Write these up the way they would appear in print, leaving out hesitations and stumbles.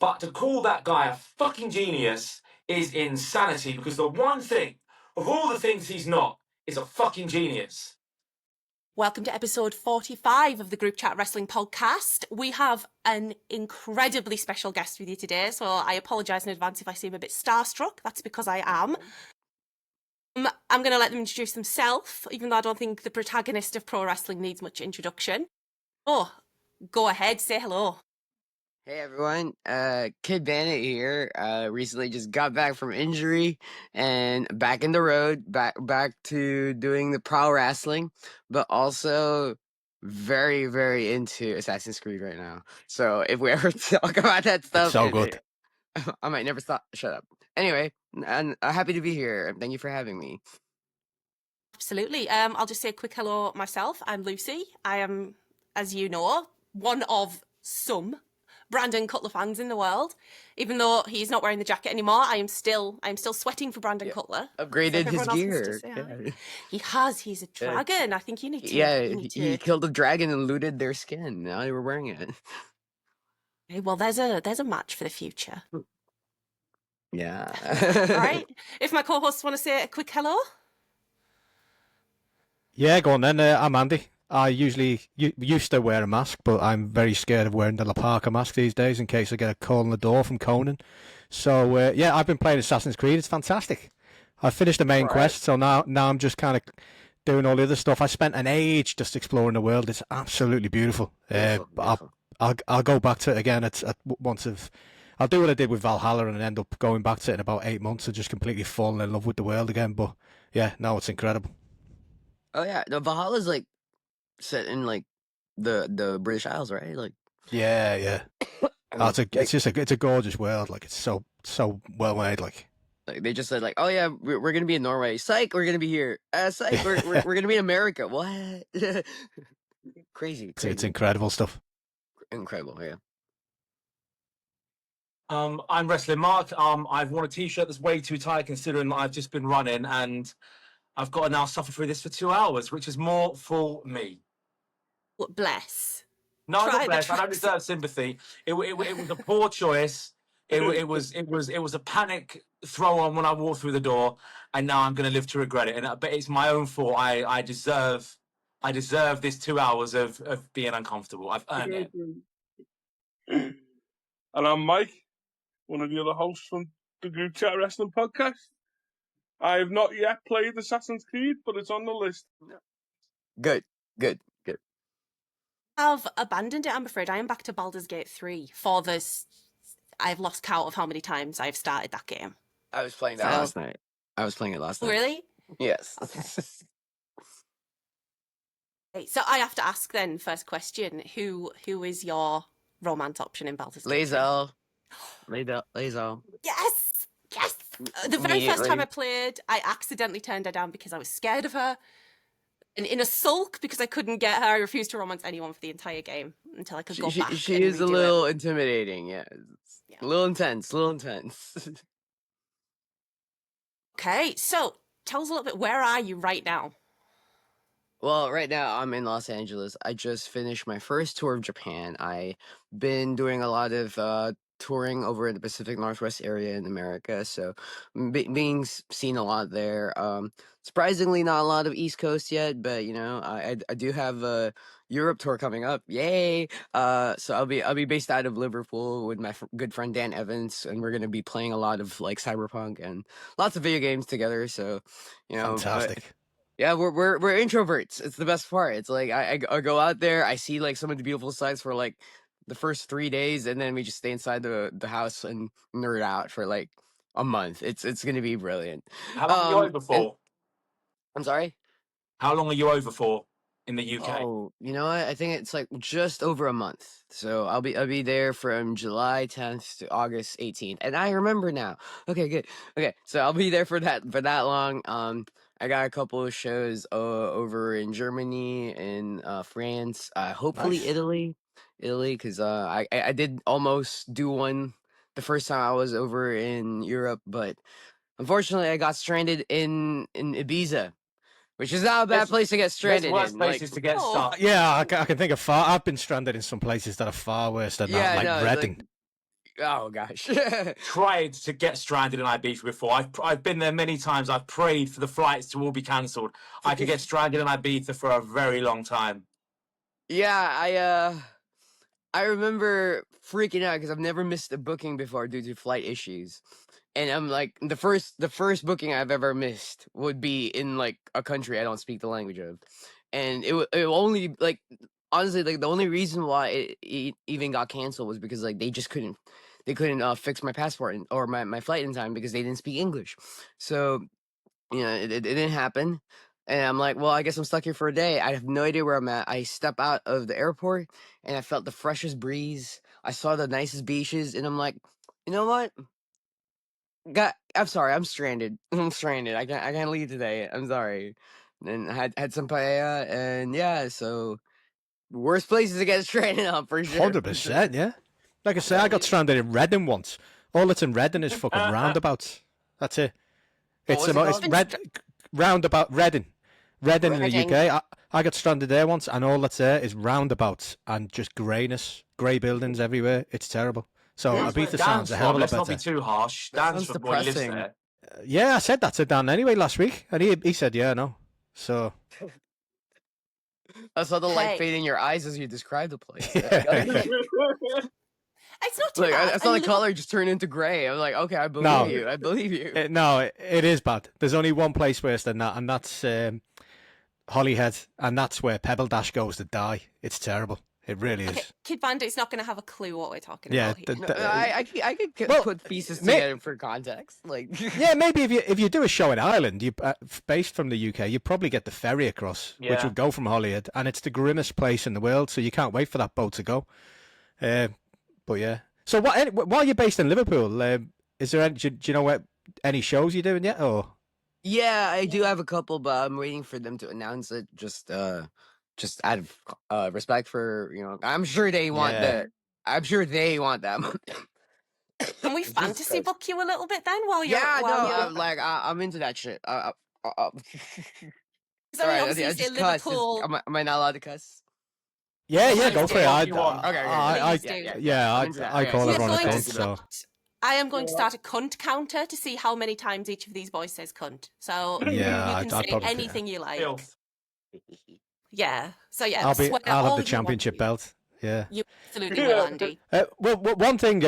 But to call that guy a fucking genius is insanity, because the one thing, of all the things he's not, is a fucking genius. Welcome to episode 45 of the Groupchat Wrestling Podcast. We have an incredibly special guest with you today, so I apologise in advance if I seem a bit starstruck. That's because I am. I'm going to let them introduce themselves, even though I don't think the protagonist of pro wrestling needs much introduction. Oh, go ahead, say hello. Hey everyone, Kidd Bandit here. Recently just got back from injury and back in the road, back to doing the pro wrestling, but also very, very into Assassin's Creed right now. So if we ever talk about that stuff, It's so good. I might never stop. Shut up. Anyway, I'm happy to be here. Thank you for having me. Absolutely. I'll just say a quick hello myself. I'm Lucy. I am, as you know, one of some Brandon Cutler fans in the world. Even though he's not wearing the jacket anymore, I am still sweating for Brandon Cutler. Upgraded his gear. He has. He's a dragon. I think you need to. Yeah, he killed a dragon and looted their skin. Now they were wearing it. Okay, well, there's a match for the future. Yeah. All right. If my co-hosts want to say a quick hello. Yeah, go on then. I'm Andy. I usually used to wear a mask, but I'm very scared of wearing the La Parka mask these days in case I get a call on the door from Conan. So, yeah, I've been playing Assassin's Creed. It's fantastic. I finished the main quest, so now I'm just kind of doing all the other stuff. I spent an age just exploring the world. It's absolutely beautiful. Beautiful. I'll go back to it again I'll do what I did with Valhalla and end up going back to it in about 8 months and just completely falling in love with the world again. But yeah, no, it's incredible. Oh yeah, no, Valhalla's like set in like the British Isles, right? Like yeah. It's a gorgeous world. Like it's so well made. Like they just said like, oh yeah, we're gonna be in Norway. Psych, we're gonna be here. Psych, we're gonna be in America. What? Crazy. It's incredible stuff. Incredible, yeah. I'm Wrestling Mark. I've worn a t-shirt that's way too tight considering that I've just been running, and I've got to now suffer through this for 2 hours, which is more for me. What, bless. No, not bless. I don't deserve sympathy. It was a poor choice. It was a panic throw on when I walked through the door, and now I'm going to live to regret it. But it's my own fault. I deserve this 2 hours of being uncomfortable. I've earned it. And I'm Mike, one of the other hosts from the Groupchat Wrestling Podcast. I have not yet played Assassin's Creed, but it's on the list. Good. I've abandoned it, I'm afraid. I am back to Baldur's Gate 3 for this. I've lost count of how many times I've started that game. I was playing that last night. Really? Yes. Okay. So I have to ask then, first question, who is your romance option in Baldur's Gate? Lae'zel. Yes! The very first time I played, I accidentally turned her down because I was scared of her. And in a sulk, because I couldn't get her, I refused to romance anyone for the entire game until I could go back. She is a little intimidating, yeah. A little intense. Okay, so tell us a little bit, where are you right now? Well, right now I'm in Los Angeles. I just finished my first tour of Japan. I've been doing a lot of touring over in the Pacific Northwest area in America, so being seen a lot there. Surprisingly, not a lot of East Coast yet, but you know, I do have a Europe tour coming up. Yay! So I'll be based out of Liverpool with my good friend Dan Evans, and we're gonna be playing a lot of like Cyberpunk and lots of video games together. So, you know, fantastic. Yeah, we're introverts. It's the best part. It's like I go out there, I see like some of the beautiful sights for like the first 3 days, and then we just stay inside the house and nerd out for like a month. It's gonna be brilliant. How long are you over for? I'm sorry? How long are you over for in the UK? Oh, you know what? I think it's like just over a month. So I'll be there from July 10th to August 18th. And I remember now. Okay, good. Okay, so I'll be there for that long. I got a couple of shows over in Germany and France, hopefully Nice. Italy, because I did almost do one the first time I was over in Europe, but unfortunately I got stranded in Ibiza, which is not a bad place to get stranded in. There's worse places to get stuck. Yeah, I can think of I've been stranded in some places that are far worse than that, like Reading. Oh gosh. Tried to get stranded in Ibiza before. I've been there many times. I've prayed for the flights to all be cancelled. I could get stranded in Ibiza for a very long time. Yeah, I remember freaking out because I've never missed a booking before due to flight issues. And I'm like, the first booking I've ever missed would be in like a country I don't speak the language of, and it only like honestly like the only reason why it even got canceled was because like they couldn't fix my passport or my flight in time because they didn't speak English, so it didn't happen. And I'm like, well, I guess I'm stuck here for a day. I have no idea where I'm at. I step out of the airport and I felt the freshest breeze. I saw the nicest beaches, and I'm like, you know what? I'm sorry. I'm stranded. I'm stranded. I can't leave today. I'm sorry. And I had some paella, and yeah. So worst places to get stranded on for sure. 100%, yeah. Like I say, I got stranded in Reading once. All that's in Reading is fucking roundabouts. That's it. It's was it it's called? roundabout Reading. Reading in the Reading. UK. I got stranded there once, and all that's there is roundabouts and just greyness, grey buildings everywhere. It's terrible. So That's where Ibiza Dan's sounds a hell of from. a Let's lot not be better. too harsh. That Dan's sounds from boy lives depressing. there. Yeah, I said that to Dan anyway last week, and he said, yeah, no. So I saw the light Hey. fade in your eyes as you described the place. yeah. It's not too Like bad. I saw the And color just turn into gray. I was like, okay, I believe No. you. I believe you. It is bad. There's only one place worse than that, and that's Holyhead, and that's where Pebble Dash goes to die. It's terrible. It really is. Okay, Kidd Bandit's not going to have a clue what we're talking Yeah, about here. No, I could Well, put pieces may- together for context. Like, Yeah, maybe if you do a show in Ireland, you based from the UK, you probably get the ferry across, which Yeah. would go from Holyhead, and it's the grimmest place in the world. So you can't wait for that boat to go. But yeah. So while you're based in Liverpool, is there do you know any shows you're doing yet? Or yeah, I do have a couple, but I'm waiting for them to announce it. Just out of respect for I'm sure they want Yeah. that. I'm sure they want that. Can we Jesus fantasy Christ. book you a little bit then while you're Yeah, while no, you're I'm into that shit. because I mean, Alright, obviously I you say just cuss. Liverpool. Am I not allowed to cuss? yeah, Please go do. for it. What you want. Okay. Please do. Yeah, I'm into that. I Okay, call We are everyone a going to cunt. So I am going to start a cunt counter to see how many times each of these boys says cunt. So yeah, you can I'd say probably anything you like. Filth. Yeah. So yeah, I'll swear have all the you championship want belt. Yeah. to. You absolutely will, Andy. Well, one thing,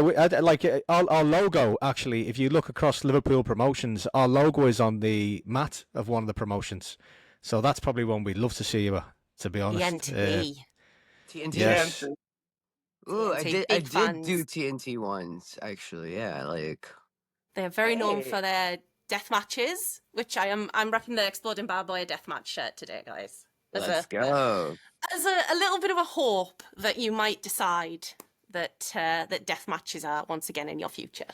our logo, actually, if you look across Liverpool promotions, our logo is on the mat of one of the promotions. So that's probably one we'd love to see you at, to be The honest. NTE. TNT. Yes. Ooh, TNT, I big did do fans. TNT once, actually. Yeah, like. They're very known Hey. for their death matches, which I'm repping the Exploding Bad Boy deathmatch shirt today, guys. Let's go. As a little bit of a hope that you might decide that that death matches are once again in your future.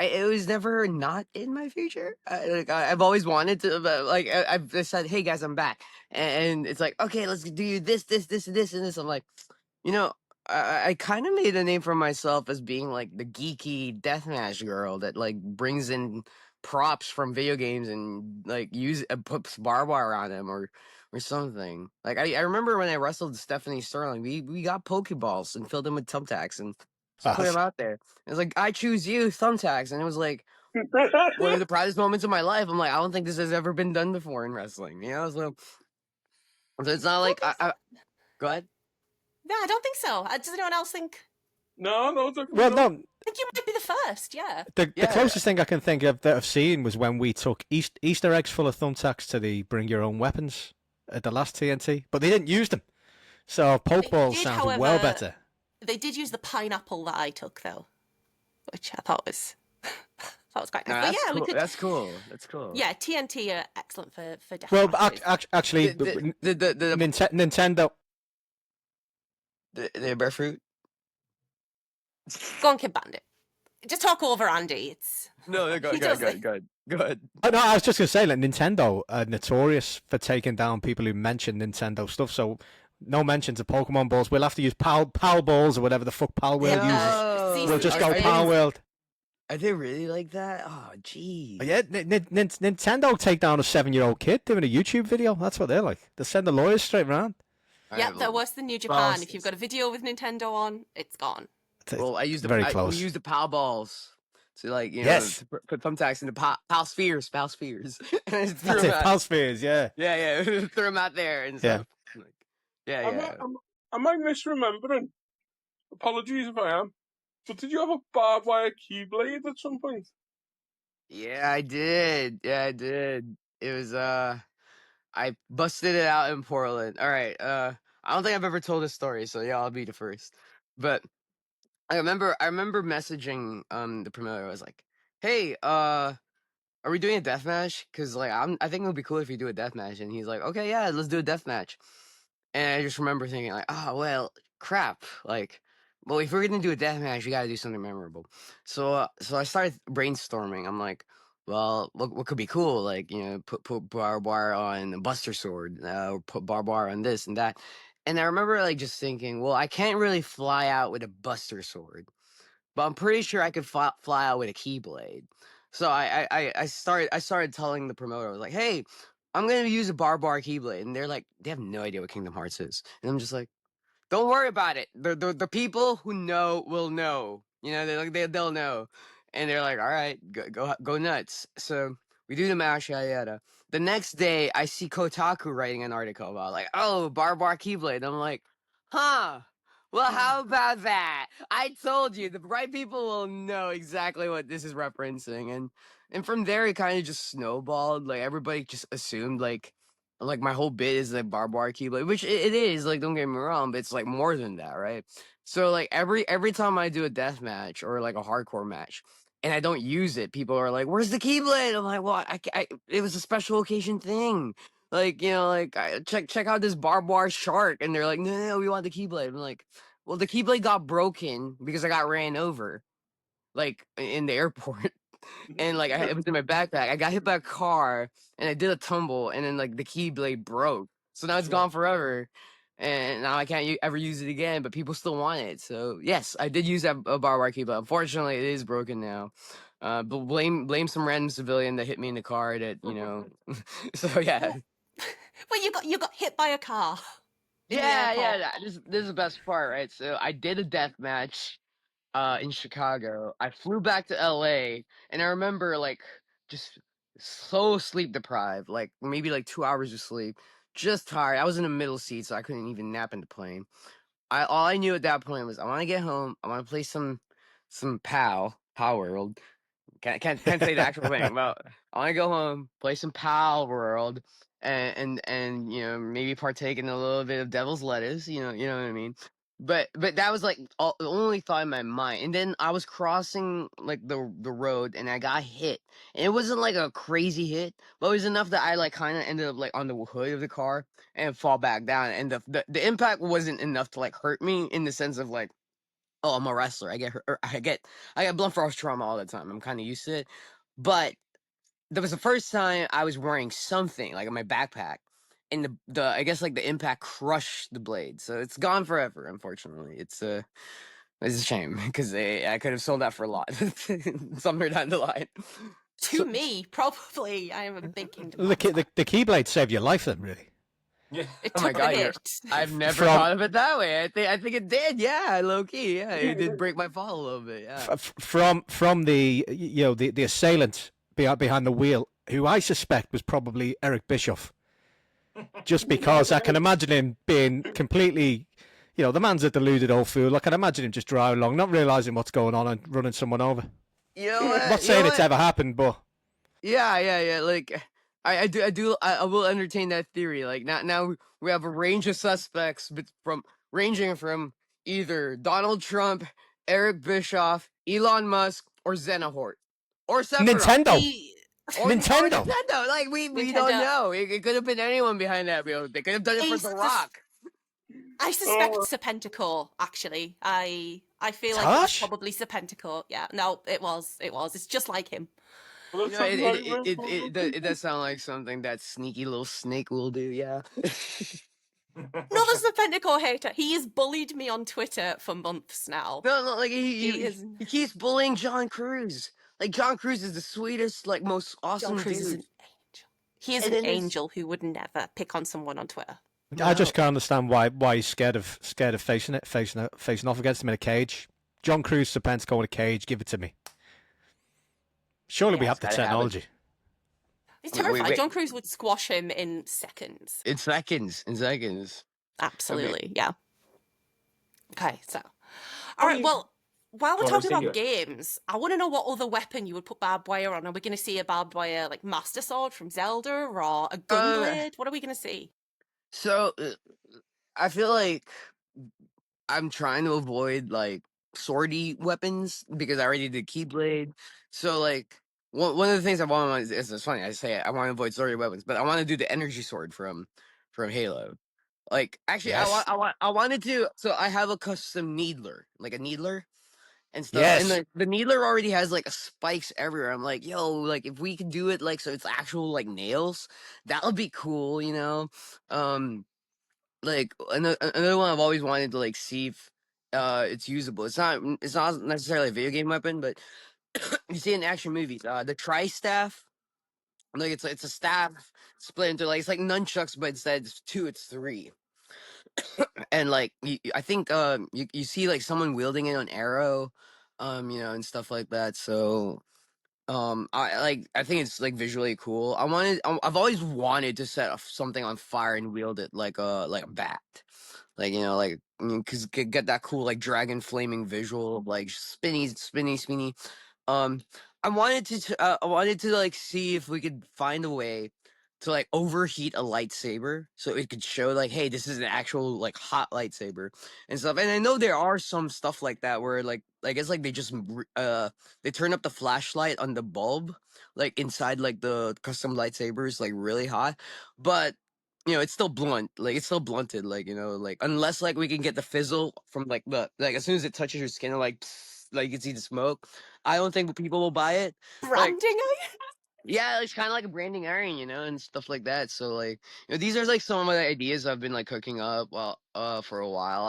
It was never not in my future. I've always wanted to, but like I've said, hey guys, I'm back, and it's like, okay, let's do this, and this. I'm like, you know, I kind of made a name for myself as being like the geeky deathmatch girl that like brings in props from video games and like puts barbed wire on them or something. Like I remember when I wrestled Stephanie Sterling, we got Pokeballs and filled them with thumbtacks and just put them out there. It was like, I choose you, thumbtacks, and it was like one of the proudest moments of my life. I'm like, I don't think this has ever been done before in wrestling, So it's not like go ahead. No, I don't think so. Does anyone else think? No, it's okay. Well, no, I think you might be the first. Yeah. the Yeah. closest thing I can think of that I've seen was when we took Easter eggs full of thumbtacks to the Bring Your Own Weapons at the last TNT, but they didn't use them. So Pokeball did, sounds however, well better. They did use the pineapple that I took though, which I thought was quite No, nice. But that's yeah, cool. we could. That's cool. That's cool. Yeah, TNT are excellent for death Well, matches. actually, The Nintendo. the bear fruit. Go on, Kidd Bandit. Just talk over Andy. It's No, He does it. go ahead. Oh, no, I was just going to say, like, Nintendo are notorious for taking down people who mention Nintendo stuff, so no mentions of Pokemon balls. We'll have to use Pal Balls or whatever the fuck Pal World Yeah. uses. We'll just go Are Pal World. they really like that? Oh, geez. Yeah, Nintendo take down a 7-year-old kid doing a YouTube video. That's what they're like. They send the lawyers straight around. Yeah, Alright, they're well, worse than New Japan. Well, If you've got a video with Nintendo on, it's gone. well, I used the very we close. used the PAL balls to like Yes. to put thumbtacks into PAL spheres, and I just threw That's them it. out. Pal spheres, yeah. Yeah, threw them out there and Yeah. stuff. Like, yeah. Am I misremembering? Apologies if I am. But did you have a barbed wire keyblade at some point? Yeah, I did. Yeah, I did. It was I busted it out in Portland. All right. I don't think I've ever told this story, so yeah, I'll be the first. But I remember messaging the promoter. I was like, "Hey, are we doing a death match? Cause like I think it would be cool if we do a death match." And he's like, "Okay, yeah, let's do a death match." And I just remember thinking like, "Oh well, crap. Like, well, if we're gonna do a death match, we gotta do something memorable." So I started brainstorming. I'm like, "Well, what could be cool? Like, put barbed wire on a Buster Sword, or put barbed wire on this and that." And I remember like just thinking, "Well, I can't really fly out with a Buster Sword, but I'm pretty sure I could fly out with a keyblade." So I started telling the promoter, I was like, "Hey, I'm gonna use a barbed keyblade," and they're like, they have no idea what Kingdom Hearts is, and I'm just like, "Don't worry about it. The people who know will know. They'll know." And they're like, "All right, go nuts." So we do the match, yada yada. The next day, I see Kotaku writing an article about like, "Oh, barbed keyblade." And I'm like, "Huh." Well, how about that? I told you, the right people will know exactly what this is referencing, and from there it kind of just snowballed. Like everybody just assumed like my whole bit is like barbed wire keyblade, which it is. Like, don't get me wrong, but it's like more than that, right? So like every time I do a death match or like a hardcore match, and I don't use it, people are like, "Where's the keyblade?" I'm like, "Well, it was a special occasion thing. Like, check out this barbed wire shark," and they're like, "No, we want the keyblade." I'm like, "Well, the keyblade got broken because I got ran over, like in the airport." And like it was in my backpack. I got hit by a car and I did a tumble, and then like the keyblade broke. So now it's gone forever, and now I can't ever use it again. But people still want it. So yes, I did use that a barbed wire keyblade. Unfortunately, it is broken now. But blame some random civilian that hit me in the car. So yeah. Well, you got hit by a car. in the Yeah, airport. this is the best part, right? So I did a death match in Chicago. I flew back to LA, and I remember like just so sleep deprived, like maybe like 2 hours of sleep, just tired. I was in the middle seat, so I couldn't even nap in the plane. All I knew at that point was I want to get home. I want to play some Pow World. Can't say the actual thing. Well, I want to go home, play some Pal World, and maybe partake in a little bit of Devil's Lettuce. You know what I mean. But that was like the only thought in my mind. And then I was crossing like the road, and I got hit. And it wasn't like a crazy hit, but it was enough that I like kind of ended up like on the hood of the car and fall back down. And the impact wasn't enough to like hurt me in the sense of like, oh, I'm a wrestler. I get hurt. I get blunt force trauma all the time. I'm kind of used to it. But that was the first time I was wearing something like in my backpack, and the I guess like the impact crushed the blade. So it's gone forever. Unfortunately, it's a shame because I could have sold that for a lot somewhere down the line. To me, probably. I am a big Kingdom The, Hearts fan. the keyblade saved your life then, really. Yeah. It Oh took my the god, hit. I've never From- thought of it that way. I think it did. Yeah, low key. Yeah, it did break my fall a little bit. Yeah. From the the assailant behind the wheel, who I suspect was probably Eric Bischoff, just because I can imagine him being completely, the man's a deluded old fool. I can imagine him just driving along, not realizing what's going on and running someone over. You know what? I'm not saying it's ever happened, but Yeah. Like I will entertain that theory. Like now we have a range of suspects, but ranging from either Donald Trump, Eric Bischoff, Elon Musk, or Xenahort, or Sephiroth, Nintendo. The- or Nintendo. Nintendo. Like we don't Nintendo. know. It could have been anyone behind that wheel. They could have done it for Ace The sus- Rock. I suspect Serpenticore, actually. I feel like it was Harsh? probably Serpenticore. Yeah, no, it was. It's just like him. Well, You that know, sounds right, it does sound like something that sneaky little snake will do. Yeah. Another Serpenticore hater. He has bullied me on Twitter for months now. No, like He is. he keeps bullying John Cruz. Like John Cruz is the sweetest, like most John awesome Cruz is dude. an angel. He is And an then angel who would never pick on someone on Twitter. I just can't understand why he's scared of facing off against him in a cage. John Cruz, Serpentico in a cage, give it to me. Surely we Yeah. have the Gotta have it. technology. He's Wait, terrifying. wait. John Cruz would squash him in seconds. In seconds. Absolutely, yeah. Okay, so. What All do right, you- well, while we're Go on, talking let's see about you. games, I want to know what other weapon you would put barbed wire on. Are we going to see a barbed wire, like, Master Sword from Zelda or a gunblade? What are we going to see? So I feel like I'm trying to avoid like swordy weapons because I already did keyblade. So like one of the things I want is it's funny I say I want to avoid swordy weapons, but I want to do the energy sword from Halo. Like actually Yes. I wanted to. So I have a custom needler, like a needler and stuff, and Yes. the needler already has like spikes everywhere. I'm like, yo, like if we could do it like so it's actual like nails, that would be cool, you know. Like another one I've always wanted to like see if it's usable. It's not necessarily a video game weapon, but you see in action movies, the tri staff. Like it's a staff split into like it's like nunchucks, but instead it's two, it's three. And like I think you see like someone wielding it on Arrow, you know, and stuff like that. So I think it's like visually cool. I've always wanted to set something on fire and wield it like a bat, like you know, like because get that cool like dragon flaming visual of like spinny. Um, I wanted to like see if we could find a way to like overheat a lightsaber so it could show like, hey, this is an actual like hot lightsaber and stuff. And I know there are some stuff like that where like I guess like they just they turn up the flashlight on the bulb like inside like the custom lightsabers like really hot, but you know it's still blunt, like it's still blunted, like you know, like unless like we can get the fizzle from like the like as soon as it touches your skin like like you can see the smoke. I don't think people will buy it. Like Branding iron? yeah, it's kind of like a branding iron, you know, and stuff like that. So like you know these are like some of my ideas I've been like cooking up for a while.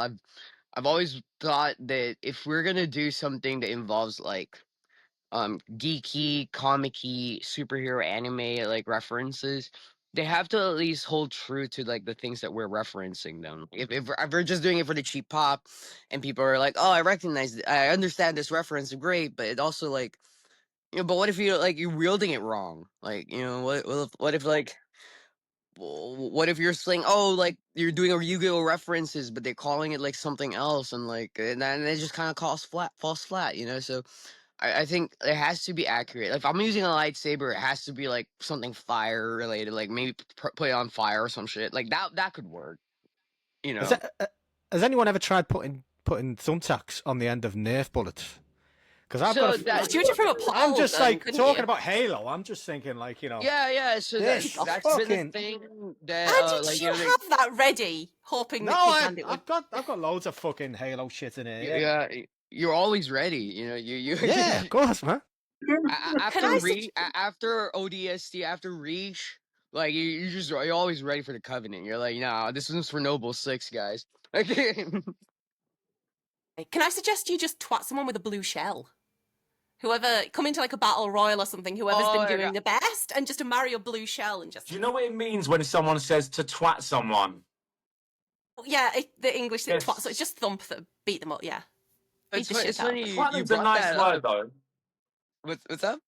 I've always thought that if we're gonna do something that involves like geeky, comic-y, superhero anime like references, they have to at least hold true to like the things that we're referencing them. If we're just doing it for the cheap pop and people are like, oh, I recognize it, I understand this reference, great, but it also like you know, but what if you like you're wielding it wrong? Like, you know, what if like what if you're saying, oh, like you're doing a Yu-Gi-Oh references, but they're calling it like something else, and like and then it just kind of falls flat, you know. So I think it has to be accurate. Like, if I'm using a lightsaber, it has to be like something fire related, like maybe put it on fire or some shit. Like that could work, you Has, know. has anyone ever tried putting thumbtacks on the end of Nerf bullets? Because I've got So a. that Shoot it from a pole, I'm just then, like couldn't talking you? about Halo. I'm just thinking like you know. yeah. So This that's been a fucking. thing that How did like you you know, have that ready, hoping No, that Kidd Bandit would... I've got loads of fucking Halo shit in here. yeah, you're always ready. You know, you Yeah, of course, man. Can I after ODST, after Reach, like you're always ready for the Covenant. You're like, nah, this one's for Noble 6, guys. Can I suggest you just twat someone with a blue shell? Whoever, come into like a battle royal or something, whoever's been doing the best, and just a Mario blue shell and just... Do you know what it means when someone says to twat someone? Yeah, the English thing, Yes. twat, so it's just thump them, beat them up, yeah. Beat It's the shit out of them. funny you Twatting's a brought nice that word, up. though. What's up?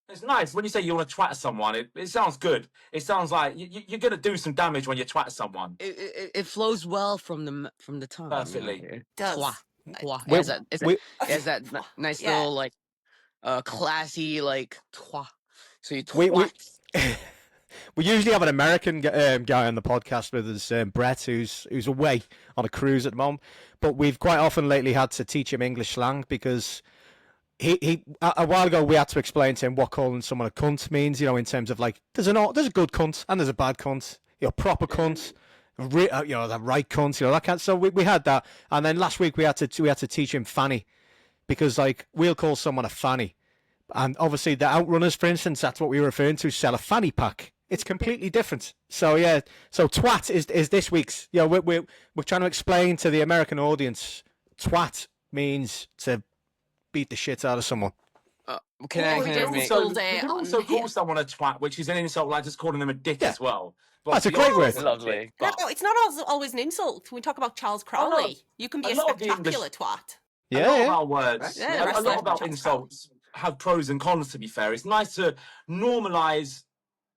It's nice when you say you want to twat someone. It sounds good. It sounds like you're gonna do some damage when you twat someone. It flows well from the tongue. Perfectly. You know? Does. Twah, twah. We- It has that nice Yeah. little like classy like twah. So you we twat. we usually have an American guy on the podcast with us, Brett, who's away on a cruise at the moment. But we've quite often lately had to teach him English slang because he a while ago we had to explain to him what calling someone a cunt means. You know, in terms of like there's a good cunt and there's a bad cunt. You know, proper cunt. You know, the right cunt. You know that kind. So we had that, and then last week we had to teach him fanny because like we'll call someone a fanny. And obviously the Outrunners, for instance, that's what we were referring to, sell a fanny pack. It's completely different. So yeah, so twat is this week's. You know, we're trying to explain to the American audience, twat means to beat the shit out of someone. Can Yeah, I we can I did make? school You day can on also call here. someone a twat, which is an insult, like just calling them a dick Yeah. as well. That's a Obviously, great word. Lovely. No, it's not always an insult. When we talk about Charles Oh, Crowley, no. you can be A a lot of the spectacular English, twat. a Yeah, lot of yeah. our words, Yeah, a wrestler lot of our Charles insults have pros and cons. To be fair, it's nice to normalize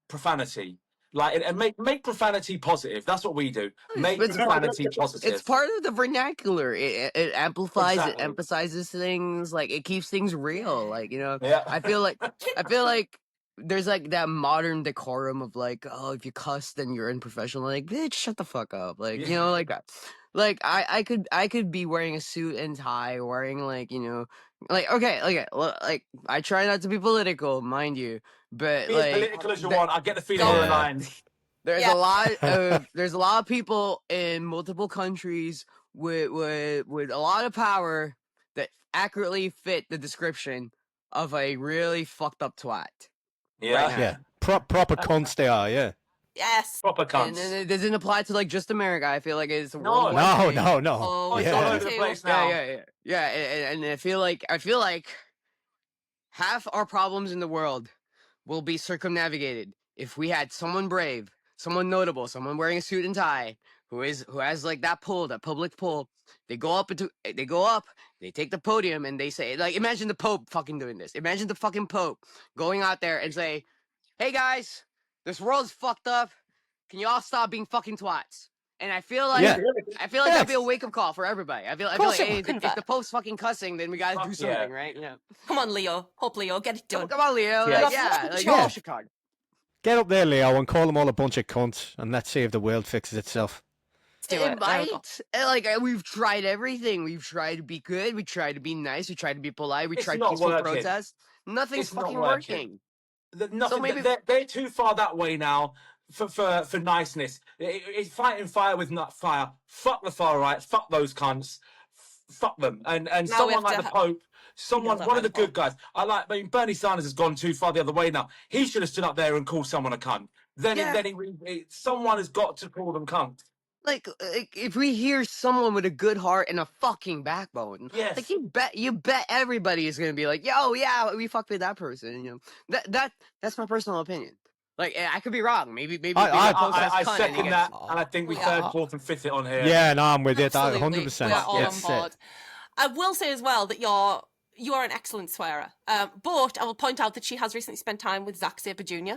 profanity, like and make profanity positive. That's what we do. Make It's part, profanity positive. it's part of the vernacular. It amplifies, it Exactly. emphasizes things, like it keeps things real. Yeah. Like, you know, Yeah. I feel like there's like that modern decorum of like, oh, if you cuss, then you're unprofessional. Like, bitch, shut the fuck up. Like, you know, like that. Like I could be wearing a suit and tie, wearing like, you know, like okay, like I try not to be political, mind you, but Be as like political as you the- want. I get the feeling Go. we're Yeah. aligned. there's Yeah. there's a lot of people in multiple countries with a lot of power that accurately fit the description of a really fucked up twat. Yeah. Right now. Yeah. Proper cunts they are, yeah. Yes. Proper And cunts. it doesn't apply to like just America. I feel like it's a No. worldwide thing. No. Oh, It's all Yeah. over the place now. Yeah. And I feel like half our problems in the world will be circumnavigated if we had someone brave, someone notable, someone wearing a suit and tie, who has like that pull, that public pull. They go up, they take the podium, and they say, like, imagine the Pope fucking doing this. Imagine the fucking Pope going out there and say, "Hey guys, this world's fucked up. Can you all stop being fucking twats?" And I feel like Yeah. that'd be a wake up call for everybody. I feel like, course it hey, would. if the Pope's fucking cussing, then we gotta Fuck do yeah. something, right? You know, Come on, Leo. Hope Leo, get it done. come on, Leo. Yeah. Like, yeah, like, Yeah. push your card. Get up there, Leo, and call them all a bunch of cunts, and let's see if the world fixes itself. Let's do It it. There we go. might. Like, we've tried everything. We've tried to be good. We tried to be nice. We tried to be polite. We It's tried not peaceful working. protest. Nothing's It's not fucking working. working. Nothing. maybe- They're too far that way now for niceness. It's fighting fire with not fire. Fuck the far right. Fuck those cunts. Fuck them. And Now we someone have like to the Pope. yelled at One by of the the Pope. good guys. I mean, Bernie Sanders has gone too far the other way now. He should have stood up there and called someone a cunt. Yeah. Someone has got to call them cunt. Like, if we hear someone with a good heart and a fucking backbone, Yes. like you bet everybody is gonna be like, yo, yeah, we fucked with that person. You know, that's my personal opinion. Like, I could be wrong. Maybe the Pope says I cunt and he second gets- that, and I think we We third, are. fourth, and fifth it on here. Yeah, no, I'm with it. Absolutely. 100%. We are all on It's, board. I will say as well that you are an excellent swearer. But I will point out that she has recently spent time with Zack Sabre Jr.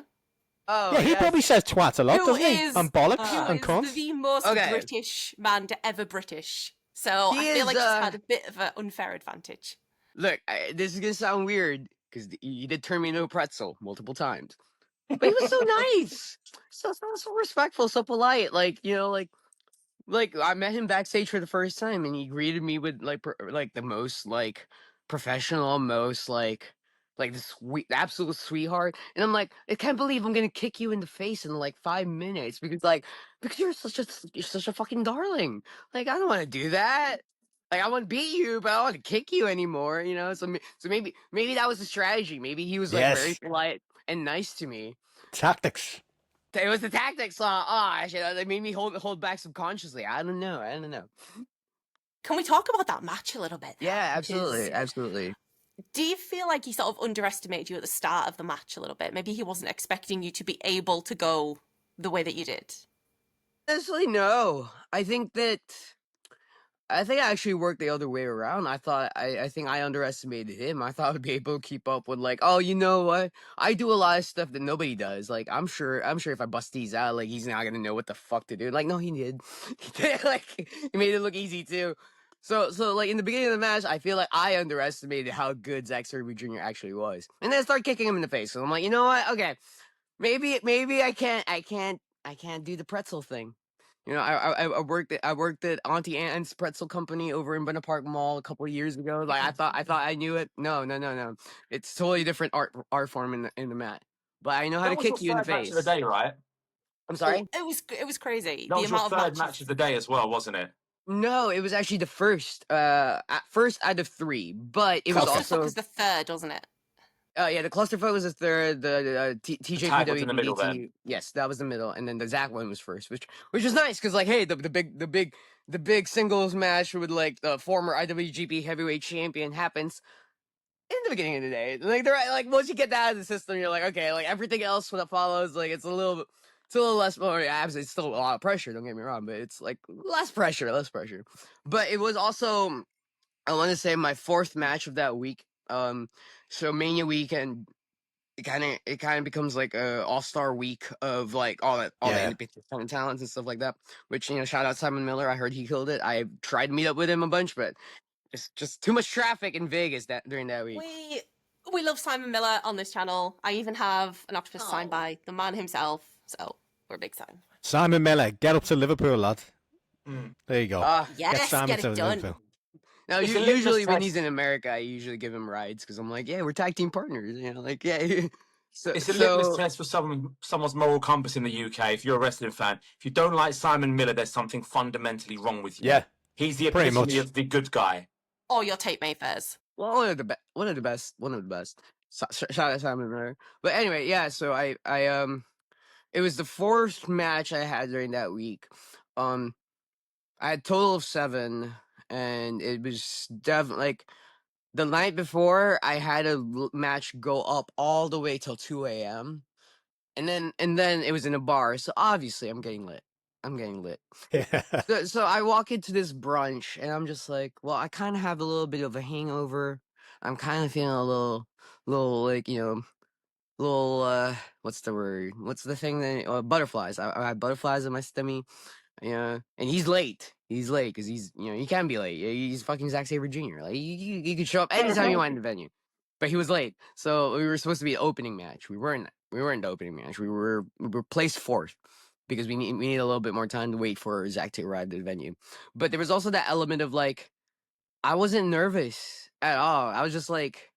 Oh, yeah, he yes. probably says twat a lot, Who doesn't he? is- And bollocks Who and is cunts. the most Okay. British man to ever British. So He I feel is, like she's had a bit of an unfair advantage. Look, this is gonna sound weird because you did turn me into a pretzel multiple times, but he was so nice, so respectful, so polite. Like, you know, like I met him backstage for the first time, and he greeted me with like the most like professional, most like the absolute sweetheart. And I'm like, I can't believe I'm gonna kick you in the face in like 5 minutes because you're such a fucking darling. Like, I don't want to do that. Like, I want to beat you, but I don't want to kick you anymore. You know, so maybe that was the strategy. Maybe he was like very Yes. polite and nice to me. Tactics. It was the tactics. They made me hold back subconsciously. I don't know. Can we talk about that match a little bit? though? Yeah, Because absolutely. do you feel like he sort of underestimated you at the start of the match a little bit? Maybe he wasn't expecting you to be able to go the way that you did. Honestly, no. I think I actually worked the other way around. I think I underestimated him. I thought I'd be able to keep up with like, oh, you know what? I do a lot of stuff that nobody does. Like, I'm sure if I bust these out, like, he's not gonna know what the fuck to do. Like, no, he did. He did. Like, he made it look easy too. So like in the beginning of the match, I feel like I underestimated how good Zack Sabre Jr. actually was, and then I started kicking him in the face. So I'm like, you know what? Okay, maybe I can't do the pretzel thing. You know, I worked at Auntie Anne's Pretzel Company over in Buena Park Mall a couple of years ago. Like, I thought I knew it. No. It's totally different art form in the mat. But I know how to kick you in the Match face. of the day, right? I'm sorry. It was crazy. That the was your amount of third matches. match of the day as well, wasn't it? No, it was actually the first. First out of 3, but it was Clusterfuck also was the third, wasn't it? yeah, the clusterfuck was the third. The tag was in the middle TJPW then. yes, that was the middle, and then the Zack one was first, which was nice because like, hey, the big singles match with like the former IWGP Heavyweight Champion happens. in the beginning of the day. Like they're like once you get that out of the system, you're like, okay, like everything else that follows, like it's a little less. Well, it's still a lot of pressure. Don't get me wrong, but it's like less pressure. But it was also, I want to say, my fourth match of that week. So Mania weekend, it kind of becomes like a all-star week of like all the independent talents and stuff like that. Which, shout out Simon Miller. I heard he killed it. I tried to meet up with him a bunch, but it's just too much traffic in Vegas during that week. We love Simon Miller on this channel. I even have an octopus signed by the man himself, so we're a big Simon. Simon Miller, get up to Liverpool, lad. There you go. Yes, get it done. Liverpool. Now, usually when he's in America, I usually give him rides because I'm like, yeah, we're tag team partners. Like, yeah. It's a litmus test for someone's moral compass in the UK. If you're a wrestling fan, if you don't like Simon Miller, there's something fundamentally wrong with you. Yeah, he's the epitome of the good guy. Or your tape Mayfairs. Well, one of the best. Shout out Simon Miller. But anyway, yeah. So I it was the fourth match I had during that week. I had a total of 7, and it was definitely like the night before I had a match go up all the way till 2 a.m. And then it was in a bar, so obviously I'm getting lit. Yeah. So I walk into this brunch and I'm just like, well, I kind of have a little bit of a hangover. I'm kind of feeling a little like, little what's the word? What's the thing that butterflies? I have butterflies in my stomach. Yeah, and he's late. He's late because he's, he can be late. He's fucking Zack Sabre Jr. Like you could show up anytime you want in the venue, but he was late. So we were supposed to be an opening match. We weren't the opening match. We were placed 4th because we need a little bit more time to wait for Zack to arrive at the venue. But there was also that element of like, I wasn't nervous at all. I was just like,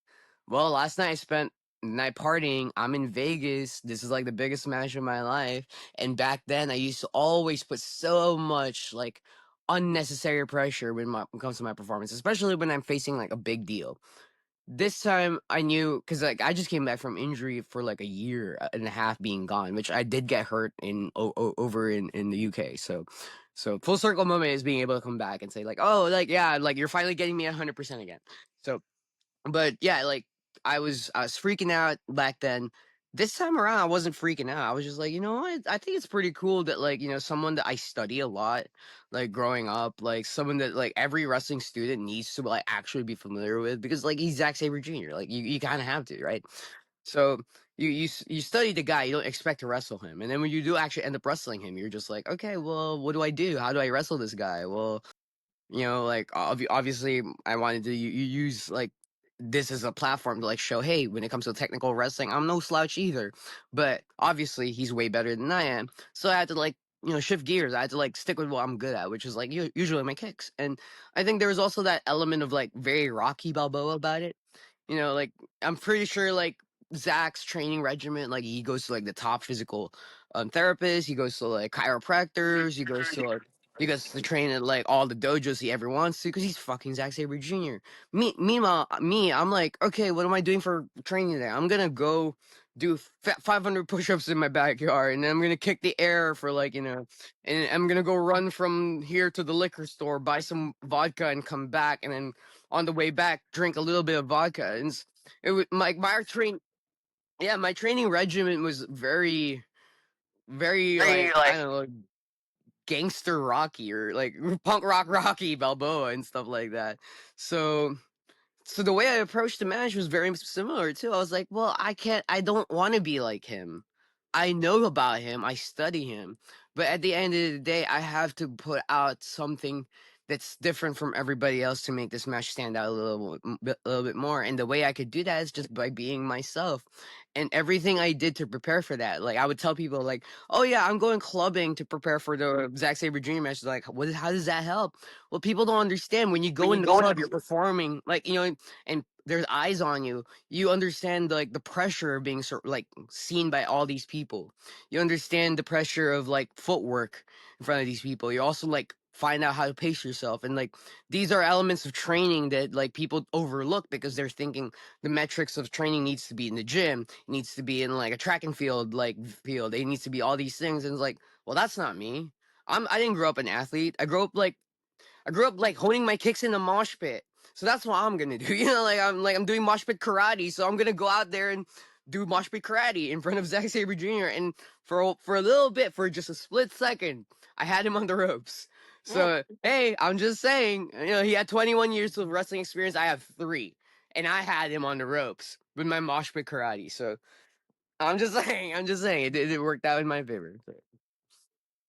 well, last night I spent the night partying. I'm in Vegas. This is like the biggest match of my life. And back then, I used to always put so much like unnecessary pressure when it comes to my performance, especially when I'm facing like a big deal. This time I knew, because like I just came back from injury for like a year and a half being gone, which I did get hurt in over in the UK. So full circle moment is being able to come back and say like, oh, like, yeah, like you're finally getting me 100% again. So, but yeah, like I was freaking out back then. This time around, I wasn't freaking out. I was just like, you know what? I think it's pretty cool that like, someone that I study a lot, like growing up, like someone that like every wrestling student needs to like actually be familiar with, because like he's Zack Sabre Jr. Like you kind of have to, right? So you study the guy, you don't expect to wrestle him, and then when you do actually end up wrestling him, you're just like, okay, well, what do I do? How do I wrestle this guy? Well, like obviously I wanted to use like this as a platform to like show, hey, when it comes to technical wrestling, I'm no slouch either. But obviously he's way better than I am. So I had to like, shift gears. I had to like stick with what I'm good at, which is like usually my kicks. And I think there was also that element of like very Rocky Balboa about it. Like I'm pretty sure like Zach's training regimen, like he goes to like the top physical therapist, he goes to like chiropractors, he goes to train at like all the dojos he ever wants to, because he's fucking Zack Sabre Jr. Meanwhile, I'm like, okay, what am I doing for training there? I'm gonna go do 500 push-ups in my backyard, and then I'm gonna kick the air for like, and I'm gonna go run from here to the liquor store, buy some vodka, and come back, and then on the way back, drink a little bit of vodka. And it was like my training regimen was very, very like I don't know, gangster Rocky or like punk rock Rocky Balboa and stuff like that. So the way I approached the match was very similar too. I was like, well, I don't want to be like him. I know about him, I study him, but at the end of the day, I have to put out something that's different from everybody else to make this match stand out a little bit more. And the way I could do that is just by being myself. And everything I did to prepare for that, like I would tell people, like, "Oh yeah, I'm going clubbing to prepare for the Zack Sabre Jr. match." Like, how does that help? Well, people don't understand when you go in the club, you're performing, like and there's eyes on you. You understand like the pressure of being like seen by all these people. You understand the pressure of like footwork in front of these people. You also like find out how to pace yourself, and like these are elements of training that like people overlook because they're thinking the metrics of training needs to be in the gym, it needs to be in like a track and field like field, it needs to be all these things. And it's like, well, that's not me. I didn't grow up an athlete. I grew up like honing my kicks in a mosh pit. So that's what I'm gonna do. You know, I'm doing mosh pit karate, so I'm gonna go out there and do mosh pit karate in front of Zack Sabre Jr. And for a little bit, for just a split second, I had him on the ropes. So hey, I'm just saying, you know, he had 21 years of wrestling experience. I have 3, and I had him on the ropes with my mosh pit karate. So I'm just saying, it worked out in my favor. So.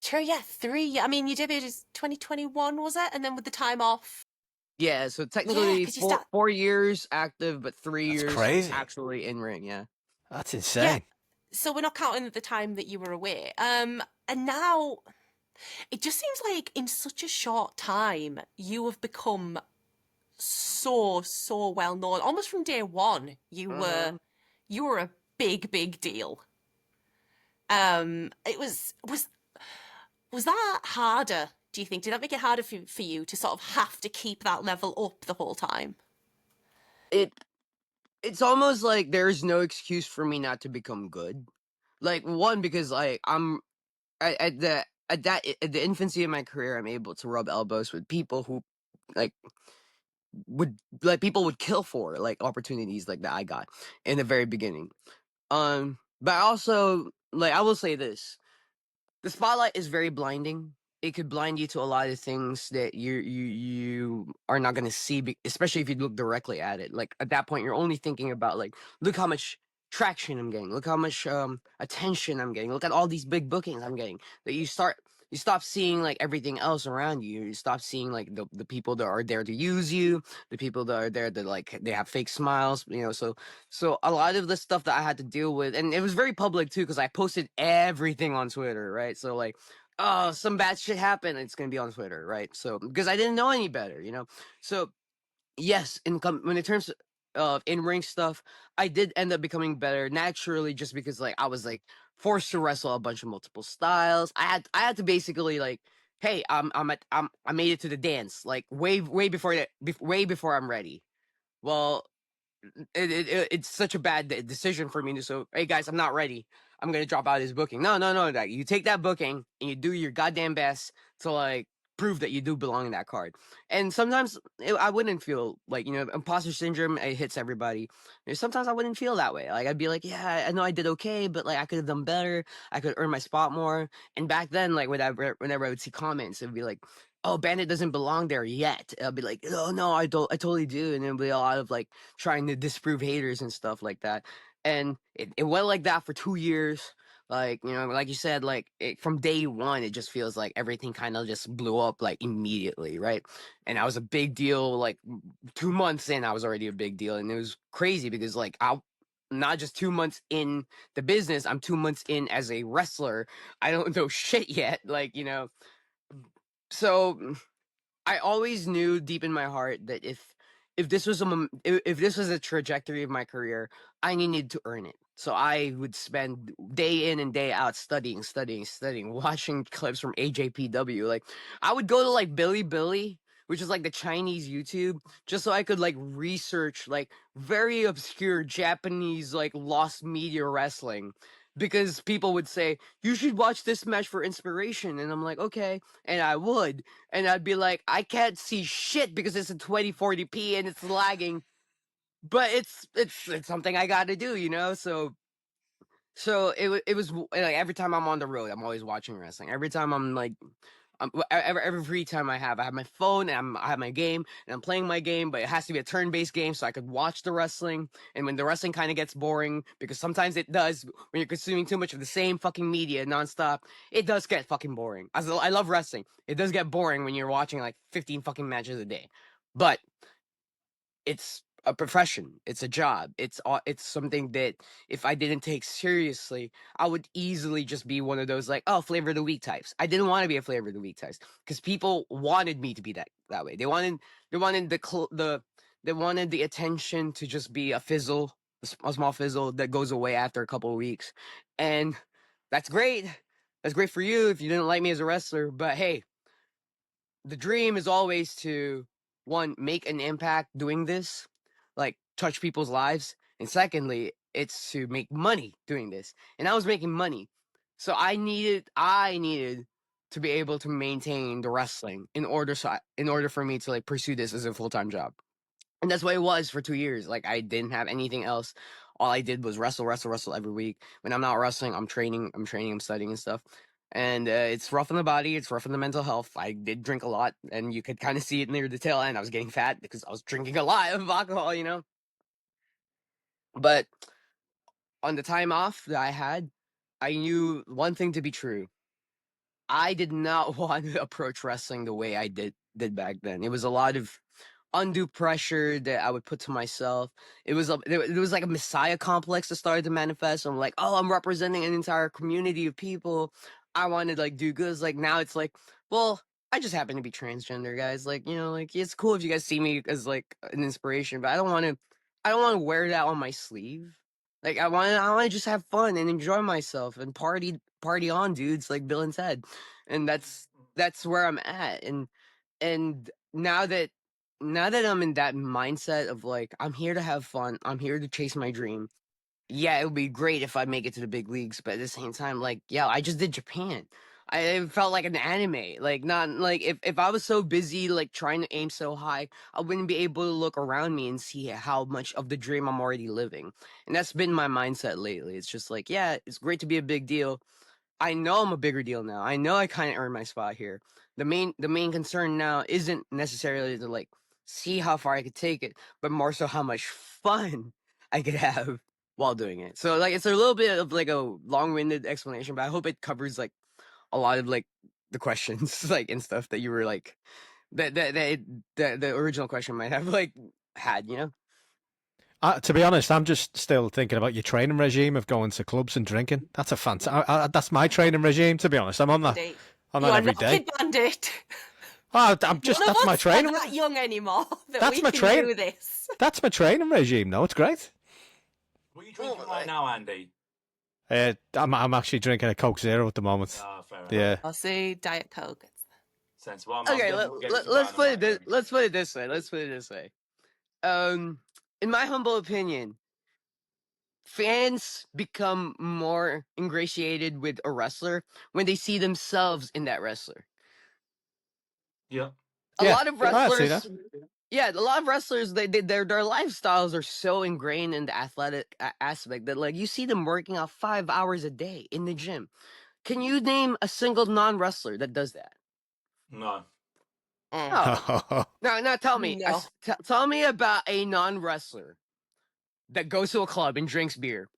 Sure, yeah, 3. I mean, you debuted as 2021, was it? And then with the time off. Yeah, so Yeah, technically because you start. 4 years active, but 3 That's years crazy. actually in ring. Yeah. That's Yeah. insane. So we're not counting the time that you were away. And now it just seems like in such a short time you have become so well known. Almost from day one, you were a big deal. It was that harder? Do you think? Did that make it harder for you to sort of have to keep that level up the whole time? It's almost like there's no excuse for me not to become good. Like, one, because like I'm at the infancy of my career, I'm able to rub elbows with people who like people would kill for like opportunities like that I got in the very beginning. But also, like, I will say this: the spotlight is very blinding. It could blind you to a lot of things that you are not going to see, especially if you look directly at it. Like, at that point, you're only thinking about, like, look how much traction I'm getting, look how much attention I'm getting, look at all these big bookings I'm getting. That you stop seeing like everything else around you. You stop seeing like the people that are there to use you, the people that are there that like they have fake smiles, you know. So a lot of the stuff that I had to deal with, and it was very public too, because I posted everything on Twitter, right? So like, oh, some bad shit happened, it's gonna be on Twitter, right? So because I didn't know any better, you know. So yes, when it terms of in-ring stuff, I did end up becoming better naturally, just because like I was like forced to wrestle a bunch of multiple styles. I had to basically like, hey, I made it to the dance like way before way before I'm ready. Well, it's such a bad decision for me to, so hey guys, I'm not ready, I'm gonna drop out of this booking. No, that you take that booking and you do your goddamn best to like prove that you do belong in that card. And sometimes I wouldn't feel like, you know, imposter syndrome, it hits everybody. And sometimes I wouldn't feel that way. Like, I'd be like, yeah, I know I did okay, but like I could have done better, I could earn my spot more. And back then, like, whenever I would see comments, it would be like, oh, Bandit doesn't belong there yet. I'll be like, oh no, I don't, I totally do. And it'll be a lot of like trying to disprove haters and stuff like that. And it went like that for 2 years. Like, you know, like you said, like from day one, it just feels like everything kind of just blew up like immediately, right? And I was a big deal. Like 2 months in, I was already a big deal, and it was crazy because like I, not just 2 months in the business, I'm 2 months in as a wrestler. I don't know shit yet, like, you know. So I always knew deep in my heart that if this was if this was a trajectory of my career, I needed to earn it. So I would spend day in and day out studying, watching clips from AJPW. Like, I would go to like Billy, which is like the Chinese YouTube, just so I could like research like very obscure Japanese like lost media wrestling, because people would say you should watch this match for inspiration, and I'm like, okay, and I would, and I'd be like, I can't see shit because it's in 2040p and it's lagging, but it's something I got to do, you know. So it was like every time I'm on the road, I'm always watching wrestling. Every time I'm like, every free time I have my phone and I have my game and I'm playing my game, but it has to be a turn-based game so I could watch the wrestling. And when the wrestling kind of gets boring, because sometimes it does when you're consuming too much of the same fucking media nonstop, it does get fucking boring. I love wrestling. It does get boring when you're watching like 15 fucking matches a day, but it's a profession, it's a job, it's something that if I didn't take seriously, I would easily just be one of those like, oh, flavor of the week types. I didn't want to be a flavor of the week types because people wanted me to be that way. They wanted they wanted the attention to just be a fizzle, a small fizzle that goes away after a couple of weeks. And that's great, that's great for you if you didn't like me as a wrestler, but hey, the dream is always to, one, make an impact doing this, like touch people's lives, and secondly, it's to make money doing this. And I was making money, so I needed to be able to maintain the wrestling in order for me to like pursue this as a full-time job. And that's what it was for 2 years. Like, I didn't have anything else. All I did was wrestle, wrestle, wrestle every week. When I'm not wrestling, I'm training, I'm studying and stuff. And it's rough on the body. It's rough on the mental health. I did drink a lot, and you could kind of see it near the tail end. I was getting fat because I was drinking a lot of alcohol, you know? But on the time off that I had, I knew one thing to be true. I did not want to approach wrestling the way I did back then. It was a lot of undue pressure that I would put to myself. It was like a messiah complex that started to manifest. I'm like, oh, I'm representing an entire community of people. I want to like do good. It's like now it's like, well, I just happen to be transgender, guys. Like, you know, like it's cool if you guys see me as like an inspiration, but I don't want to wear that on my sleeve. Like I want to just have fun and enjoy myself and party on, dudes, like Bill and Ted. And that's where I'm at. And now that I'm in that mindset of like I'm here to have fun, I'm here to chase my dream. Yeah, it would be great if I make it to the big leagues, but at the same time, like, yeah, I just did Japan. I felt like an anime. Like not like if I was so busy like trying to aim so high, I wouldn't be able to look around me and see how much of the dream I'm already living. And that's been my mindset lately. It's just like, yeah, it's great to be a big deal. I know I'm a bigger deal now. I know I kind of earned my spot here. The main concern now isn't necessarily to like see how far I could take it, but more so how much fun I could have while doing it. So like it's a little bit of like a long-winded explanation, but I hope it covers like a lot of like the questions like and stuff that you were like the original question might have like had, you know? To be honest, I'm just still thinking about your training regime of going to clubs and drinking. That's a fantastic. That's my training regime. To be honest, I'm on that. Indeed. I'm You on are every not day. Kidd Bandit. Oh, I'm just. None of That's my us training. are that young anymore that That's we my can do this. That's my training regime. No, it's great. What are you drinking right now, Andy? I'm actually drinking a Coke Zero at the moment. Ah, fair enough. Yeah. I'll say Diet Coke. Sense. Well, Okay, let's put it this, let's put it this way. In my humble opinion, fans become more ingratiated with a wrestler when they see themselves in that wrestler. Yeah. A lot of I see wrestlers, that. yeah, a lot of wrestlers, their lifestyles are so ingrained in the athletic aspect that like you see them working out 5 hours a day in the gym. Can you name a single non-wrestler that does that? No. Oh, now tell me, No. tell me about a non-wrestler that goes to a club and drinks beer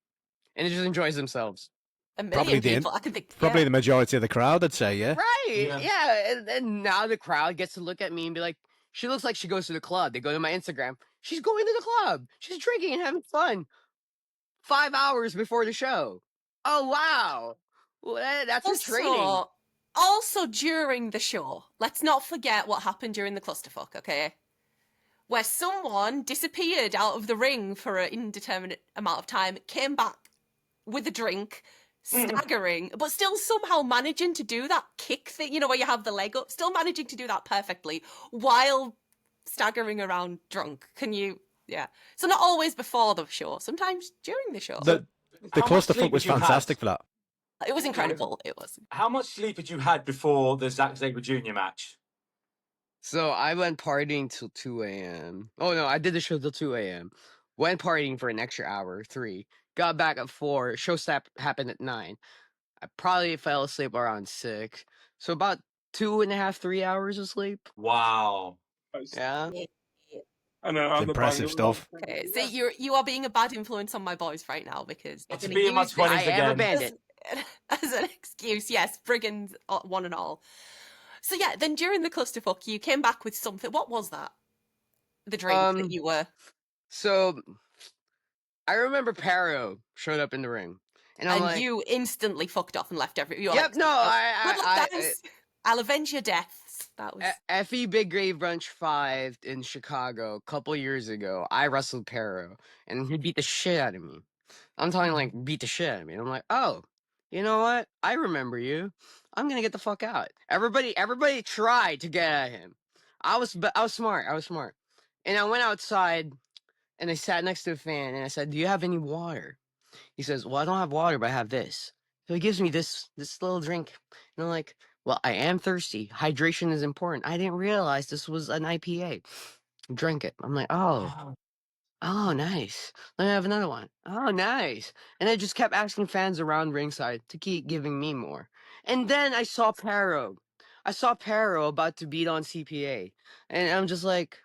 and just enjoys themselves. A million Probably the people. I can think. Probably Yeah. the majority of the crowd, I'd say. Yeah. Right. Yeah. And now the crowd gets to look at me and be like, she looks like she goes to the club. They go to my Instagram. She's going to the club. She's drinking and having fun. 5 hours before the show. Oh, wow. Well, that's her training. Also, during the show, let's not forget what happened during the clusterfuck, okay? Where someone disappeared out of the ring for an indeterminate amount of time, came back with a drink, staggering, but still somehow managing to do that kick thing, you know, where you have the leg up, still managing to do that perfectly while staggering around drunk. Can you? Yeah. So not always before the show, sometimes during the show. The clusterfuck was fantastic for that. It was incredible. It was. How much sleep had you had before the Zack Sabre Jr. match? So I went partying till 2 a.m. Oh, no, I did the show till 2 a.m. Went partying for an extra hour, 3. Got back at 4. Show happened at 9. I probably fell asleep around 6. So about 2.5, 3 hours of sleep. Wow. Yeah. And then on the Impressive stuff. Okay, see, you are being a bad influence on my boys right now because Not to you're be in my gonna use 20s I again. am a bandit. as an excuse. Yes, brigands, one and all. So yeah, then during the clusterfuck, you came back with something. What was that? The drink that you were. So I remember Paro showed up in the ring, and I'm like, you instantly fucked off and left every. You were "Yep, like, no, good luck, guys. I'll avenge your deaths." That was FE Big Grave Brunch 5 in Chicago a couple years ago. I wrestled Paro, and he beat the shit out of me. I'm talking like beat the shit out of me. And I'm like, oh, you know what? I remember you. I'm gonna get the fuck out. Everybody tried to get at him. I was smart. And I went outside and I sat next to a fan and I said, "Do you have any water?" He says, "Well, I don't have water, but I have this." So he gives me this little drink, and I'm like, "Well, I am thirsty. Hydration is important. I didn't realize this was an IPA." Drink it. I'm like, oh, nice. Let me have another one. Oh, nice. And I just kept asking fans around ringside to keep giving me more. And then I saw Paro. I saw Paro about to beat on CPA, and I'm just like,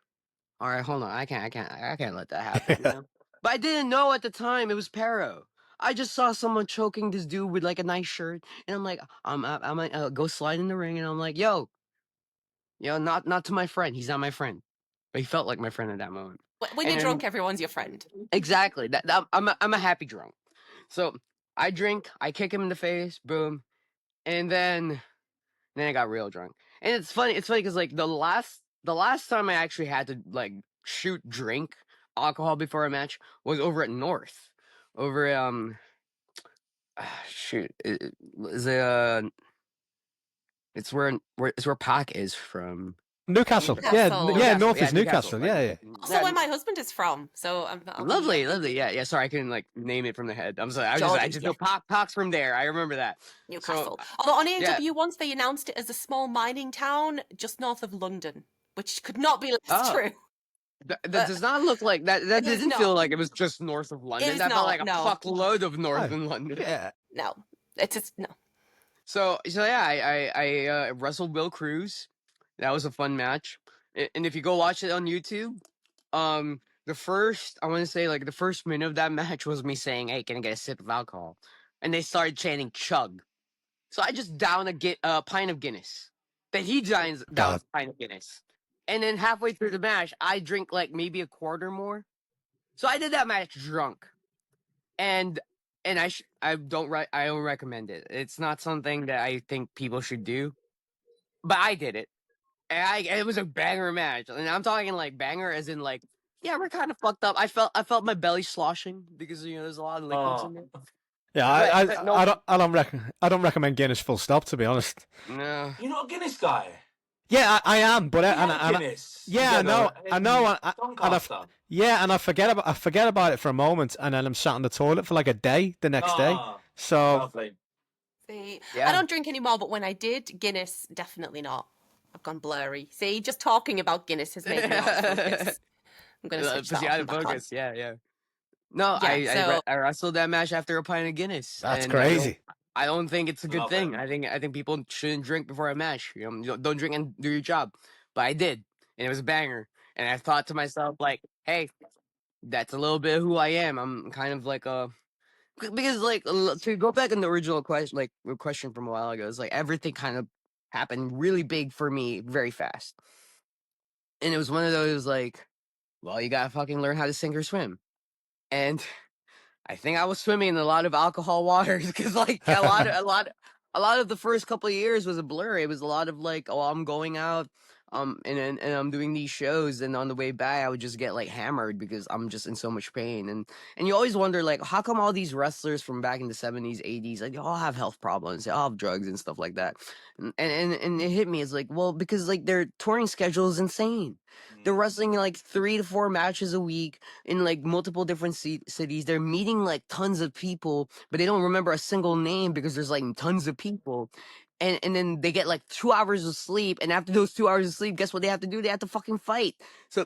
all right, hold on. I can't let that happen. You know? But I didn't know at the time it was Paro. I just saw someone choking this dude with like a nice shirt, and I'm like, I'm like, go slide in the ring, and I'm like, yo, not to my friend. He's not my friend, but he felt like my friend at that moment. When And you're then, drunk, everyone's your friend. exactly. I'm a happy drunk. So I drink, I kick him in the face, boom, and then I got real drunk. And it's funny because like the last time I actually had to like drink alcohol before a match was over at North, over shoot, is it it's where Pac is from. Newcastle. Yeah, Newcastle. yeah. Newcastle, North yeah, is Newcastle. right? Yeah, yeah. Also, Yeah, where my husband is from, so I'll be lovely, lovely. Yeah. Sorry, I couldn't like name it from the head. I'm sorry. I Jordan, just yeah. know Pac's from there. I remember that. Newcastle. So Although on yeah. AEW once they announced it as a small mining town just north of London, which could not be less Oh, true. that does not look like that. That It is didn't feel not. like it was just north of It London. is That felt like not. a No, fuckload of north Oh, in London. yeah. no. It's just no. So yeah, I wrestled Will Cruz. That was a fun match. And if you go watch it on YouTube, the first I want to say like the first minute of that match was me saying, "Hey, can I get a sip of alcohol?" And they started chanting "chug." So I just downed a pint of Guinness. Then he downs God. a pint of Guinness. And then halfway through the match, I drink like maybe a quarter more. So I did that match drunk. And I don't recommend it. It's not something that I think people should do. But I did it. And it was a banger match. And I'm talking like banger as in like, yeah, we're kind of fucked up. I felt my belly sloshing because there's a lot of liquids in there. Yeah, But no, I don't recommend Guinness full stop, to be honest. no. You're not a Guinness guy. Yeah, I am, but We and had I, Guinness yeah, together I in know, Doncaster. yeah, and I forget about it for a moment, and then I'm sat on the toilet for like a day the next day. Ah, So lovely. See, Yeah. I don't drink anymore, but when I did, Guinness, definitely not. I've gone blurry. See, just talking about Guinness has made me out of focus. I'm going to switch Puts that you off out and of back on. focus. Yeah. No, Yeah, so I wrestled that match after a pint of Guinness. that's And crazy. I don't think it's a good Love thing. it. I think people shouldn't drink before a match. Don't drink and do your job. But I did, and it was a banger. And I thought to myself like, hey, that's a little bit of who I am. I'm kind of like a because like to go back in the original question, like question from a while ago, is like everything kind of happened really big for me very fast, and it was one of those like, well, you gotta fucking learn how to sink or swim, and I think I was swimming in a lot of alcohol waters because like a lot of the first couple of years was a blur. It was a lot of like, oh, I'm going out, and I'm doing these shows, and on the way back, I would just get like hammered because I'm just in so much pain, and you always wonder like, how come all these wrestlers from back in the 70s, 80s, like they all have health problems, they all have drugs and stuff like that, and it hit me. It's like, well, because like their touring schedule is insane. They're wrestling like 3 to 4 matches a week in like multiple different cities. They're meeting like tons of people, but they don't remember a single name because there's like tons of people. And then they get like 2 hours of sleep, and after those 2 hours of sleep, guess what they have to do? They have to fucking fight. So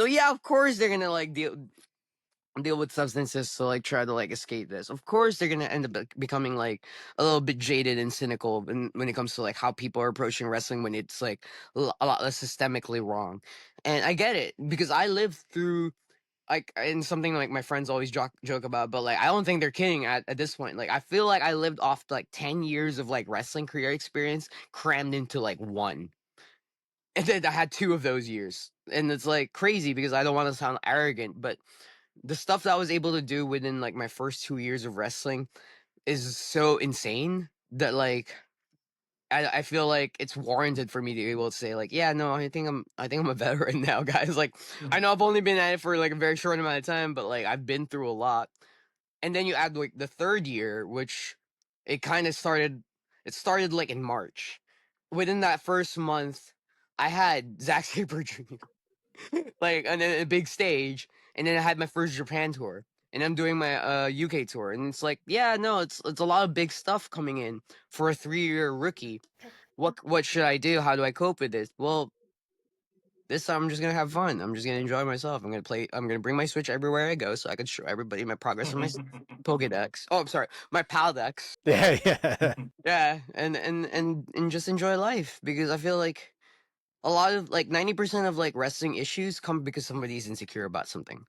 yeah, of course they're gonna like deal with substances to like try to like escape this. Of course they're gonna end up becoming like a little bit jaded and cynical when it comes to like how people are approaching wrestling when it's like a lot less systemically wrong. And I get it because I lived through like and something like my friends always joke about, but like I don't think they're kidding at this point. Like I feel like I lived off like 10 years of like wrestling career experience crammed into like one. And then I had 2 of those years. And it's like crazy because I don't want to sound arrogant, but the stuff that I was able to do within like my first 2 years of wrestling is so insane that like I feel like it's warranted for me to be able to say like, yeah, no, I think I'm a veteran now, guys. Like I know I've only been at it for like a very short amount of time, but like I've been through a lot. And then you add like the third year, which it kind of started it started like in March. Within that first month, I had Zack Sabre Jr. like on a big stage, and then I had my first Japan tour, and I'm doing my UK tour, and it's like, yeah, no, it's a lot of big stuff coming in for a 3-year rookie. What should I do? How do I cope with this? Well, This time I'm just gonna have fun. I'm just gonna enjoy myself. I'm gonna bring my Switch everywhere I go, so I can show everybody my progress on my Pokédex. Oh, I'm sorry, my Paldex. Yeah, yeah. Yeah, and just enjoy life, because I feel like a lot of, like, 90% of, like, wrestling issues come because somebody's insecure about something.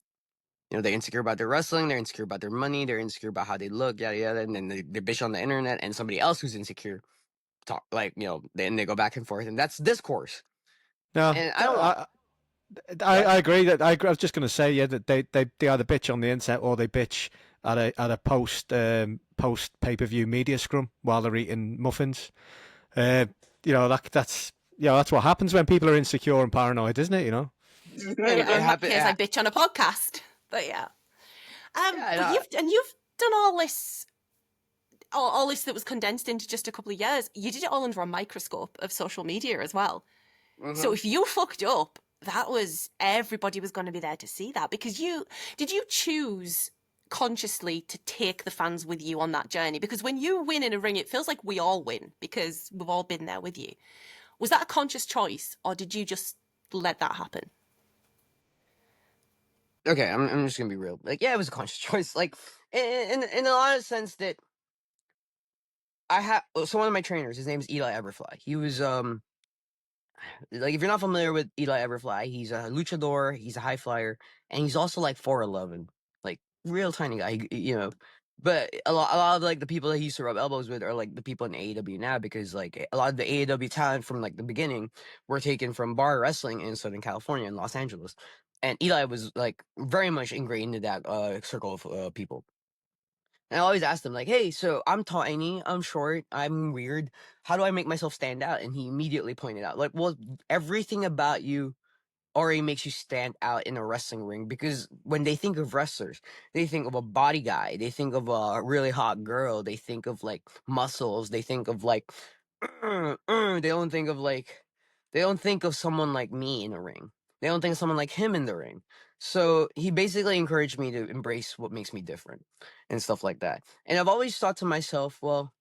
You know, they're insecure about their wrestling, they're insecure about their money, they're insecure about how they look, yada yada, and then they bitch on the internet, and somebody else who's insecure talk, like, you know, then they go back and forth, and that's discourse. No, And I don't. I agree that I was just going to say, yeah, that they either bitch on the internet or they bitch at a post pay-per-view media scrum while they're eating muffins. You know, that's that's what happens when people are insecure and paranoid, isn't it? You know. And In that happen. case, I bitch on a podcast. But yeah. Yeah, But no, you've done all this that was condensed into just a couple of years. You did it all under a microscope of social media as well. So if you fucked up, everybody was going to be there to see that, because did you choose consciously to take the fans with you on that journey? Because when you win in a ring, it feels like we all win because we've all been there with you. Was that a conscious choice, or did you just let that happen? okay, I'm just gonna be real. Like, yeah, it was a conscious choice. Like, in a lot of sense that I have. So one of my trainers, his name is Eli Everfly. He was like, if you're not familiar with Eli Everfly, he's a luchador, he's a high flyer, and he's also like 4'11", like real tiny guy. You know, but a lot of, like, the people that he used to rub elbows with are like the people in AEW now, because like a lot of the AEW talent from like the beginning were taken from bar wrestling in Southern California and Los Angeles, and Eli was like very much ingrained into that circle of people. And I always asked him, like, hey, so I'm tiny, I'm short, I'm weird. How do I make myself stand out? And he immediately pointed out, like, well, everything about you already makes you stand out in a wrestling ring, because when they think of wrestlers, they think of a body guy, they think of a really hot girl, they think of like muscles, they think of like, they don't think of like, they don't think of someone like me in a ring. They don't think of someone like him in the ring. So he basically encouraged me to embrace what makes me different and stuff like that. And I've always thought to myself, well,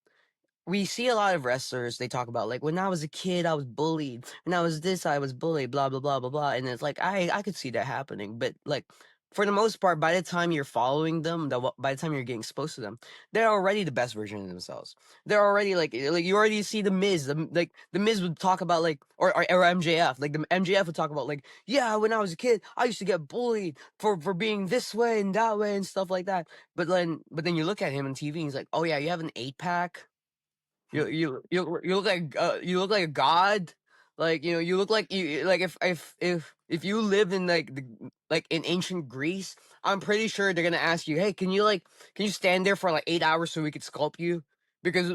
we see a lot of wrestlers, they talk about, like, when I was a kid, I was bullied. When I was this, I was bullied, blah, blah, blah, blah, blah. And it's like, I could see that happening. But, like, for the most part, by the time you're following them, by the time you're getting exposed to them, they're already the best version of themselves. They're already, like you already see the Miz. The Miz would talk about, like, or MJF. Like, the MJF would talk about, like, yeah, when I was a kid, I used to get bullied for being this way and that way and stuff like that. But then you look at him on TV and he's like, oh, yeah, you have an 8-pack? You look like a god. Like, you know, you look like you like, if you lived in like like in ancient Greece, I'm pretty sure they're gonna ask you, hey, can you stand there for like 8 hours so we could sculpt you? Because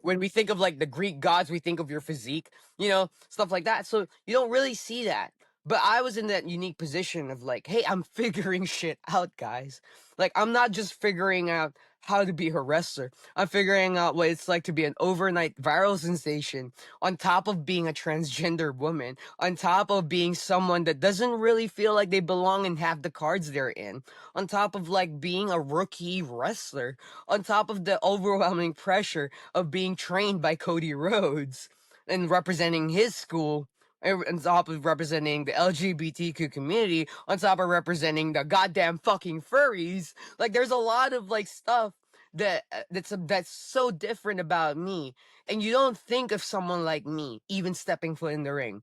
when we think of like the Greek gods, we think of your physique, you know, stuff like that. So you don't really see that. But I was in that unique position of like, hey, I'm figuring shit out, guys. Like, I'm not just figuring out how to be a wrestler. I'm figuring out what it's like to be an overnight viral sensation, on top of being a transgender woman, on top of being someone that doesn't really feel like they belong in half the cards they're in, on top of like being a rookie wrestler, on top of the overwhelming pressure of being trained by Cody Rhodes and representing his school, on top of representing the LGBTQ community, on top of representing the goddamn fucking furries. Like, there's a lot of like stuff that's so different about me, and you don't think of someone like me even stepping foot in the ring.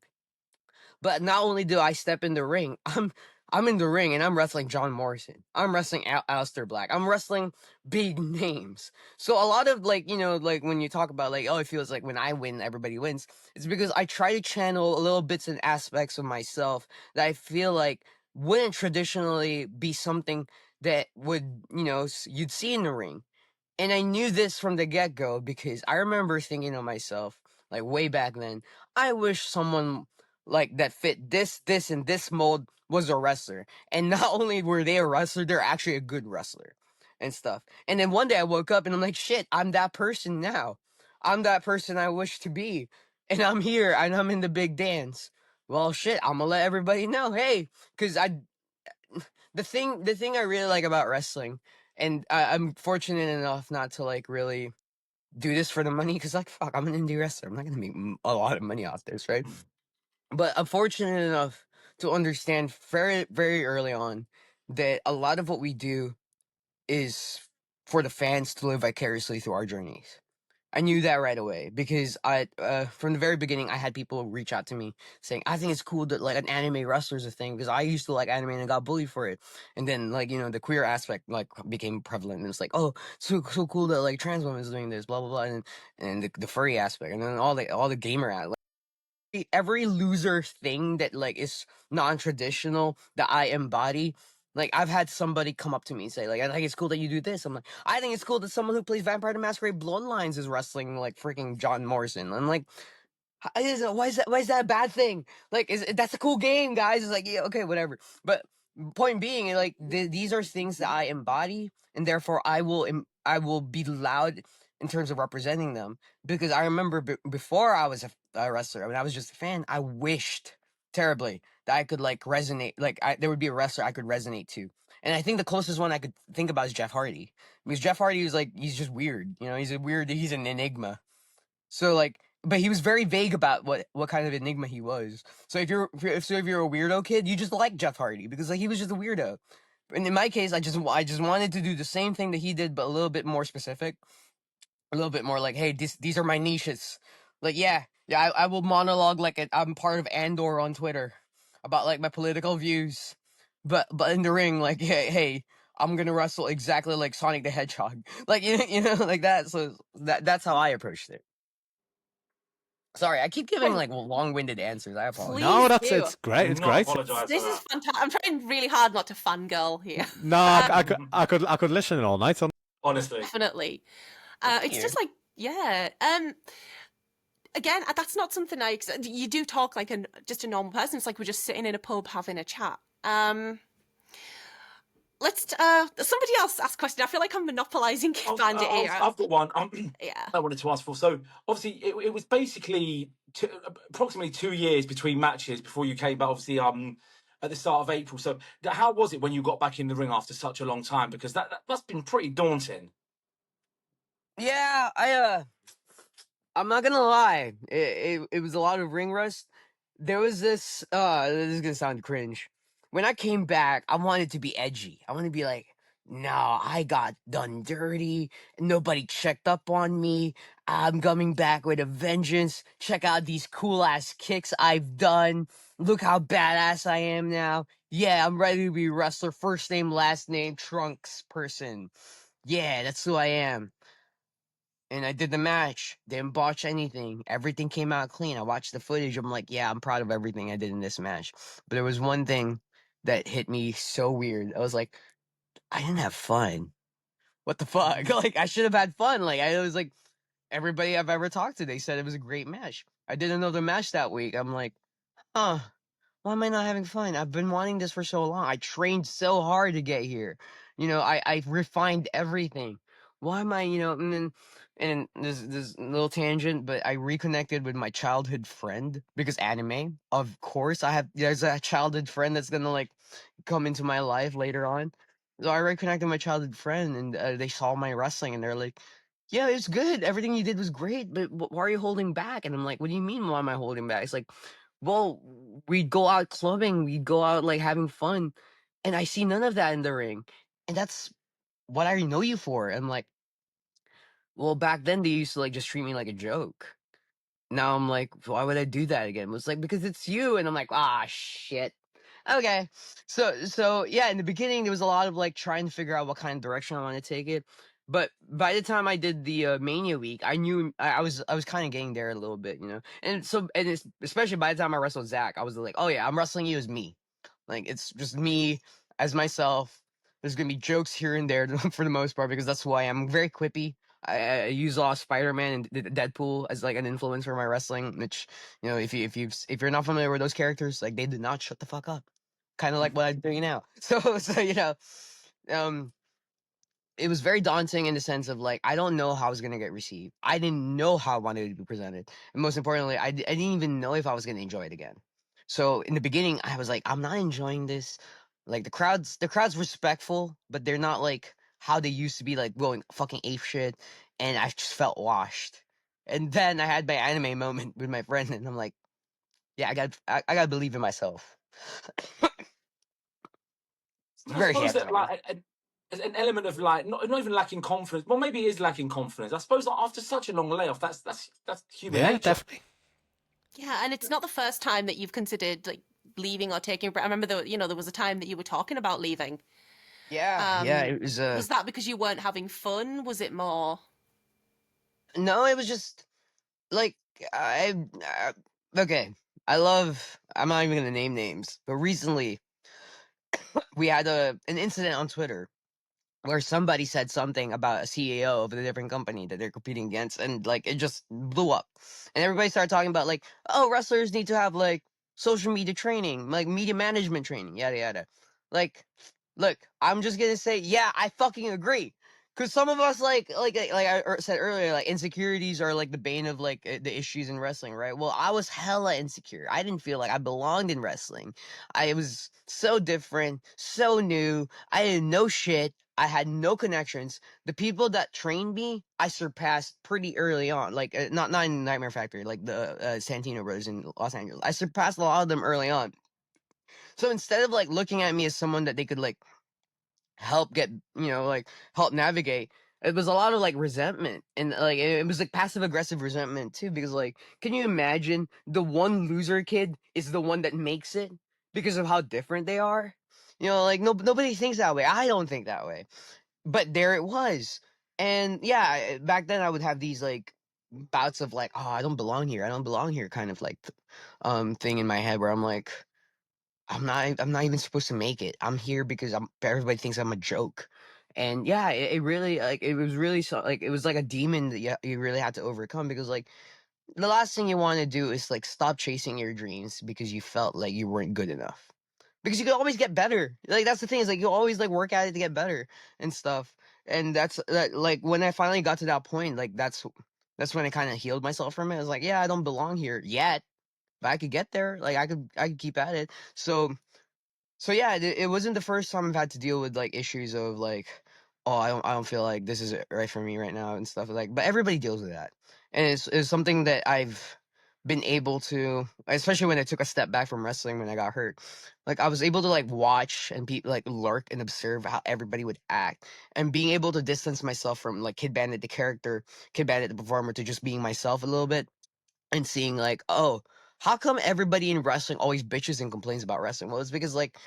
But not only do I step in the ring, I'm in the ring and I'm wrestling John Morrison. I'm wrestling Aleister Black. I'm wrestling big names. So a lot of, like, you know, like when you talk about like, oh, it feels like when I win, everybody wins. It's because I try to channel a little bits and aspects of myself that I feel like wouldn't traditionally be something that would, you know, you'd see in the ring. And I knew this from the get-go, because I remember thinking to myself, like, way back then, I wish someone like that fit this, and this mold was a wrestler. And not only were they a wrestler, they're actually a good wrestler and stuff. And then one day I woke up and I'm like, shit, I'm that person now. I'm that person I wish to be. And I'm here and I'm in the big dance. Well, shit, I'm gonna let everybody know, hey, because the thing I really like about wrestling, and I'm fortunate enough not to like really do this for the money, because, like, fuck, I'm an indie wrestler. I'm not gonna make a lot of money off this, right? But I'm fortunate enough to understand very, very early on that a lot of what we do is for the fans to live vicariously through our journeys. I knew that right away because from the very beginning, I had people reach out to me saying, I think it's cool that like an anime wrestler's a thing because I used to like anime and I got bullied for it. And then like, the queer aspect like became prevalent and it's like, oh, so cool that like trans women is doing this, blah, blah, blah. And the furry aspect and then all the gamer every loser thing that like is non-traditional that I embody. Like I've had somebody come up to me and say, like, I think it's cool that you do this. I'm like, I think it's cool that someone who plays Vampire the Masquerade Bloodlines is wrestling like freaking John Morrison. I'm like, why is that a bad thing? Like, that's a cool game, guys. It's like, yeah, okay, whatever. But point being, like, these are things that I embody, and therefore I will be loud in terms of representing them. Because I remember before I was a wrestler, when I was just a fan, I wished terribly that I could like resonate, like there would be a wrestler I could resonate to. And I think the closest one I could think about is Jeff Hardy, because Jeff Hardy was like, he's just weird, he's an enigma. So like, but he was very vague about what kind of enigma he was. So if you're a weirdo kid, you just like Jeff Hardy because like he was just a weirdo. And in my case, I just wanted to do the same thing that he did, but a little bit more specific, a little bit more like, hey, these are my niches. Like yeah, I will monologue like I'm part of Andor on Twitter about like my political views, but in the ring, like hey, I'm gonna wrestle exactly like Sonic the Hedgehog, like like that. So that's how I approached it. Sorry, I keep giving like long-winded answers. I apologize. Please No, that's do. it's great. Do It's not great. apologise This for is that. fantastic. I'm trying really hard not to fangirl here. No, I could listen all night on. Honestly. Definitely. It's you. just like, yeah. Again, that's not something you do talk like just a normal person. It's like we're just sitting in a pub having a chat. Let's somebody else ask a question. I feel like I'm monopolizing Kidd Bandit here. I've got one. Yeah. I wanted to ask for. So obviously, it was basically approximately 2 years between matches before you came back. Obviously, at the start of April. So how was it when you got back in the ring after such a long time? Because that's been pretty daunting. Yeah, I'm not gonna lie. It was a lot of ring rust. There was this this is gonna sound cringe. When I came back, I wanted to be edgy. I wanted to be like, no, I got done dirty. Nobody checked up on me. I'm coming back with a vengeance. Check out these cool ass kicks I've done. Look how badass I am now. Yeah, I'm ready to be a wrestler. First name, last name, Trunks person. Yeah, that's who I am. And I did the match. Didn't botch anything. Everything came out clean. I watched the footage. I'm like, yeah, I'm proud of everything I did in this match. But there was one thing that hit me so weird. I was like, I didn't have fun. What the fuck? Like, I should have had fun. Like, I was like, everybody I've ever talked to, they said it was a great match. I did another match that week. I'm like, huh, why am I not having fun? I've been wanting this for so long. I trained so hard to get here. I refined everything. Why am I, and this little tangent, but I reconnected with my childhood friend because anime. Of course, there's a childhood friend that's gonna like come into my life later on. So I reconnected with my childhood friend, and they saw my wrestling, and they're like, "Yeah, it's good. Everything you did was great, but why are you holding back?" And I'm like, "What do you mean? Why am I holding back?" It's like, well, we'd go out clubbing, we'd go out like having fun, and I see none of that in the ring. And that's what I know you for. I'm like, well, back then they used to like just treat me like a joke. Now I'm like, why would I do that again? It was like, because it's you. And I'm like, ah, shit. Okay. So yeah, in the beginning there was a lot of like trying to figure out what kind of direction I want to take it. But by the time I did the Mania week, I knew I was kind of getting there a little bit, and it's, especially by the time I wrestled Zach, I was like, oh yeah, I'm wrestling you as me, like it's just me as myself. There's gonna be jokes here and there for the most part because that's who I am. I'm very quippy. I use a lot of Spider-Man and Deadpool as like an influence for my wrestling, which if you're not familiar with those characters, like they did not shut the fuck up, kind of like what I'm doing now. So um, it was very daunting in the sense of like I don't know how I was gonna get received. I didn't know how I wanted it to be presented, and most importantly, I didn't even know if I was gonna enjoy it again. So in the beginning, I was like, I'm not enjoying this. Like the crowd's respectful, but they're not like how they used to be, like going fucking ape shit, and I just felt washed. And then I had my anime moment with my friend, and I'm like, yeah, I gotta believe in myself. I Very suppose that hamstring. like an element of like not even lacking confidence. Well, maybe it is lacking confidence. I suppose like, after such a long layoff, that's human Yeah, nature. definitely. Yeah, and it's not the first time that you've considered like leaving or taking a break. I remember there was a time that you were talking about leaving. Yeah, it was Was that because you weren't having fun? Was it more? no, it was just like I okay. I'm not even gonna name names, but recently we had an incident on Twitter where somebody said something about a CEO of a different company that they're competing against, and like it just blew up, and everybody started talking about like, oh, wrestlers need to have like social media training, like media management training, yada yada. Like, look, I'm just gonna say, yeah, I fucking agree. Cause some of us like I said earlier, like insecurities are like the bane of like the issues in wrestling, right? Well, I was hella insecure. I didn't feel like I belonged in wrestling. I was so different, so new. I didn't know shit. I had no connections. The people that trained me, I surpassed pretty early on. Like not in Nightmare Factory, like the Santino Brothers in Los Angeles. I surpassed a lot of them early on. So instead of like looking at me as someone that they could like help get, like help navigate, it was a lot of like resentment, and like it was like passive aggressive resentment too, because like, can you imagine the one loser kid is the one that makes it because of how different they are? Like nobody thinks that way. I don't think that way, but there it was. And yeah, back then I would have these like bouts of like, oh, I don't belong here, I don't belong here, kind of like thing in my head where I'm like, I'm not even supposed to make it. I'm here because everybody thinks I'm a joke. And yeah, it really like it was really like it was like a demon that you really had to overcome, because like the last thing you want to do is like stop chasing your dreams because you felt like you weren't good enough. Because you can always get better. Like that's the thing, is like you always like work at it to get better and stuff. And that's that, like when I finally got to that point, like that's when I kind of healed myself from it. I was like, yeah, I don't belong here yet, but I could get there. Like I could keep at it. So yeah, it wasn't the first time I've had to deal with like issues of like, oh, I don't feel like this is right for me right now and stuff like. But everybody deals with that, and it's something that I've been able to, especially when I took a step back from wrestling when I got hurt. Like I was able to like watch and be like lurk and observe how everybody would act, and being able to distance myself from like Kidd Bandit the character, Kidd Bandit the performer, to just being myself a little bit, and seeing like, oh, how come everybody in wrestling always bitches and complains about wrestling? Well, it's because like,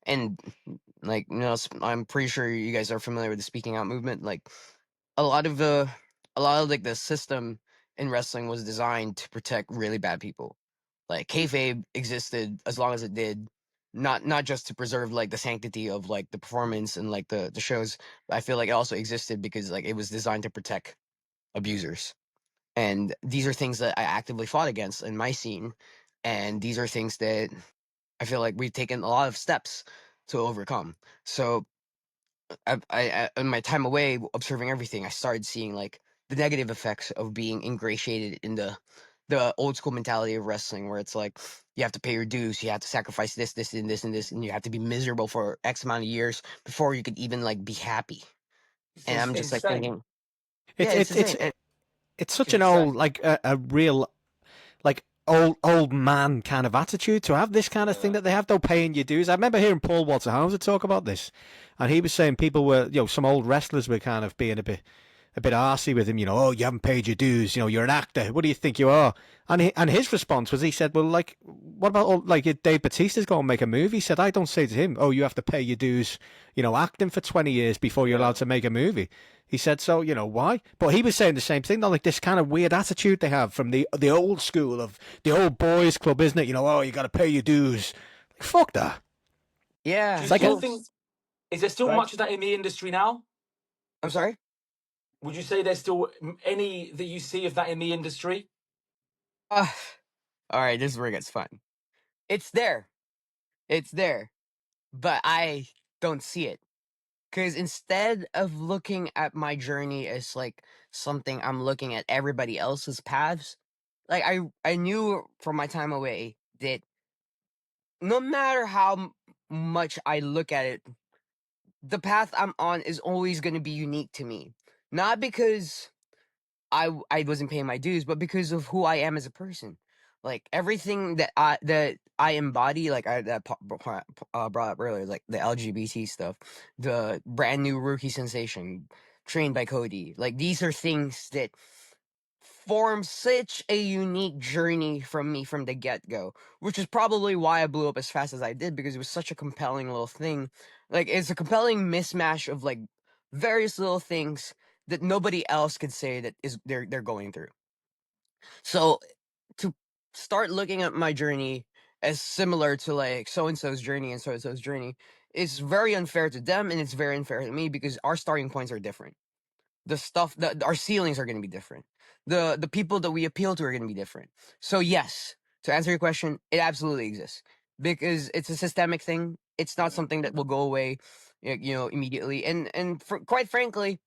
and like, I'm pretty sure you guys are familiar with the speaking out movement. Like a lot of the, a lot of like the system in wrestling was designed to protect really bad people. Like kayfabe existed as long as it did, not just to preserve like the sanctity of like the performance and like the shows. I feel like it also existed because like it was designed to protect abusers. And these are things that I actively fought against in my scene. And these are things that I feel like we've taken a lot of steps to overcome. So in my time away observing everything, I started seeing like the negative effects of being ingratiated in the old school mentality of wrestling, where it's like you have to pay your dues, you have to sacrifice this, and this, and this, and you have to be miserable for X amount of years before you could even like be happy. And It's I'm just like insane. thinking, yeah, It's it's it's it's insane. it's such an old Insane. like a real like old man kind of attitude to have this kind of thing Yeah. that they have, though, paying your dues. I remember hearing Paul Walter Hauser talk about this, and he was saying people were, some old wrestlers were kind of being a bit arsey with him. Oh, you haven't paid your dues. You're an actor. What do you think you are? And his response was, he said, well, like, what about like if Dave Bautista's going to make a movie? He said, I don't say to him, oh, you have to pay your dues. Acting for 20 years before you're Yeah. allowed to make a movie. He said, so, why? But he was saying the same thing, though, like this kind of weird attitude they have from the old school of the old boys club, isn't it? Oh, you got to pay your dues. Like, fuck that. Do Yeah, you It's like still a, well, think is there still right. much of that in the industry now? I'm sorry. Would you say there's still any that you see of that in the industry? Uh, all right, this is where it gets fun. It's there. It's there. But I don't see it. Because instead of looking at my journey as like something I'm looking at everybody else's paths, like I knew from my time away that no matter how much I look at it, the path I'm on is always going to be unique to me. Not because I wasn't paying my dues, but because of who I am as a person. Like everything that I embody, like brought up earlier, like the LGBT stuff, the brand new rookie sensation, trained by Cody. Like these are things that form such a unique journey from me from the get-go, which is probably why I blew up as fast as I did, because it was such a compelling little thing. Like it's a compelling mismatch of like various little things that nobody else could say that is they're going through. So to start looking at my journey as similar to like so and so's journey and so and so's journey is very unfair to them, and it's very unfair to me because our starting points are different. The stuff that our ceilings are going to be different. The people that we appeal to are going to be different. So yes, to answer your question, it absolutely exists because it's a systemic thing. It's not something that will go away, immediately. Quite frankly,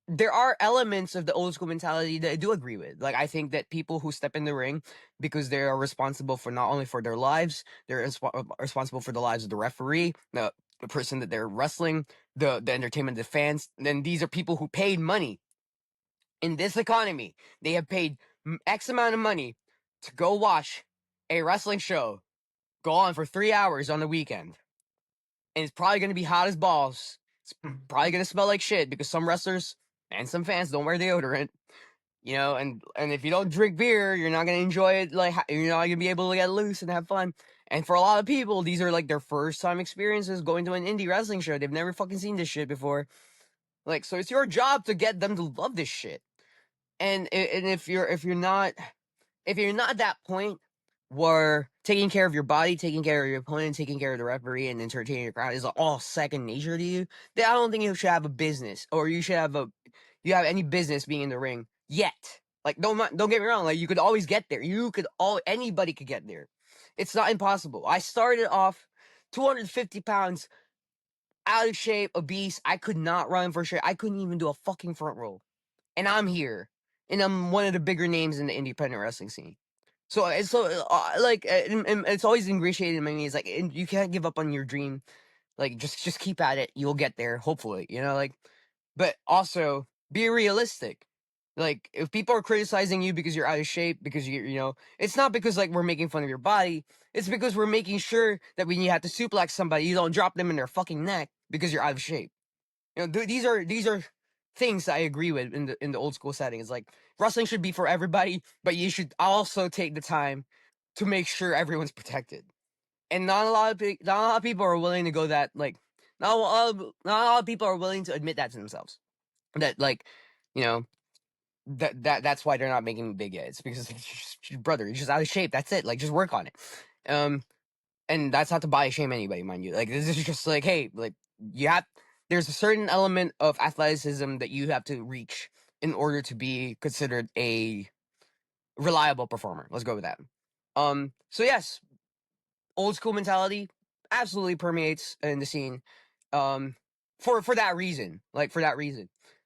there are elements of the old school mentality that I do agree with. Like I think that people who step in the ring because they are responsible for not only for their lives, they're responsible for the lives of the referee, the person that they're wrestling, the entertainment, the fans. Then these are people who paid money in this economy. They have paid X amount of money to go watch a wrestling show go on for 3 hours on the weekend, and it's probably going to be hot as balls. It's probably going to smell like shit because some wrestlers and some fans don't wear deodorant, and if you don't drink beer, you're not going to enjoy it. Like, you're not going to be able to get loose and have fun. And for a lot of people, these are like their first time experiences going to an indie wrestling show. They've never fucking seen this shit before. Like, so it's your job to get them to love this shit. And if you're not at that point where taking care of your body, taking care of your opponent, taking care of the referee, and entertaining your crowd is all second nature to you, then I don't think you should have a business, or you have any business being in the ring yet. Like, don't get me wrong. Like, you could always get there. Anybody could get there. It's not impossible. I started off 250 pounds, out of shape, obese. I could not run for sure. I couldn't even do a fucking front roll, and I'm here, and I'm one of the bigger names in the independent wrestling scene. So it's always ingratiated in me. It's like, and you can't give up on your dream. Like, just keep at it. You'll get there, hopefully. But also be realistic. Like, if people are criticizing you because you're out of shape, because it's not because like we're making fun of your body. It's because we're making sure that when you have to suplex somebody, you don't drop them in their fucking neck because you're out of shape. These are things I agree with in the old school setting. It's like wrestling should be for everybody, but you should also take the time to make sure everyone's protected. And not a lot of people are willing to go that, like, not a lot of people are willing to admit that to themselves. That, like, that's why they're not making big yet. It's because brother, you're just out of shape. That's it. Like, just work on it. And that's not to body shame anybody, mind you. Like, this is just like, hey, like, there's a certain element of athleticism that you have to reach in order to be considered a reliable performer. Let's go with that. So yes, old school mentality absolutely permeates in the scene. For that reason,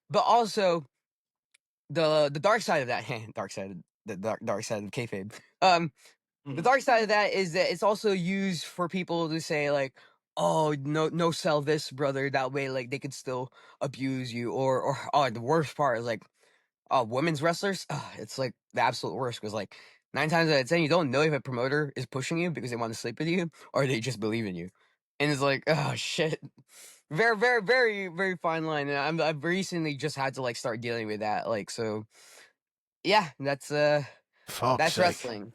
but also the dark side of that, dark side of kayfabe. The dark side of that is that it's also used for people to say like, oh, no, sell this, brother. That way, like, they could still abuse you, or oh, the worst part is like, women's wrestlers. It's like the absolute worst, because like 9 times out of 10, you don't know if a promoter is pushing you because they want to sleep with you or they just believe in you, and it's like, oh shit, very, very, very, very fine line. And I've recently just had to like start dealing with that, like, so yeah, that's Fuck's sake. wrestling.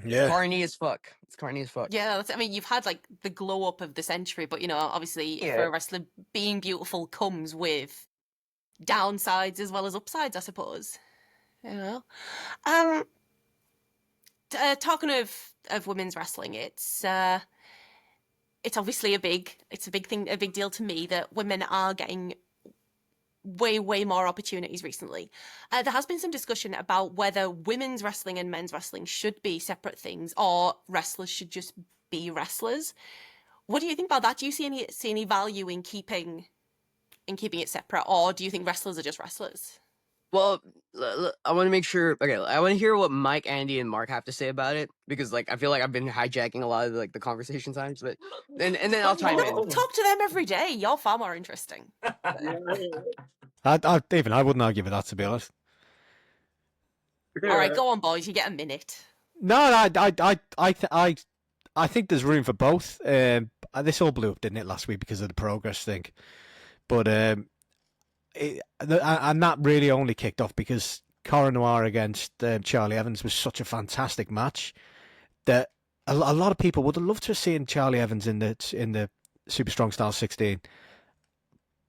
Yeah. Carny as fuck. It's carny as fuck. Yeah, I mean, you've had like the glow up of the century, but obviously Yeah. for a wrestler, being beautiful comes with downsides as well as upsides, I suppose. Talking of women's wrestling, it's obviously a big thing, a big deal to me that women are getting way more opportunities recently. There has been some discussion about whether women's wrestling and men's wrestling should be separate things, or wrestlers should just be wrestlers. What do you think about that? Do you see any value in keeping it separate, or do you think wrestlers are just wrestlers? Well, I want to make sure. Okay, I want to hear what Mike, Andy, and Mark have to say about it, because like I feel like I've been hijacking a lot of like the conversation times, but and then I'll chime in. Talk to them every day. You're far more interesting. I wouldn't argue with that, to be honest. All right, go on, boys. You get a minute. No, I think there's room for both. This all blew up, didn't it, last week because of the progress thing? But and that really only kicked off because Cora Noir against Charlie Evans was such a fantastic match that a lot of people would have loved to have seen Charlie Evans in the Super Strong Style 16.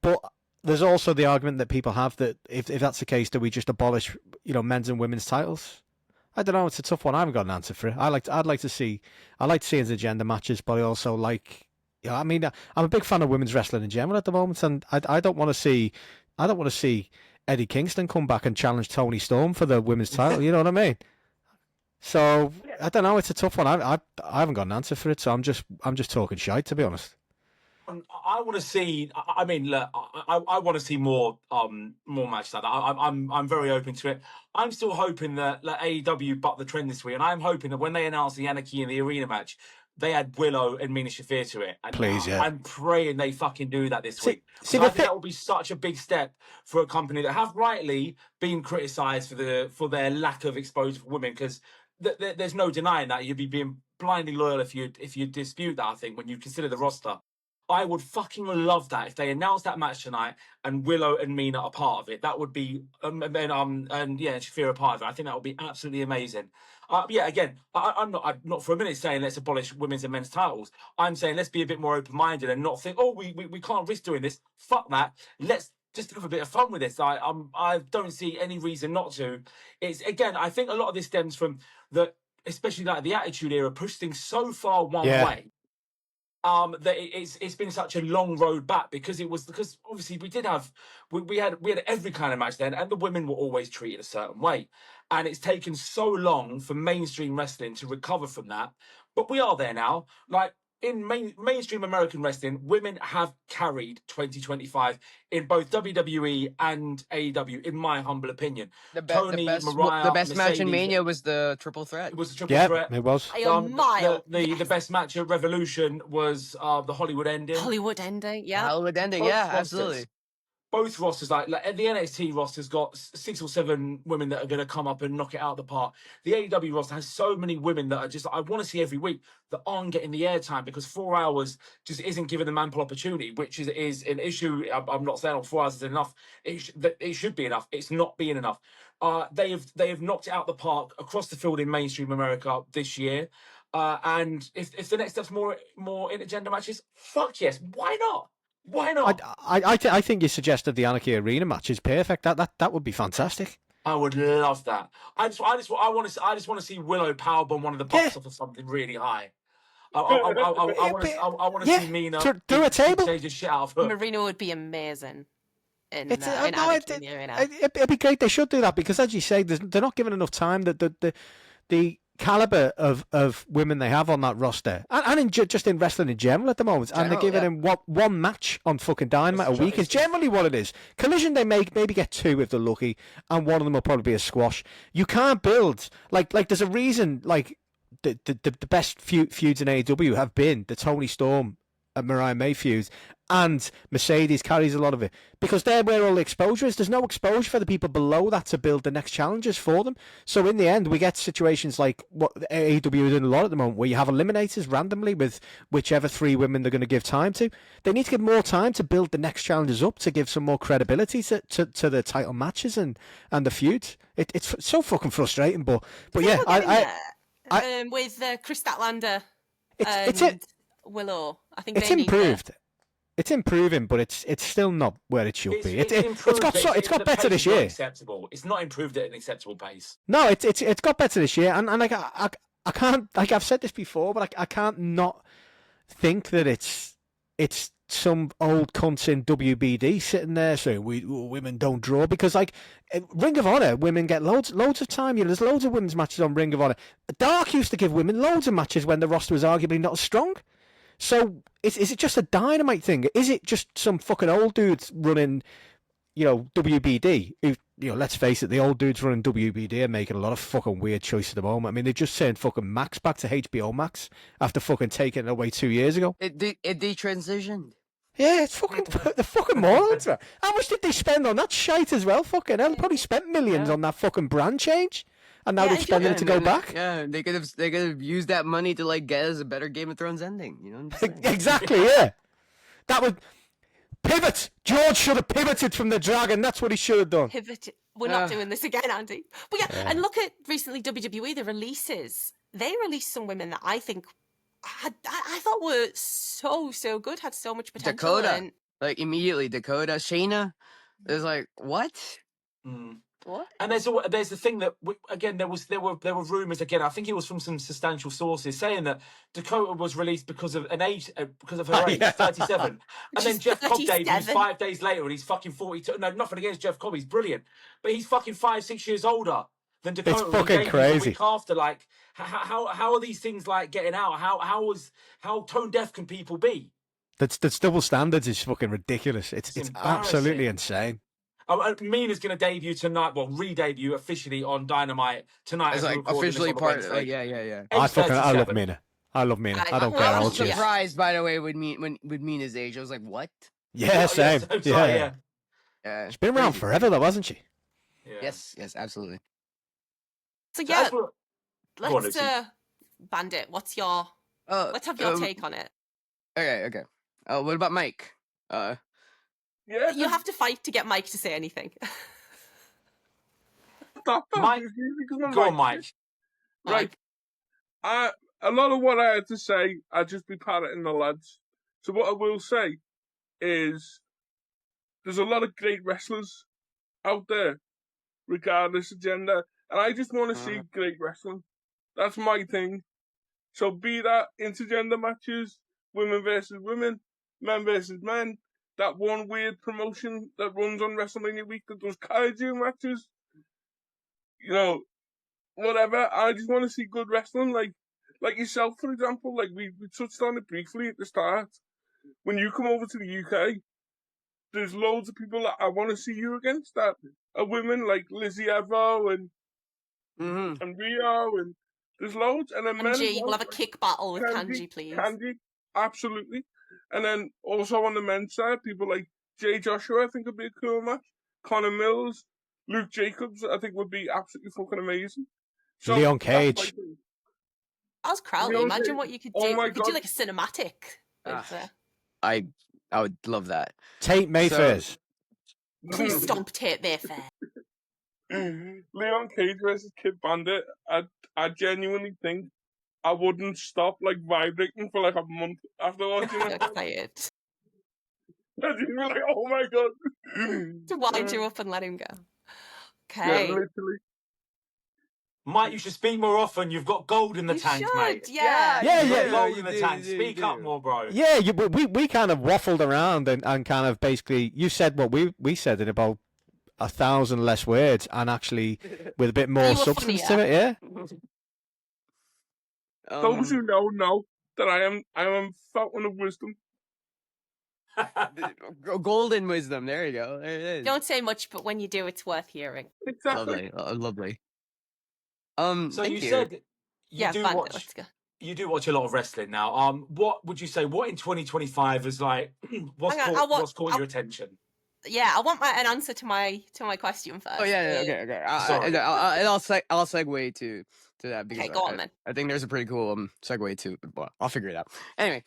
But there's also the argument that people have that if that's the case, do we just abolish men's and women's titles? I don't know. It's a tough one. I haven't got an answer for it. I'd like to see intergender matches, but I also like. I mean, I'm a big fan of women's wrestling in general at the moment, and I don't want to see Eddie Kingston come back and challenge Tony Storm for the women's title. You know what I mean? So I don't know. It's a tough one. I haven't got an answer for it, so I'm just talking shite, to be honest. I want to see. I mean, look, I want to see more matches like that. I'm very open to it. I'm still hoping that AEW bucked the trend this week, and I'm hoping that when they announce the Anarchy in the Arena match, they add Willow and Mina Shafir to it. And please, yeah. I'm praying they fucking do that this week. I think that will be such a big step for a company that have rightly been criticised for their lack of exposure for women, because there's no denying that you'd be being blindly loyal if you dispute that. I think when you consider the roster. I would fucking love that if they announced that match tonight and Willow and Mina are part of it. That would be, and Shafir are part of it. I think that would be absolutely amazing. Again, I'm not for a minute saying let's abolish women's and men's titles. I'm saying let's be a bit more open-minded and not think, we can't risk doing this. Fuck that. Let's just have a bit of fun with this. I don't see any reason not to. It's again, I think a lot of this stems from especially like the Attitude Era pushed things so far one way. That it's been such a long road back because obviously we had every kind of match then, and the women were always treated a certain way, and it's taken so long for mainstream wrestling to recover from that. But we are there now. Like in mainstream American wrestling, women have carried 2025 in both WWE and AEW, in my humble opinion. The best match in Mania was the triple threat. It was a triple threat. It was. The best match at Revolution was the Hollywood ending. Hollywood ending, yeah, absolutely. Both rosters, like the NXT roster's got 6 or 7 women that are going to come up and knock it out of the park. The AEW roster has so many women that are just, I want to see every week, that aren't getting the airtime because 4 hours just isn't giving them ample opportunity, which is an issue. I'm not saying 4 hours is enough. It should be enough. It's not being enough. They have knocked it out the park across the field in mainstream America this year. And if the next step's more intergender matches, fuck yes, why not? Why not? I think you suggested the Anarchy Arena match is perfect. That would be fantastic. I would love that. I just want to see Willow powerbomb one of the box off of something really high. I want to see Mina do a table. Change the shit out of her. Marina would be amazing. It'd be great. They should do that because, as you say, they're not given enough time. The caliber of women they have on that roster, and just in wrestling in general at the moment, and they're giving them one match on fucking Dynamite a week is generally what it is. Collision they maybe get 2 if they're lucky, and one of them will probably be a squash. You can't build like there's a reason like the best feuds in AEW have been the Tony Storm and Mariah May feuds, and Mercedes carries a lot of it because they're where all the exposure is. There's no exposure for the people below that to build the next challenges for them. So in the end, we get situations like what AEW is doing a lot at the moment, where you have eliminators randomly with whichever 3 women they're going to give time to. They need to give more time to build the next challenges up to give some more credibility to the title matches and the feuds. It's so fucking frustrating, but yeah, with Chris Statlander, it's Willow, I think it's improved. It's improving, but it's still not where it should be. It's got better this year. Acceptable. It's not improved at an acceptable pace. No, it's got better this year, and like I can't, like I've said this before, but I can't not think that it's some old cunts in WBD sitting there saying women don't draw, because like Ring of Honor, women get loads of time. There's loads of women's matches on Ring of Honor. Dark used to give women loads of matches when the roster was arguably not as strong. So is it just a Dynamite thing? Is it just some fucking old dudes running, WBD? Let's face it, the old dudes running WBD are making a lot of fucking weird choices at the moment. I mean, they just sent fucking Max back to HBO Max after fucking taking it away 2 years ago. It detransitioned. Yeah, it's fucking the fucking morons. How much did they spend on that shite as well? Fucking hell, they probably spent millions on that fucking brand change. and now Yeah, they've and spending it to go and back. yeah, they could have used that money to like get us a better Game of Thrones ending. You know what I'm just saying? Exactly, yeah. That would pivot. George should have pivoted from the dragon. That's what he should have done. Pivot. We're not doing this again, Andy. But yeah, Yeah. and look at recently WWE, the releases. They released some women that I think I thought were so good, had so much potential. Dakota, And like immediately, Dakota, Shayna is like, what? Mm. What? And there's the thing that again there were rumors again. I think it was from some substantial sources saying that Dakota was released because of an age because of her age, Yeah. 37, and then She's Jeff Cobb debuts 37. 5 days later and he's fucking 42. No, nothing against Jeff Cobb, he's brilliant, but he's fucking 5-6 years older than Dakota. It's when he fucking debuts crazy. The week after, like how are these things like getting out? How tone deaf can people be? That's double standards is fucking ridiculous. It's absolutely insane. Mina's going to debut tonight. Well, re-debut officially on Dynamite tonight. It's as we're like recording this officially on the part. Wednesday. Yeah. I love 37. Mina. I love Mina. I don't I care how I old was she is. surprised, by the way, with Mina's age. I was like, what? Yeah, same. so Yeah. sorry, yeah. Yeah. She's been around Crazy. forever, though, hasn't she? Yeah. Yes, absolutely. so So yeah, as we're- Go on, let's Lucy. Bandit. Let's have your take on it. Okay. What about Mike? Yeah, You have to fight to get Mike to say anything. Mike, go on, Mike. Right. A lot of what I had to say, I'd just be parroting the lads. So what I will say is there's a lot of great wrestlers out there, regardless of gender, and I just want to see great wrestling. That's my thing. So be that intergender matches, women versus women, men versus men, that one weird promotion that runs on WrestleMania week that does kaiju matches, you know, whatever. I just want to see good wrestling, like yourself, for example. Like we touched on it briefly at the start. When you come over to the UK, there's loads of people that I want to see you against that are women, like Lizzie Evo and Rio, and there's loads. And then men as Kanji, well, we'll have a like kick battle with Kanji, please. Kanji, absolutely. And then also on the men's side, people like Jay Joshua, I think would be a cool match. Connor Mills, Luke Jacobs, I think would be absolutely fucking amazing. So Leon that's my Cage. thing. How's Crowley? Leon Imagine Cage. what you could Oh do. my You could do God. like a cinematic. I would love that. Tate Mayfair's. Please stomp Tate Mayfair. Leon Cage versus Kidd Bandit. I genuinely think I wouldn't stop like vibrating for like a month after watching I'm it. excited I'd be like, oh my god. to wind you up and let him go. Yeah, Okay. literally. Mike, you should speak more often. You've got gold in the You tank, should, mate. yeah. Yeah, You've got yeah. gold you in the do, tank. you do, Speak you up do. more, bro. Yeah, we kind of waffled around and kind of basically, you said what we said in about 1,000 less words and actually with a bit more You were substance to funnier. it, yeah? Those who know that I am a fountain of wisdom. Golden wisdom. There you go. There it is. Don't say much, but when you do, it's worth hearing. Exactly. Lovely. So thank you you. said Yeah, do Bandit, watch. let's go. You do watch a lot of wrestling now. What would you say? What in 2025 is like? What's Hang on, caught your attention? Yeah, I want an answer to my question first. Oh yeah, okay. Sorry. I'll segue to that because Okay, go on then. I think there's a pretty cool segue to. Well, I'll figure it out. Anyway,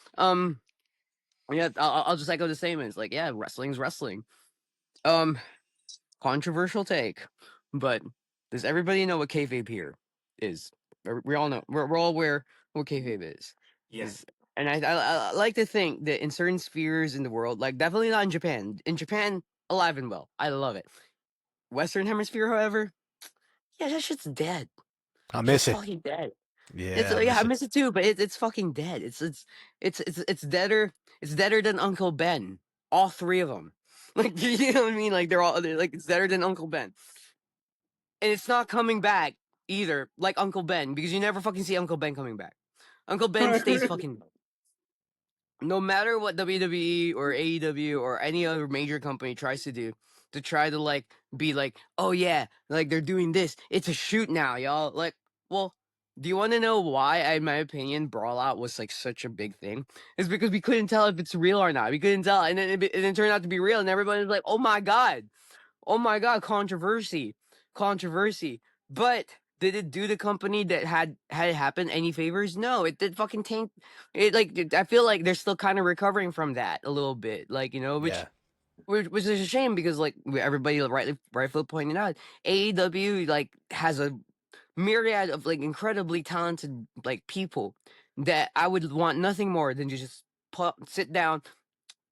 yeah, I'll just echo the same. It's like, yeah, wrestling's wrestling. Controversial take, but does everybody know what kayfabe here is? We all know. We're all aware what kayfabe is. Yes. And I like to think that in certain spheres in the world, like definitely not in Japan. In Japan, alive and well. I love it. Western Hemisphere, however, yeah, that shit's dead. I miss it. Fucking dead. Yeah, I miss it too, but it's fucking dead. It's deader. It's deader than Uncle Ben. All three of them. Like, you know what I mean? Like they're like it's deader than Uncle Ben. And it's not coming back either, like Uncle Ben, because you never fucking see Uncle Ben coming back. Uncle Ben stays fucking. No matter what WWE or AEW or any other major company tries to do to try to like be like, oh yeah, like they're doing this. It's a shoot now, y'all. Like, well, do you want to know why, in my opinion, Brawl Out was like such a big thing? It's because we couldn't tell if it's real or not. We couldn't tell, and then it turned out to be real, and everybody was like, oh my god, controversy. But did it do the company that had it happen any favors? No, it did fucking tank. It I feel like they're still kind of recovering from that a little bit, like, you know, Yeah. which is a shame because like everybody rightfully pointed out, AEW like has a myriad of like incredibly talented like people that I would want nothing more than to just sit down,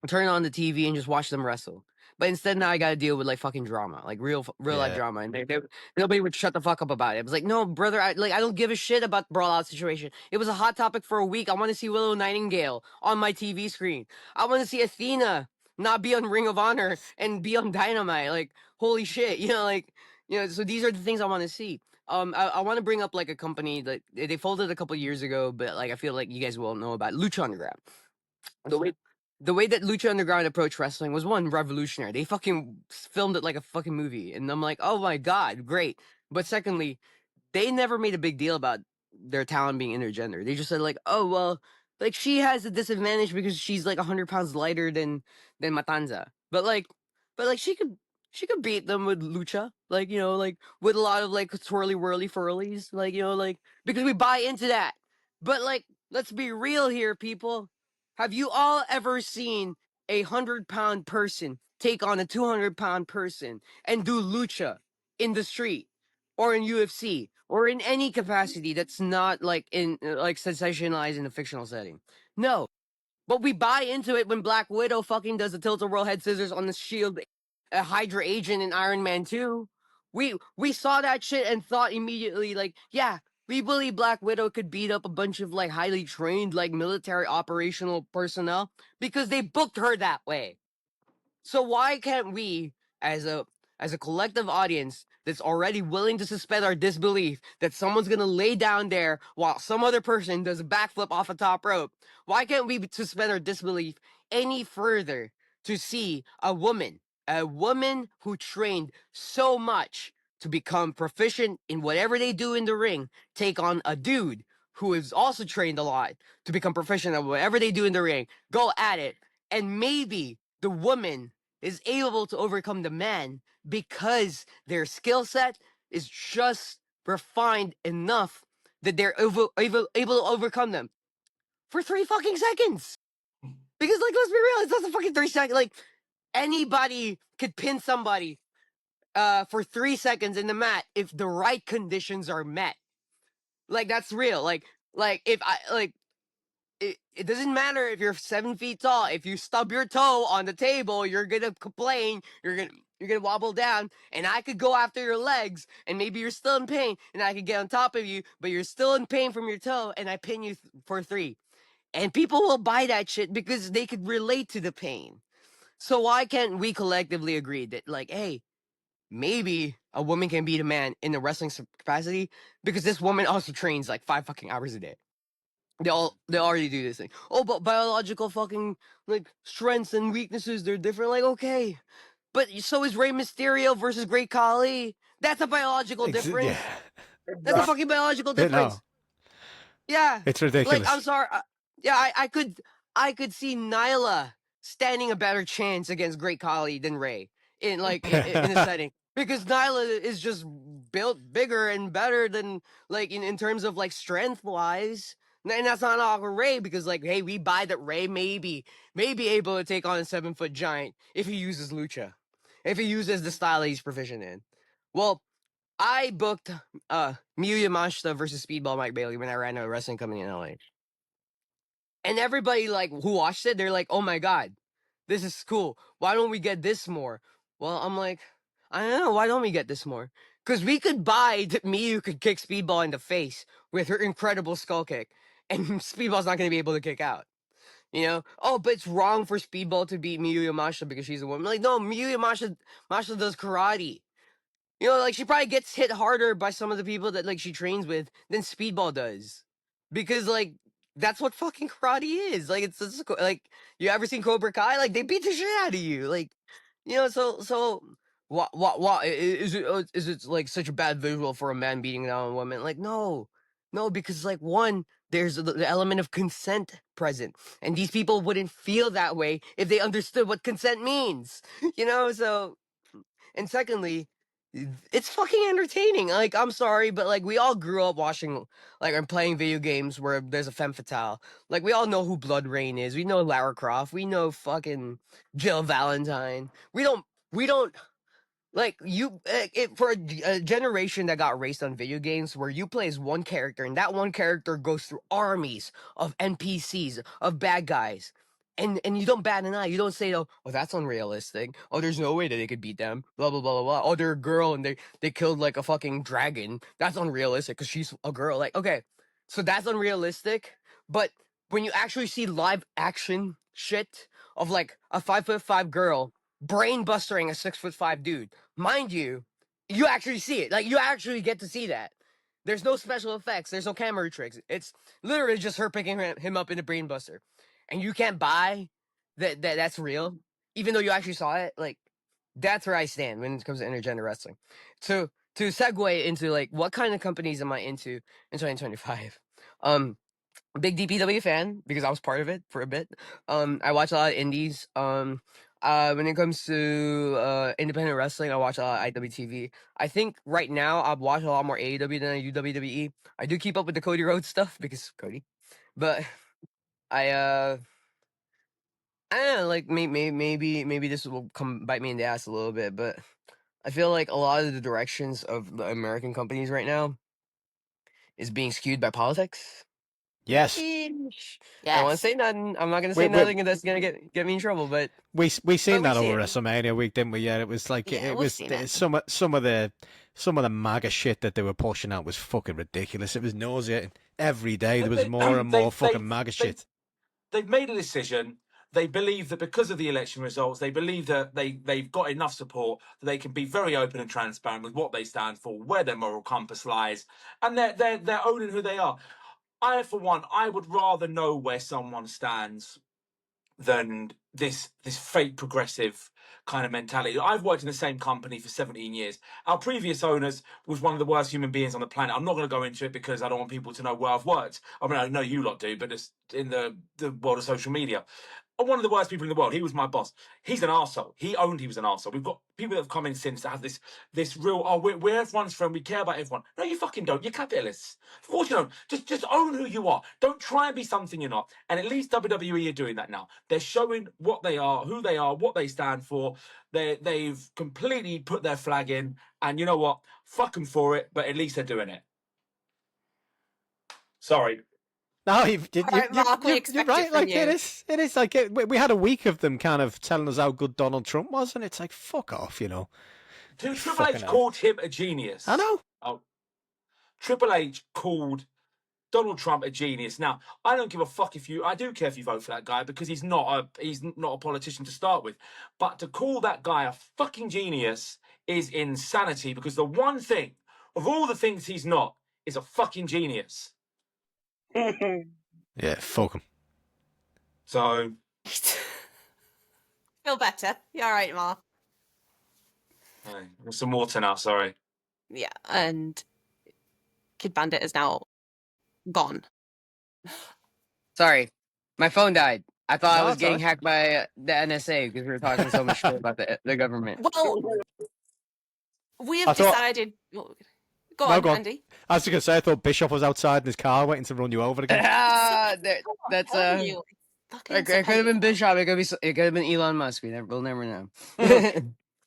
turn on the TV and just watch them wrestle. But instead now I got to deal with like fucking drama, like real life Yeah. drama, and nobody would shut the fuck up about it. It was like, no, brother, I don't give a shit about the brawl out situation. It was a hot topic for a week. I want to see Willow Nightingale on my TV screen. I want to see Athena not be on Ring of Honor and be on Dynamite. Like, holy shit, you know, like, you know. So these are the things I want to see. I want to bring up like a company that they folded a couple years ago, but like I feel like you guys will know about Lucha Underground. The way the way that Lucha Underground approached wrestling was one revolutionary. They fucking filmed it like a fucking movie, and I'm like, oh my god, great. But secondly, they never made a big deal about their talent being intergender. They just said like, oh well, like she has a disadvantage because she's like 100 pounds lighter than Matanza. But like she could beat them with lucha, like, you know, like with a lot of like twirly whirly furlies, like, you know, like because we buy into that. But like, let's be real here, people. Have you all ever seen a 100-pound person take on a 200-pound person and do lucha in the street? Or in UFC, or in any capacity that's not like in like sensationalized in a fictional setting. No, but we buy into it when Black Widow fucking does the tilt-a-whirl head scissors on the Shield, a Hydra agent in Iron Man 2. We saw that shit and thought immediately like, yeah, we believe Black Widow could beat up a bunch of like highly trained like military operational personnel because they booked her that way. So why can't we, as a collective audience that's already willing to suspend our disbelief that someone's gonna lay down there while some other person does a backflip off a top rope, why can't we suspend our disbelief any further to see a woman who trained so much to become proficient in whatever they do in the ring, take on a dude who is also trained a lot to become proficient at whatever they do in the ring, go at it, and maybe the woman is able to overcome the man because their skill set is just refined enough that they're able to overcome them for 3 fucking seconds. Because, like, let's be real, it's not a fucking 3 seconds. Like, anybody could pin somebody for 3 seconds in the mat if the right conditions are met. Like, that's real. Like if I like it doesn't matter if you're 7 feet tall. If you stub your toe on the table, you're gonna complain. You're gonna wobble down, and I could go after your legs, and maybe you're still in pain, and I could get on top of you, but you're still in pain from your toe, and I pin you for 3. And people will buy that shit because they could relate to the pain. So why can't we collectively agree that, like, hey, maybe a woman can beat a man in the wrestling capacity because this woman also trains like 5 fucking hours a day. They already do this thing. Oh, but biological fucking like strengths and weaknesses, they're different. Like, okay. But so is Rey Mysterio versus Great Khali. That's a biological difference. Yeah. That's a fucking biological difference. No, Yeah. it's Like, ridiculous. I'm sorry. Yeah, I could see Nyla standing a better chance against Great Khali than Ray in like in a setting because Nyla is just built bigger and better than like in terms of like strength wise. And that's not all Ray because like, hey, we buy that Ray may be able to take on a 7-foot giant if he uses lucha, if he uses the style that he's proficient in. Well, I booked Miyu Yamashita versus Speedball Mike Bailey when I ran a wrestling company in LA. And everybody like who watched it, they're like, "Oh my god, this is cool. Why don't we get this more?" Well, I'm like, I don't know. Why don't we get this more? Because we could buy that Miyu could kick Speedball in the face with her incredible skull kick, and Speedball's not going to be able to kick out. You know? Oh, but it's wrong for Speedball to beat Miyu Yamashita because she's a woman. Like, no, Miyu Yamashita does karate. You know, like she probably gets hit harder by some of the people that like she trains with than Speedball does, because like that's what fucking karate is. Like it's like you ever seen Cobra Kai? Like they beat the shit out of you. Like, you know, so what is it like such a bad visual for a man beating down a woman? Like no, because like one, there's the element of consent present, and these people wouldn't feel that way if they understood what consent means. You know, so. And secondly, it's fucking entertaining. Like, I'm sorry, but like we all grew up watching like and playing video games where there's a femme fatale. Like we all know who Blood Rain is. We know Lara Croft. We know fucking Jill Valentine. We don't like you for a generation that got raised on video games where you play as one character and that one character goes through armies of NPCs of bad guys. And you don't bat an eye. You don't say, oh, that's unrealistic. Oh, there's no way that they could beat them. Blah blah blah blah blah. Oh, they're a girl and they killed like a fucking dragon. That's unrealistic because she's a girl. Like, okay, so that's unrealistic. But when you actually see live action shit of like a 5'5" girl brain bustering a 6'5" dude, mind you, you actually see it. Like you actually get to see that. There's no special effects. There's no camera tricks. It's literally just her picking him up in a brain buster, and you can't buy that's real, even though you actually saw it. Like that's where I stand when it comes to intergender wrestling. To segue into like what kind of companies am I into in 2025? Big DPW fan because I was part of it for a bit. I watch a lot of indies. When it comes to independent wrestling, I watch a lot of IWTV. I think right now I watch a lot more AEW than I do WWE. I do keep up with the Cody Rhodes stuff because Cody, but I I don't know, like maybe this will come bite me in the ass a little bit, but I feel like a lot of the directions of the American companies right now is being skewed by politics. Yes. Eesh. I don't want to Yes. say nothing. I'm not gonna We say we nothing that's gonna get me in trouble. But we seen we that see over it. WrestleMania week, didn't we? Yeah, it was like Yeah, it we've was seen it. some of the MAGA shit that they were pushing out was fucking ridiculous. It was nauseating. Every day there was more and more fucking MAGA shit. They've made a decision. They believe that because of the election results, they believe that they've got enough support that they can be very open and transparent with what they stand for, where their moral compass lies, and they're owning who they are. I, for one, I would rather know where someone stands than this fake progressive kind of mentality. I've worked in the same company for 17 years. Our previous owners was one of the worst human beings on the planet. I'm not going to go into it because I don't want people to know where I've worked. I mean, I know you lot do, but it's in the world of social media. One of the worst people in the world. He was my boss. He's an arsehole. He was an arsehole. We've got people that have come in since that have this real, oh, we're everyone's friend. We care about everyone. No, you fucking don't. You're capitalists. Of course you don't. Just own who you are. Don't try and be something you're not. And at least WWE are doing that now. They're showing what they are, who they are, what they stand for. They've completely put their flag in. And you know what? Fuck them for it. But at least they're doing it. Sorry. No, Right, Mark, we you're expect right. it from Like you. it is like we had a week of them kind of telling us how good Donald Trump was, and it's like fuck off, you know. Triple H called him a genius. I know. Oh, Triple H called Donald Trump a genius. Now, I don't give a fuck I do care if you vote for that guy because he's not a politician to start with. But to call that guy a fucking genius is insanity because the one thing of all the things he's not is a fucking genius. Yeah, fuck him. So Feel better. You're all right, Mark. some water now, sorry. Yeah, and Kidd Bandit is now gone. Sorry, my phone died. I thought I No, was it's getting alright. hacked by the NSA because we were talking so much shit about the government. Well, we have I thought- decided. Go No, on, go on. Andy. I was just gonna say I thought Bishop was outside in his car waiting to run you over again. That's Telling you, it could have been Bishop. It could have been Elon Musk. We'll never know.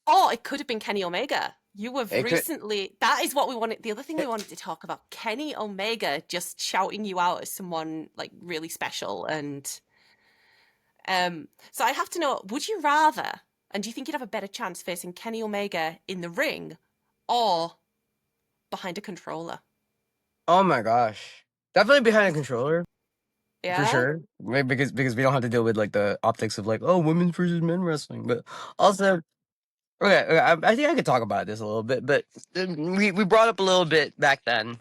Or it could have been Kenny Omega. You have It could- recently. That is what we wanted. The other thing we wanted to talk about: Kenny Omega just shouting you out as someone like really special, and so I have to know: would you rather? And do you think you'd have a better chance facing Kenny Omega in the ring, or behind a controller? Oh my gosh, definitely behind a controller. Yeah, For sure, because we don't have to deal with like the optics of like women versus men wrestling, but also okay, I think I could talk about this a little bit, but we brought up a little bit back then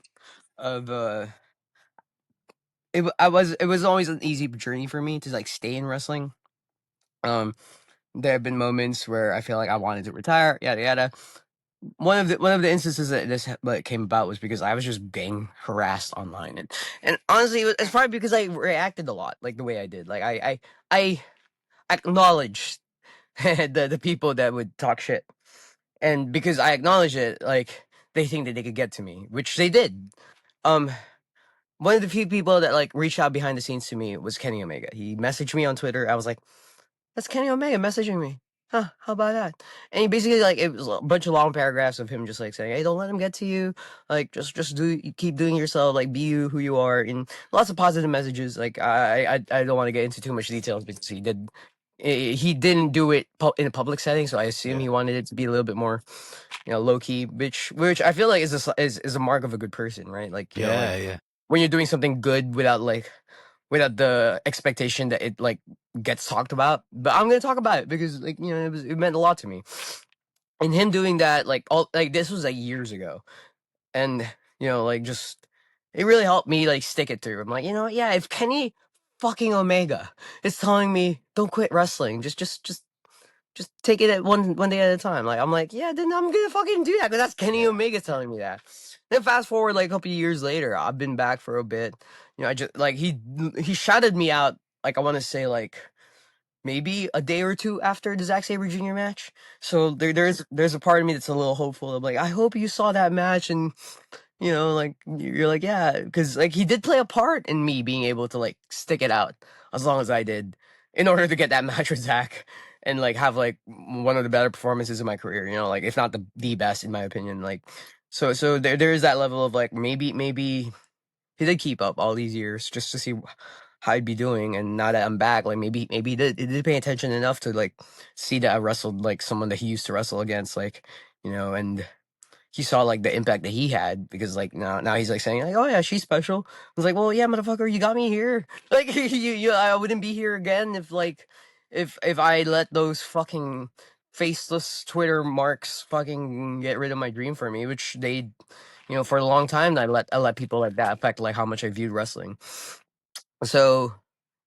of it was always an easy journey for me to like stay in wrestling. There have been moments where I feel like I wanted to retire, yada yada. One of the instances that this came about was because I was just getting harassed online, and honestly, it's probably because I reacted a lot, like the way I did. Like I acknowledged the people that would talk shit, and because I acknowledge it, like they think that they could get to me, which they did. Um, one of the few people that like reached out behind the scenes to me was Kenny Omega. He messaged me on Twitter. I was like, "That's Kenny Omega messaging me." Huh? How about that? And he basically like it was a bunch of long paragraphs of him just like saying, "Hey, don't let him get to you. Like, just keep doing yourself. Like, be you who you are." And lots of positive messages. Like, I don't want to get into too much details because he didn't do it in a public setting, so I assume he wanted it to be a little bit more, low key, which I feel like is a mark of a good person, right? Like, like Yeah. when you're doing something good without the expectation that it like gets talked about. But I'm gonna talk about it because like it meant a lot to me. And him doing that like this was like years ago, and like just it really helped me like stick it through. I'm like, yeah, if Kenny fucking Omega is telling me don't quit wrestling, just take it at one day at a time. Like I'm like, yeah, then I'm gonna fucking do that because that's Kenny Omega telling me that. Then fast forward like a couple of years later, I've been back for a bit. I just like he shouted me out like I want to say like maybe a day or two after the Zack Sabre Jr. match. So there's a part of me that's a little hopeful of like I hope you saw that match and like you're like yeah because like he did play a part in me being able to like stick it out as long as I did in order to get that match with Zack and like have like one of the better performances in my career. Like if not the best in my opinion. Like so there is that level of like maybe he did keep up all these years just to see how I'd be doing, and now that I'm back, like maybe he did pay attention enough to like see that I wrestled like someone that he used to wrestle against, like and he saw like the impact that he had because like now he's like saying like oh yeah she's special. I was like well yeah motherfucker you got me here like you I wouldn't be here again if like if I let those fucking faceless Twitter marks fucking get rid of my dream for me, which they for a long time I let people like that affect like how much I viewed wrestling. So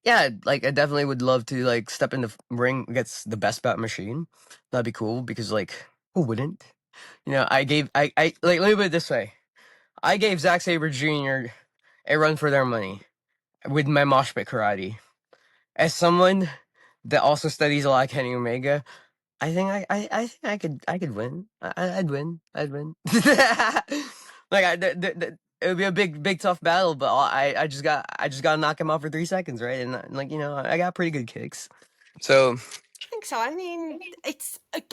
yeah, like I definitely would love to like step in the ring against the best bat machine. That'd be cool because like who wouldn't? I like let me put it this way. I gave Zack Sabre Jr. a run for their money with my mosh pit karate. As someone that also studies a lot of Kenny Omega, I think I think I could win. I'd win. I'd win. Like it would be a big tough battle, but I just got to knock him out for 3 seconds, right? And like I got pretty good kicks. So I think so. I mean,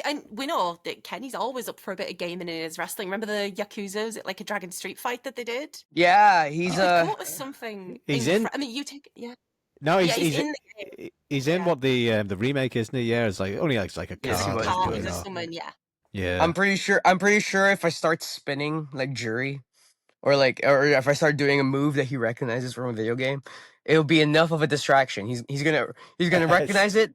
and we know that Kenny's always up for a bit of gaming in his wrestling. Remember the Yakuza? Was it like a Dragon Street fight that they did? yeah, You he's did come up with something He's in. I mean, you take yeah. No, Yeah, he's in the game. he's in Yeah. what the remake is, isn't he? Yeah, it's like only like it's like a Yes, he card. was. Car He was a was. summon, yeah. Yeah. I'm pretty sure if I start spinning like Jury, or if I start doing a move that he recognizes from a video game, it'll be enough of a distraction. He's gonna recognize it.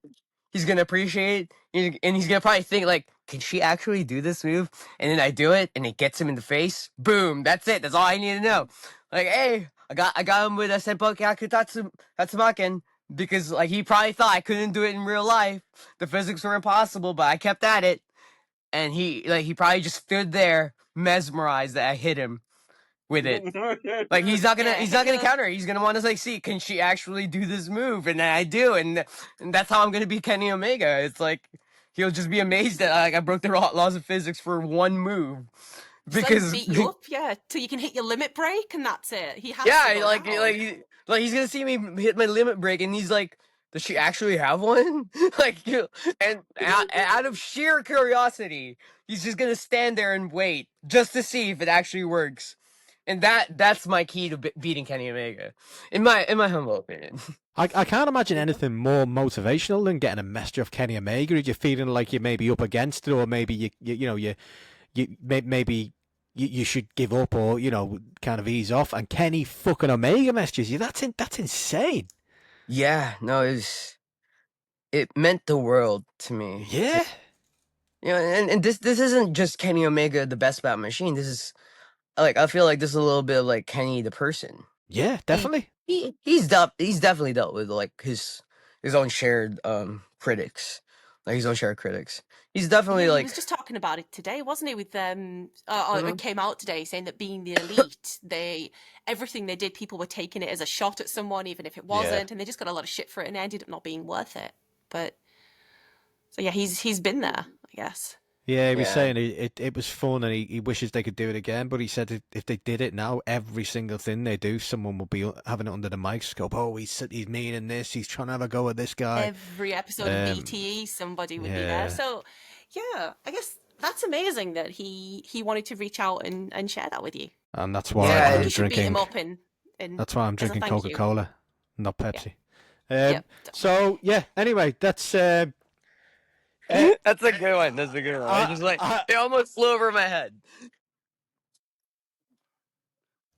He's gonna appreciate it, and he's gonna probably think like, "Can she actually do this move?" And then I do it, and it gets him in the face. Boom! That's it. That's all I need to know. Like, hey, I got him with a Senpou Kyaku Tatsumaken because like he probably thought I couldn't do it in real life. The physics were impossible, but I kept at it, and he probably just stood there mesmerized that I hit him with it. Like he's not gonna counter. He's gonna want to like see can she actually do this move, and I do, and that's how I'm gonna be Kenny Omega. It's like he'll just be amazed that like I broke the laws of physics for one move Just because beat you up, yeah, till you can hit your limit break, and that's it. He has to yeah, go like down. he's gonna see me hit my limit break, and he's like, does she actually have one? Like and out of sheer curiosity, he's just gonna stand there and wait just to see if it actually works. And that's my key to beating Kenny Omega, in my humble opinion. I can't imagine anything more motivational than getting a message of Kenny Omega if you're feeling like you're maybe up against it, or maybe maybe you should give up, or kind of ease off. And Kenny fucking Omega messages you. That's insane. Yeah, no, it meant the world to me. Yeah. And this isn't just Kenny Omega, the best bat machine. This is like I feel like this is a little bit of like Kenny the person. Yeah, definitely. He's definitely dealt with like his own shared critics, like his own shared critics. He's definitely Yeah, he like was just talking about it today, wasn't he? With it came out today saying that being the elite, everything they did, people were taking it as a shot at someone, even if it wasn't, and they just got a lot of shit for it, and it ended up not being worth it. But so yeah, he's been there, I guess. Yeah, he was Yeah. saying it was fun and he wishes they could do it again, but he said if they did it now, every single thing they do, someone will be having it under the microscope. Oh, he's meaning this, he's trying to have a go at this guy. Every episode of VTE, somebody would be there. Yeah. So, yeah, I guess that's amazing that he wanted to reach out and share that with you. And that's So why Yeah, I think I'm you should beat him drinking. up in That's why I'm as a drinking thank you. Coca-Cola, not Pepsi. Yep. So yeah. Anyway, that's that's a good one. That's a good one. I just like it almost flew over my head.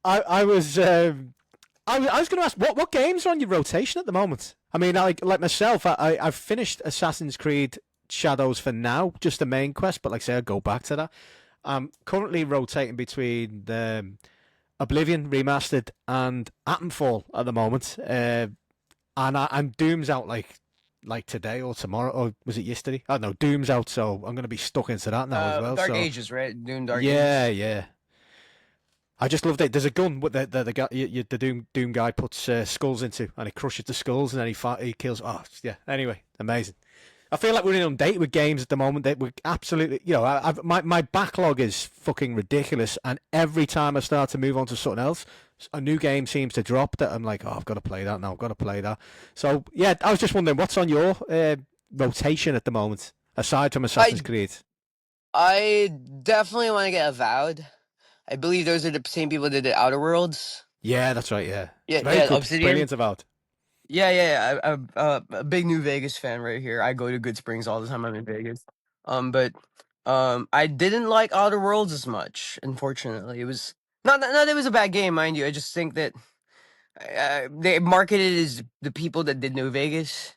I was going to ask what games are on your rotation at the moment. I mean, like myself, I've finished Assassin's Creed Shadows for now, just the main quest. But like I say, I'll go back to that. I'm currently rotating between Oblivion Remastered and Atomfall at the moment, and Doom's out like today or tomorrow, or was it yesterday? I don't know. Doom's out, so I'm going to be stuck into that now as well. Dark So Ages, right? Doom Dark yeah, Ages. yeah. I just loved it. There's a gun with the guy, the Doom guy puts skulls into, and he crushes the skulls, and then he kills. Oh yeah. Anyway, amazing. I feel like we're inundated with games at the moment that we're absolutely, my backlog is fucking ridiculous, and every time I start to move on to something else, a new game seems to drop that I'm like, oh, I've got to play that now, I've got to play that. So yeah, I was just wondering, what's on your rotation at the moment aside from Assassin's Creed? I definitely want to get Avowed. I believe those are the same people that did Outer Worlds. Yeah, that's right. Yeah, Yeah, it's very yeah, good. Obsidian. Brilliant Avowed. Yeah. I'm a big New Vegas fan right here. I go to Good Springs all the time. I'm in Vegas. But I didn't like Outer Worlds as much. Unfortunately, it was not that it was a bad game, mind you. I just think that they marketed it as the people that did New Vegas,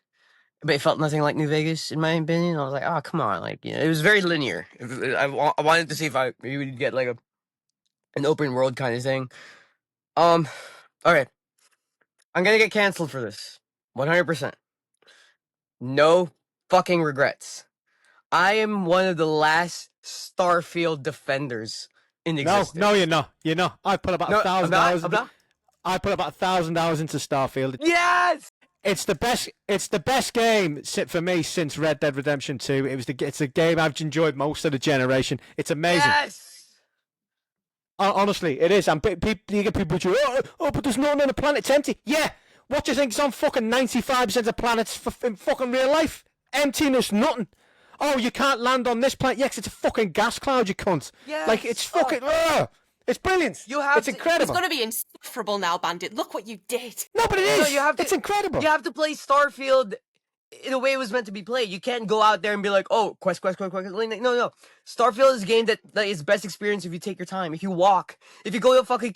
but it felt nothing like New Vegas in my opinion. I was like, oh come on, like it was very linear. I wanted to see if we would get like an open world kind of thing. All right, I'm gonna get canceled for this, 100%. No fucking regrets. I am one of the last Starfield defenders in existence. No, you're not. You're not. I put about No, 1,000 I'm hours. not. I put about 1,000 hours into Starfield. Yes. It's the best. It's the best game for me since Red Dead Redemption 2. It's a game I've enjoyed most of the generation. It's amazing. Yes. Honestly, it is. And you get people who but there's nothing on the planet. It's empty. Yeah. What do you think's on fucking 95% of planets in fucking real life? Emptiness, nothing. Oh, you can't land on this planet. Yeah, 'cause it's a fucking gas cloud, you cunt. Yes. Like, it's fucking... It's brilliant. It's incredible. It's going to be insufferable now, Bandit. Look what you did. No, but it is. No, you have to, it's incredible. You have to play Starfield in a way it was meant to be played. You can't go out there and be like, oh, quest. No. Starfield is a game that is best experience if you take your time, if you walk, if you go to a fucking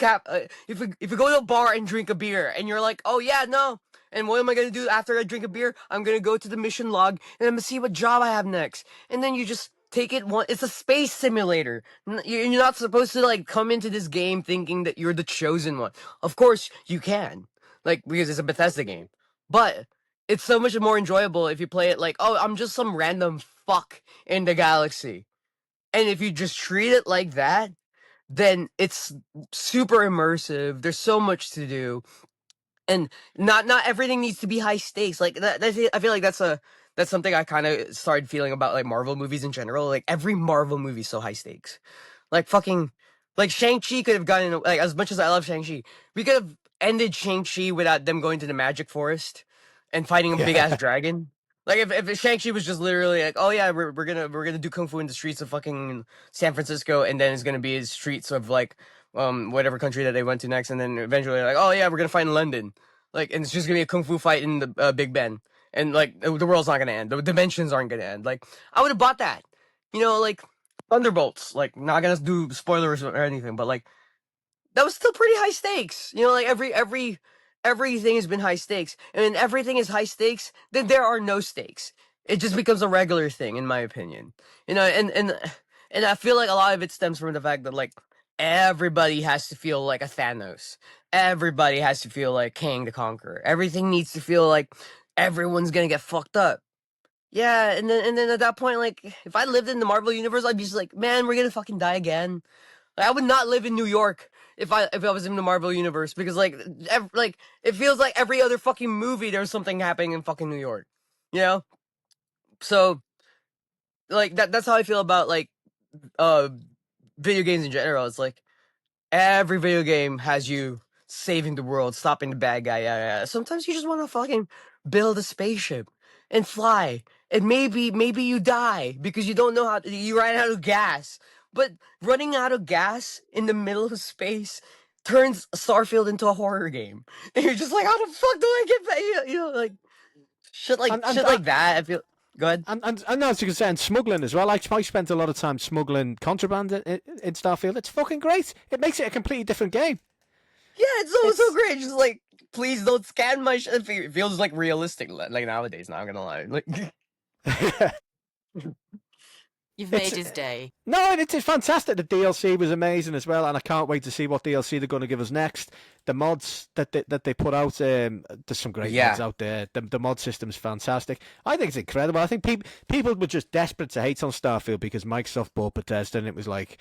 if you go to a bar and drink a beer, and you're like, oh yeah, no. And what am I gonna do after I drink a beer? I'm gonna go to the mission log and I'm gonna see what job I have next. And then you just take it one. It's a space simulator. You're not supposed to like come into this game thinking that you're the chosen one. Of course you can, like because it's a Bethesda game, but it's so much more enjoyable if you play it like, oh, I'm just some random fuck in the galaxy. And if you just treat it like that, then it's super immersive. There's so much to do. And not everything needs to be high stakes. Like I feel like that's something I kind of started feeling about like Marvel movies in general. Like every Marvel movie is so high stakes. Like fucking like Shang-Chi could have gotten like as much as I love Shang-Chi, we could have ended Shang-Chi without them going to the magic forest and fighting a big ass dragon. Like if Shang-Chi was just literally like, oh yeah, we're gonna do kung fu in the streets of fucking San Francisco, and then it's gonna be the streets of like whatever country that they went to next, and then eventually like, oh yeah, we're gonna fight in London, like, and it's just gonna be a kung fu fight in the Big Ben, and like the world's not gonna end, the dimensions aren't gonna end. Like I would have bought that, like Thunderbolts, like not gonna do spoilers or anything, but like that was still pretty high stakes. Like everything has been high stakes. And when everything is high stakes, then there are no stakes. It just becomes a regular thing, in my opinion. And I feel like a lot of it stems from the fact that like everybody has to feel like a Thanos. Everybody has to feel like Kang the Conqueror. Everything needs to feel like everyone's gonna get fucked up. Yeah, and then at that point, like if I lived in the Marvel universe, I'd be just like, man, we're gonna fucking die again. Like, I would not live in New York if I was in the Marvel universe because like it feels like every other fucking movie there's something happening in fucking New York, So like that's how I feel about like uh video games in general. It's like every video game has you saving the world, stopping the bad guy. Yeah. Sometimes you just want to fucking build a spaceship and fly, and maybe you die because you don't know how you ran out of gas. But running out of gas in the middle of space turns Starfield into a horror game, and you're just like, how the fuck do I get back? You know, like shit like that. I feel. Go ahead. And no, as you can say, and smuggling as well. I spent a lot of time smuggling contraband in Starfield. It's fucking great. It makes it a completely different game. Yeah, it's so great. Just like, please don't scan my shit. It feels like realistic, like nowadays. Not gonna lie. Like, You've made his day. No, it's fantastic. The DLC was amazing as well, and I can't wait to see what DLC they're going to give us next. The mods that they put out, there's some great mods out there. The mod system's fantastic. I think it's incredible. I think people were just desperate to hate on Starfield because Microsoft bought Bethesda, and it was like,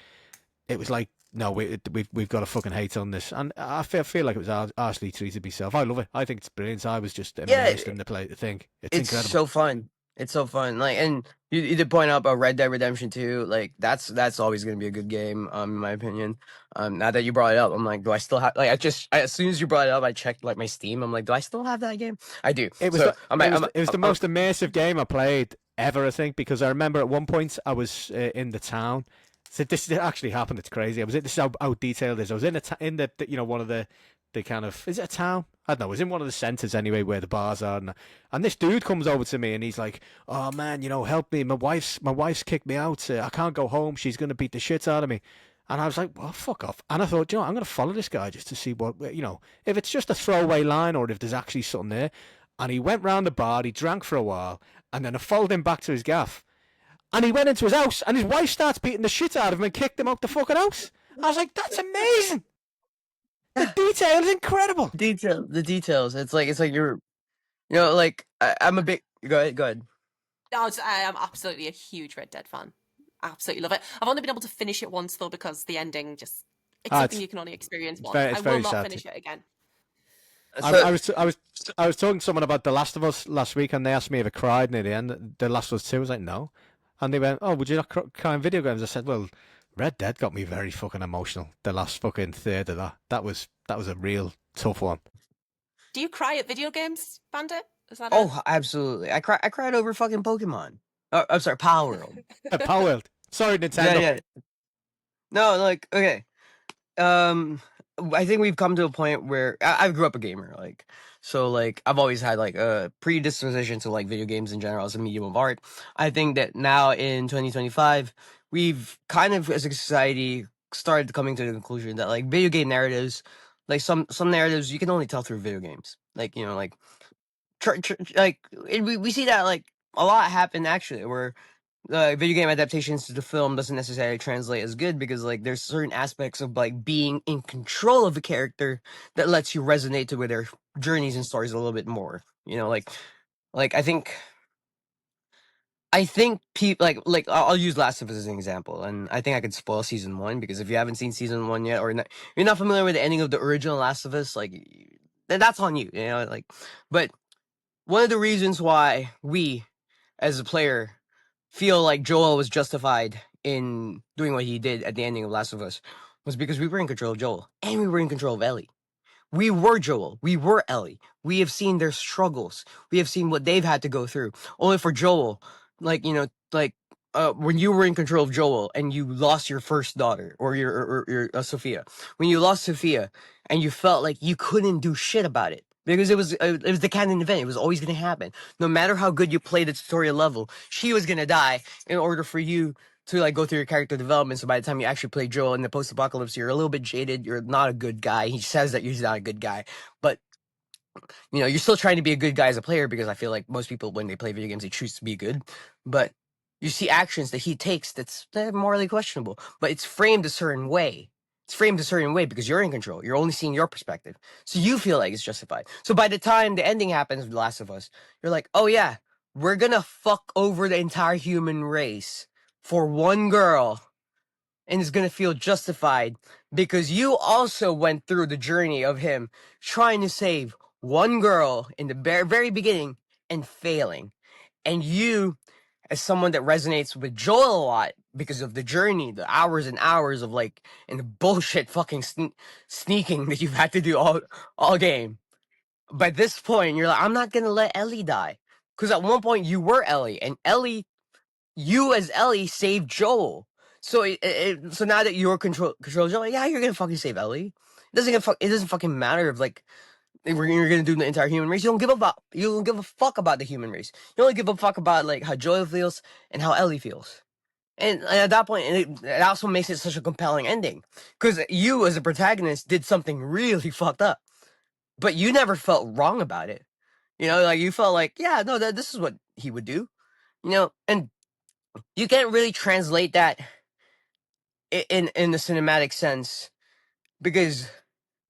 no, we've got to fucking hate on this. And I feel like it was harshly treated myself. I love it. I think it's brilliant. I was just amazed in the thing. It's incredible. So fun. It's so fun. Like, and you did point out about Red Dead Redemption 2. Like, that's always gonna be a good game, in my opinion. Now that you brought it up, I'm like, do I still have? Like, as soon as you brought it up, I checked like my Steam. I'm like, do I still have that game? I do. It was the most immersive game I played ever, I think, because I remember at one point I was in the town. So this actually happened. It's crazy. This is how detailed it is. I was in the one of the kind of, is it a town? I don't know. It was in one of the centres anyway where the bars are, and this dude comes over to me and he's like, "Oh man, help me. My wife's kicked me out. I can't go home. She's gonna beat the shit out of me." And I was like, "Well, fuck off." And I thought, I'm gonna follow this guy just to see what if it's just a throwaway line or if there's actually something there. And he went round the bar. He drank for a while, and then I followed him back to his gaff. And he went into his house, and his wife starts beating the shit out of him and kicked him out the fucking house. I was like, that's amazing. The detail is incredible. The details. It's like you're, like I'm a big. Go ahead. I am absolutely a huge Red Dead fan. Absolutely love it. I've only been able to finish it once though because the ending it's something you can only experience once. I will not finish it again. I was talking to someone about The Last of Us last week, and they asked me if I cried near the end. The Last of Us 2, I was like, no. And they went, "Oh, would you not cry in video games?" I said, "Well, Red Dead got me very fucking emotional. The last fucking third of that. That was a real tough one." Do you cry at video games, Bandit? Is that absolutely. I cried over fucking Pokemon. I'm sorry, Power World. Power World. Sorry, Nintendo. Yeah. No, like, okay. I think we've come to a point where I grew up a gamer, like, so like I've always had like a predisposition to like video games in general as a medium of art. I think that now in 2025, we've kind of as a society started coming to the conclusion that like video game narratives, like some narratives you can only tell through video games. Like like we see that like a lot happen actually where video game adaptations to the film doesn't necessarily translate as good because like there's certain aspects of like being in control of a character that lets you resonate with their journeys and stories a little bit more. Like I think people like I'll use Last of Us as an example, and I think I could spoil season 1 because if you haven't seen season 1 yet or you're not familiar with the ending of the original Last of Us, like then that's on you, like. But one of the reasons why we, as a player, feel like Joel was justified in doing what he did at the ending of Last of Us was because we were in control of Joel and we were in control of Ellie. We were Joel. We were Ellie. We have seen their struggles. We have seen what they've had to go through. Only for Joel, like, when you were in control of Joel and you lost your first daughter or your Sophia, when you lost Sophia and you felt like you couldn't do shit about it, because it was the canon event. It was always going to happen. No matter how good you played the tutorial level, she was going to die in order for you to like go through your character development. So by the time you actually play Joel in the post-apocalypse, you're a little bit jaded. You're not a good guy. He says that he's not a good guy, but you're still trying to be a good guy as a player because I feel like most people when they play video games they choose to be good, but you see actions that he takes that's morally questionable, but it's framed a certain way. It's framed a certain way because you're in control. You're only seeing your perspective. So you feel like it's justified. So by the time the ending happens with The Last of Us, you're like, oh yeah, we're gonna fuck over the entire human race for one girl. And it's gonna feel justified because you also went through the journey of him trying to save one girl in the very beginning and failing. And you as someone that resonates with Joel a lot because of the journey, the hours and hours of like and the bullshit fucking sneaking that you've had to do all game. By this point, you're like, I'm not gonna let Ellie die, because at one point you were Ellie, and you as Ellie saved Joel. So so now that you're control Joel, yeah, you're gonna fucking save Ellie. It doesn't fucking matter if like you're gonna do the entire human race. You don't give a fuck about the human race. You only give a fuck about like how Joel feels and how Ellie feels. And at that point, it also makes it such a compelling ending, because you as a protagonist did something really fucked up, but you never felt wrong about it. You know, like you felt like, yeah, no, this is what he would do. You know, and you can't really translate that in the cinematic sense, because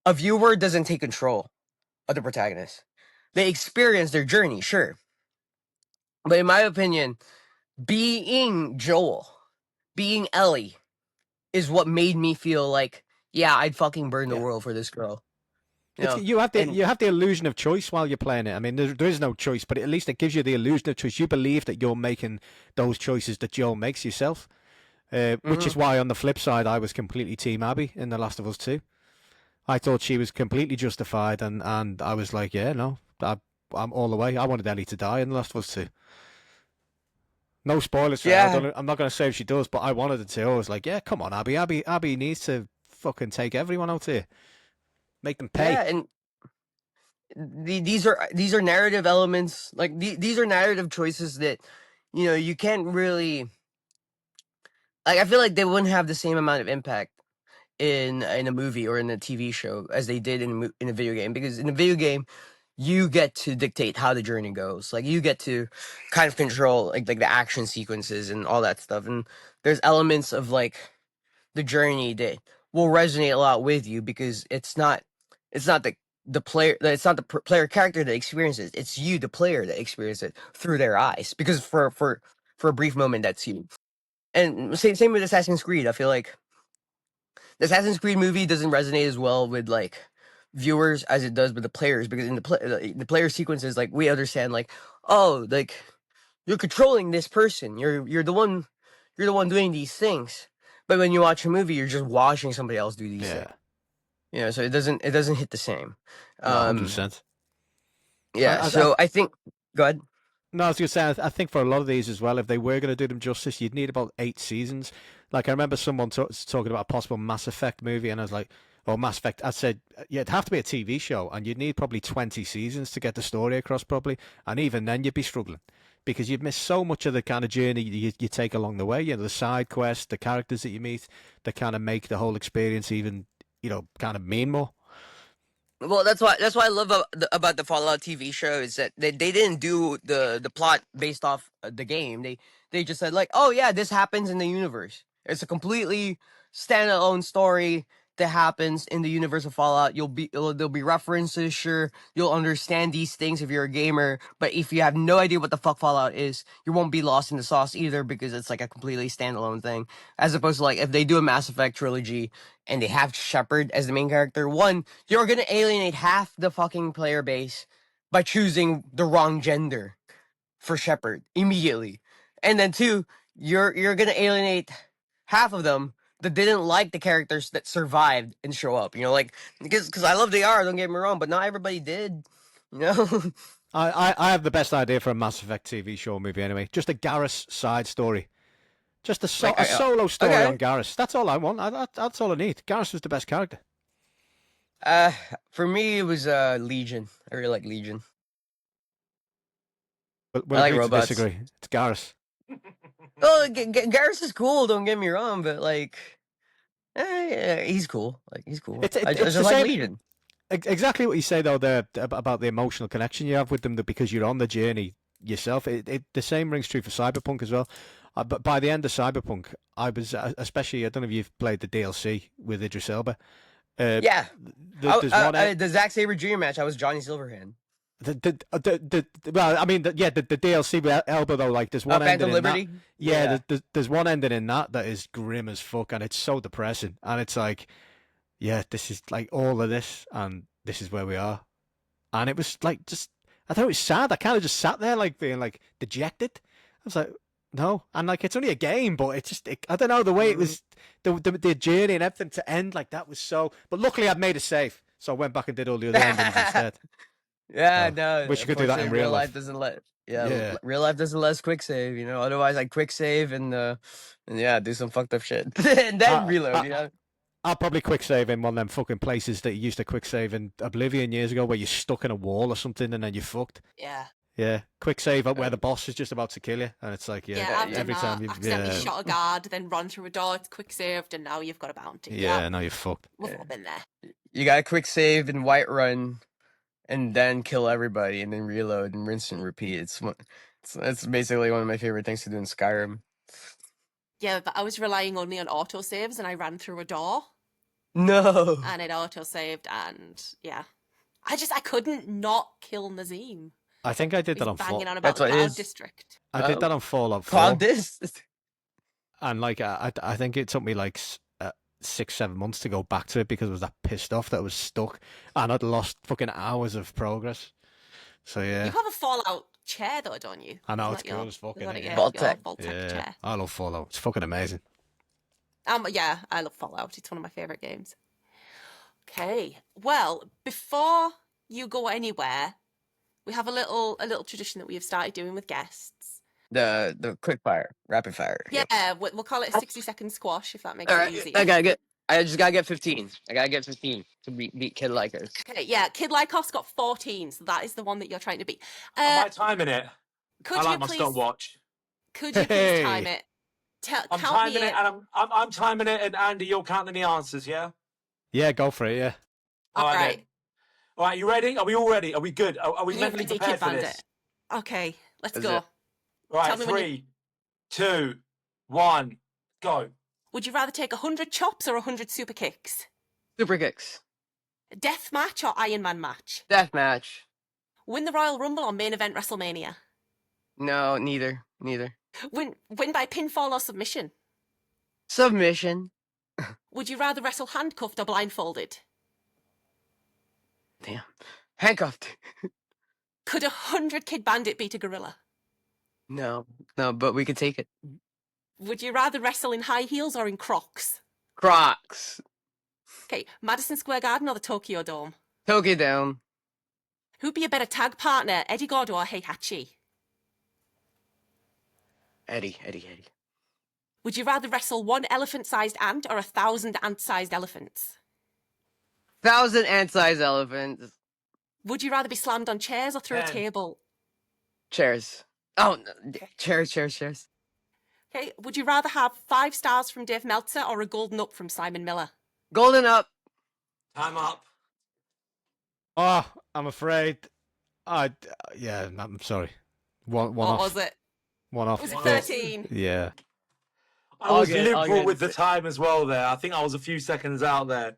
a viewer doesn't take control of the protagonist. They experience their journey, sure, but in my opinion, being Joel, being Ellie, is what made me feel like, yeah, I'd fucking burn the Yeah. world for this girl. You It's, know, you have the and you have the illusion of choice while you're playing it. I mean, there is no choice, but at least it gives you the illusion of choice. You believe that you're making those choices that Joel makes yourself, which is why on the flip side, I was completely Team Abby in The Last of Us 2. I thought she was completely justified, and I was like, yeah, no, I'm all the way. I wanted Ellie to die in The Last of Us 2. No spoilers for her. yeah, I'm not going to say if she does, but I wanted her to. I was like, yeah, come on, Abby. Abby needs to fucking take everyone out here, make them pay. yeah, and these are narrative elements, like these are narrative choices that, you know, you can't really, like, I feel like they wouldn't have the same amount of impact in a movie or in a TV show as they did in a video game, because in a video game you get to dictate how the journey goes. Like, you get to kind of control like the action sequences and all that stuff, and there's elements of like the journey that will resonate a lot with you, because it's not the player, it's not the player character that experiences, it's you, the player, that experiences it through their eyes, because for a brief moment that's you. And same with Assassin's Creed. I feel like the Assassin's Creed movie doesn't resonate as well with like viewers as it does with the players, because in the player sequences, like, we understand like, oh, like, you're controlling this person, you're the one doing these things. But when you watch a movie, you're just watching somebody else do these things. Yeah, You know, so it doesn't hit the same. no, Um 100%. yeah, I so I think, go ahead. No, I was going to say, I think for a lot of these as well, if they were going to do them justice, you'd need about 8 seasons. Like, I remember someone talking about a possible Mass Effect movie, and I was like, oh, Mass Effect. I said, yeah, it'd have to be a TV show, and you'd need probably 20 seasons to get the story across properly. And even then, you'd be struggling, because you'd miss so much of the kind of journey you take along the way. You know, the side quests, the characters that you meet, that kind of make the whole experience even, kind of mean more. Well, that's why I love about the Fallout TV show, is that they didn't do the plot based off the game. They just said like, oh yeah, this happens in the universe. It's a completely standalone story that happens in the universe of Fallout. There'll be references, sure. You'll understand these things if you're a gamer, but if you have no idea what the fuck Fallout is, you won't be lost in the sauce either, because it's like a completely standalone thing. As opposed to like if they do a Mass Effect trilogy and they have Shepard as the main character, one, you're gonna alienate half the fucking player base by choosing the wrong gender for Shepard immediately. And then two, you're gonna alienate half of them that didn't like the characters that survived and show up. You know, like, because I love JR, don't get me wrong, but not everybody did. You know? I have the best idea for a Mass Effect TV show movie anyway. Just a Garrus side story. Just a Like, solo story okay. on Garrus. That's all I want. That's all I need. Garrus was the best character. For me, it was Legion. I really like Legion. We'll I like agree to robots. disagree. It's Garrus. Oh, Garrus is cool. Don't get me wrong, but like, yeah, he's cool. Like, he's cool. I It's just the like same. Legion. Exactly what you say though there about the emotional connection you have with them, because you're on the journey yourself. The same rings true for Cyberpunk as well. But by the end of Cyberpunk, I was especially, I don't know if you've played the DLC with Idris Elba. Yeah. There's one. The Zack Sabre Jr. match, I was Johnny Silverhand. Well, I mean, the DLC with Elba though, like there's one ending Phantom in Liberty. that. Yeah, there's one ending in that is grim as fuck, and it's so depressing, and it's like, yeah, this is like all of this, and this is where we are, and it was like just, I thought it was sad. I kind of just sat there like being like dejected. I was like, No, and like it's only a game, but I don't know the way it was the journey and everything to end like that was so. But luckily, I'd made a save, so I went back and did all the other endings instead. Yeah, So, no. wish you could do that in Unfortunately, real real life life. doesn't let. Yeah, Yeah. real life doesn't let us quick save. You know, otherwise I quick save and yeah, do some fucked up shit and then reload. You know. I'll probably quick save in one of them fucking places that you used to quick save in Oblivion years ago, where you're stuck in a wall or something and then you're fucked. Yeah. Yeah, quick save up where the boss is just about to kill you, and it's like, Yeah, I've done every that. time Accidentally shot a guard, then run through a door, it's quick saved, and now you've got a bounty. Yeah, now you're fucked. We've all been there. You got to quick save and white run, and then kill everybody, and then reload and rinse and repeat. It's basically one of my favorite things to do in Skyrim. Yeah, but I was relying only on autosaves, and I ran through a door, No. and it autosaved, and yeah. I couldn't not kill Nazim. I think I did that He's on banging on That's about the what it Cloud is. District. I did that on Fallout 4. Cloud this. And like I think it took me like 6-7 months to go back to it because I was that pissed off that I was stuck and I'd lost fucking hours of progress. So yeah, You have a Fallout chair though, don't you? I know Isn't it's that your- cool as fucking. isn't that your Vault-Tec. Vault-Tec Yeah, chair? I love Fallout. It's fucking amazing. Yeah, I love Fallout. It's one of my favorite games. Okay, well, before you go anywhere, we have a little tradition that we have started doing with guests. The quick fire, rapid fire. Yeah, Yep. we'll call it a 60-second squash if that makes All it right, easy. I just gotta get 15. I gotta get 15 to beat Kid Likers. Okay, yeah, Kid Lykoff's got 14, so that is the one that you're trying to beat. Am I timing it? Could I you like my please? stopwatch. Could you please time Hey. it? I'm Count timing me it, and I'm timing it, and Andy, you're counting the answers, yeah? Yeah, go for it. Yeah. All then. right. All right, you ready? Are we all ready? Are we good? Are we You mentally ready, prepared Kidd for Bandit? this? Okay, let's Is go. it? Right, Tell me when 3, 2, 1, go. Would you rather take 100 chops or 100 super kicks? Super kicks. Deathmatch or Iron Man match? Deathmatch. Win the Royal Rumble or main event WrestleMania? No, neither. Win by pinfall or submission? Submission. Would you rather wrestle handcuffed or blindfolded? Damn. Handcuffed. Could 100 Kidd Bandit beat a gorilla? No, but we could take it. Would you rather wrestle in high heels or in Crocs? Crocs. Okay, Madison Square Garden or the Tokyo Dome? Tokyo down. Who'd be a better tag partner, Eddie Gordo or Heihachi? Eddie. Would you rather wrestle one elephant-sized ant or 1,000 ant-sized elephants? 1,000 ant-sized elephants. Would you rather be slammed on chairs or through a 10. table? Chairs. Oh, no. Chairs. Okay, would you rather have 5 stars from Dave Meltzer or a golden up from Simon Miller? Golden up. Time up. Oh, I'm afraid. Yeah, I'm sorry. One What off. was it? One off. Was it 13? Yeah. I was All liberal good. with the time as well there. I think I was a few seconds out there.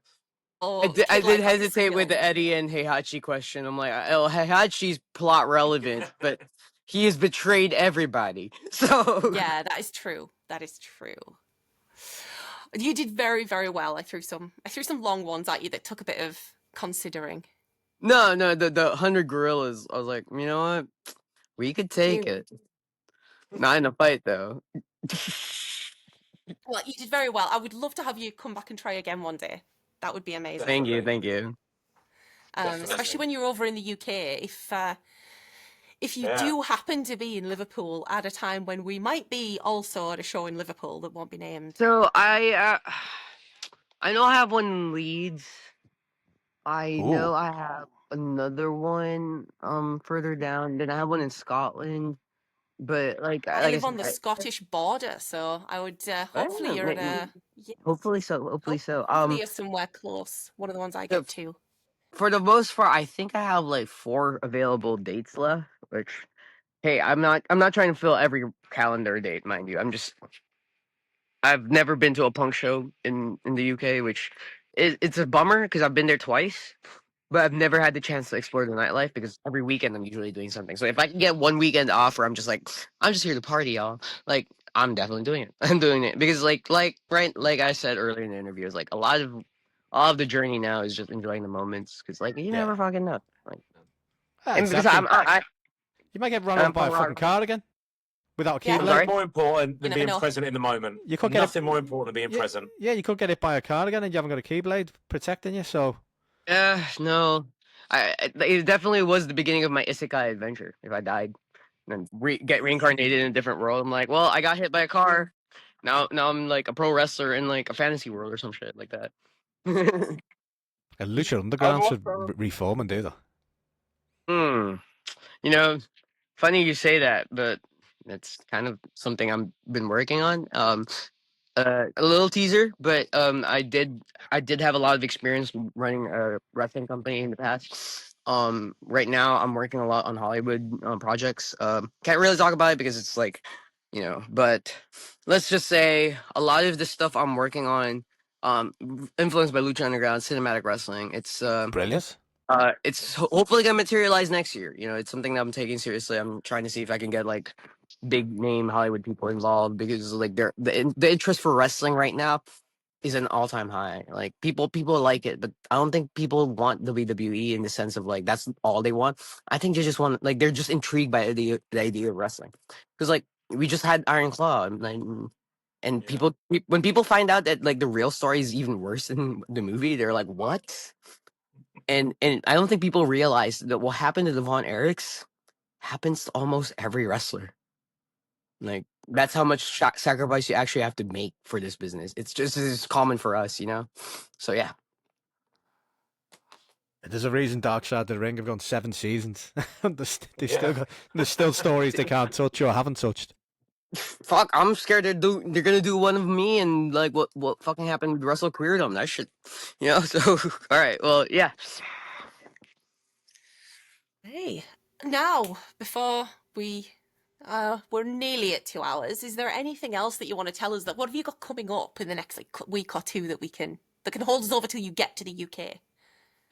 Oh, I Kid did Lykoff hesitate with skill. the Eddie and Heihachi question. I'm like, oh, Heihachi's plot relevant, but he has betrayed everybody. So Yeah, that is true. That is true. You did very, very well. I threw some long ones at you that took a bit of considering. No, the 100 gorillas. I was like, you know what? We could take it. Not in a fight though. Well, you did very well. I would love to have you come back and try again one day. That would be amazing. Thank you. Especially when you're over in the UK. If you do happen to be in Liverpool at a time when we might be also at a show in Liverpool that won't be named. So I know I have one in Leeds. I know I have another one further down. Then I have one in Scotland. But like I I live on the said, Scottish border, so I would hopefully you're at a hopefully so. hopefully you're somewhere close. One of the ones I get to. For the most part, I think I have like 4 available dates left. Which, hey, I'm not trying to fill every calendar date, mind you. I've never been to a punk show in the UK, which it's a bummer because I've been there twice, but I've never had the chance to explore the nightlife because every weekend I'm usually doing something. So if I can get one weekend off where I'm just like, I'm just here to party, y'all, like I'm definitely doing it. I'm doing it because like I said earlier in the interview, is like all of the journey now is just enjoying the moments because like you never fucking know. Like, and because Exactly. I You might get run over by a fucking car again. without a Yeah. I'm keyblade. sorry? Nothing more important You than never being know. present in the moment. You could get Nothing more important than being yeah, present. yeah, you could get hit by a car again, and you haven't got a keyblade protecting you. So No. It definitely was the beginning of my isekai adventure. If I died and then get reincarnated in a different world, I'm like, well, I got hit by a car. Now I'm like a pro wrestler in like a fantasy world or some shit like that. a Lucha I've Underground should also reform and do that. Hmm. You know, funny you say that, but that's kind of something I've been working on. A little teaser, but I did have a lot of experience running a wrestling company in the past. Right now I'm working a lot on Hollywood projects. Can't really talk about it because it's like, but let's just say a lot of the stuff I'm working on, influenced by Lucha Underground cinematic wrestling. Brilliant. It's hopefully gonna materialize next year. It's something that I'm taking seriously. I'm trying to see if I can get like big name Hollywood people involved because like the interest for wrestling right now is an all time high. Like people like it, but I don't think people want WWE in the sense of like that's all they want. I think they just want like they're just intrigued by the idea of wrestling because like we just had Iron Claw and Yeah. when people find out that like the real story is even worse than the movie, they're like, what? And I don't think people realize that what happened to Devon Eriks happens to almost every wrestler. Like that's how much sacrifice you actually have to make for this business. It's common for us. So yeah. There's a reason Dark Side of the Ring have gone 7 seasons. They Yeah. still got, there's still stories they can't touch or haven't touched. Fuck, I'm scared they're gonna do one of me and like what fucking happened with Russell Queerdom. That shit. So all right, well, yeah. Hey, now before we're nearly at 2 hours. Is there anything else that you want to tell us? That what have you got coming up in the next like week or two that can hold us over till you get to the UK?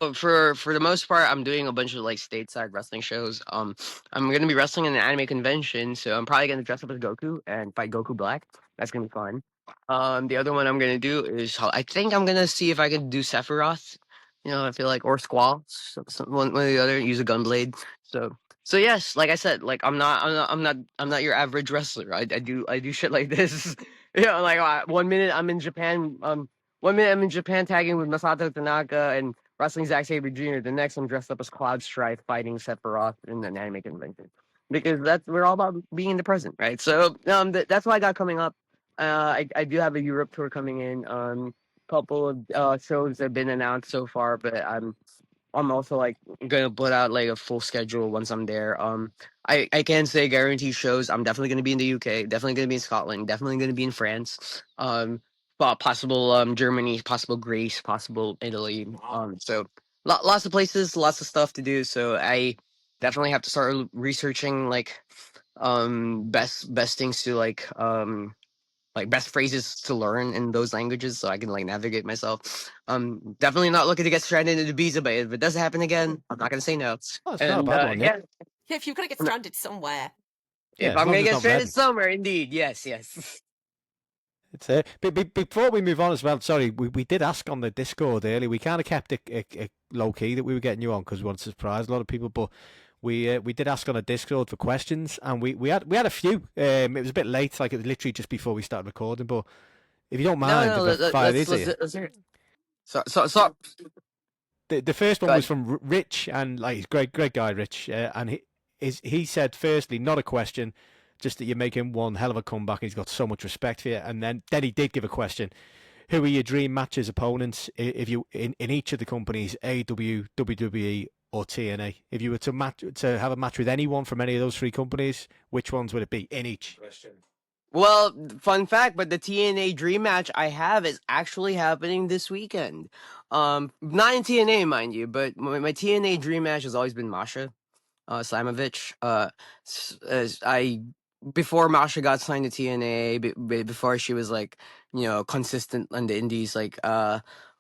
But for the most part, I'm doing a bunch of like stateside wrestling shows. I'm gonna be wrestling in an anime convention, so I'm probably gonna dress up as Goku and fight Goku Black. That's gonna be fun. The other one I'm gonna do is I think I'm gonna see if I can do Sephiroth. I feel like or Squall, one or the other. Use a gunblade. So yes, like I said, like I'm not your average wrestler. I do shit like this. Like 1 minute I'm in Japan. 1 minute I'm in Japan tagging with Masato Tanaka and wrestling Zack Sabre Jr. The next, I'm dressed up as Cloud Strife fighting Sephiroth in an anime convention because we're all about being in the present, right? So that's what I got coming up. I do have a Europe tour coming in. Couple of shows have been announced so far, but I'm also like gonna put out like a full schedule once I'm there. I can't say guarantee shows. I'm definitely gonna be in the UK, definitely gonna be in Scotland, definitely gonna be in France. Possible Germany, possible Greece, possible Italy. So lots of places, lots of stuff to do. So I definitely have to start researching like best things to like best phrases to learn in those languages so I can like navigate myself. Definitely not looking to get stranded in Ibiza, but if it does happen again, I'm not gonna say no. Oh, it's not a And bad one, yeah. Yeah, if you're gonna get stranded somewhere. Yeah, if as I'm long as gonna it's get not stranded Reading. somewhere, indeed, yes. It's before we move on as well. Sorry, we did ask on the Discord earlier. We kind of kept it low key that we were getting you on because we wanted to surprise a lot of people. But we did ask on a Discord for questions, and we had a few. It was a bit late, like it was literally just before we started recording. But if you don't mind, No, if I fire these at you. let's hear it. So The first one go was ahead. from Rich, and like he's great guy, Rich, and he said firstly not a question, just that you're making one hell of a comeback. He's got so much respect for you, and then he did give a question: who are your dream matches opponents if you in each of the companies, AW, WWE, or TNA? If you were to have a match with anyone from any of those three companies, which ones would it be in each? Question. Well, fun fact, but the TNA Dream match I have is actually happening this weekend. Not in TNA, mind you, but my TNA Dream match has always been Masha. Slamovich. I before Masha got signed to TNA, before she was like consistent on the indies, like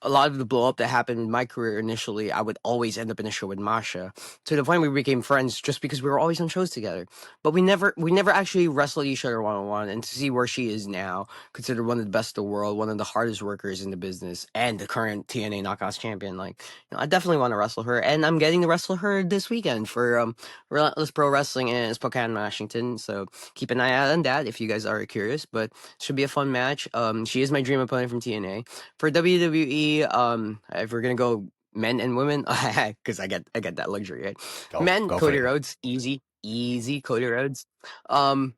a lot of the blow up that happened in my career initially, I would always end up in a show with Masha, to the point where we became friends just because we were always on shows together. But we never actually wrestled each other one on one. And to see where she is now, considered one of the best in the world, one of the hardest workers in the business, and the current TNA Knockouts champion, like, I definitely want to wrestle her, and I'm getting to wrestle her this weekend for Relentless Pro Wrestling in Spokane, Washington. So keep an eye out on that if you guys are curious. But it should be a fun match. She is my dream opponent from TNA. For WWE, if we're gonna go men and women, because I get that luxury, right? Men, Go for Cody it. Rhodes, easy, Cody Rhodes. I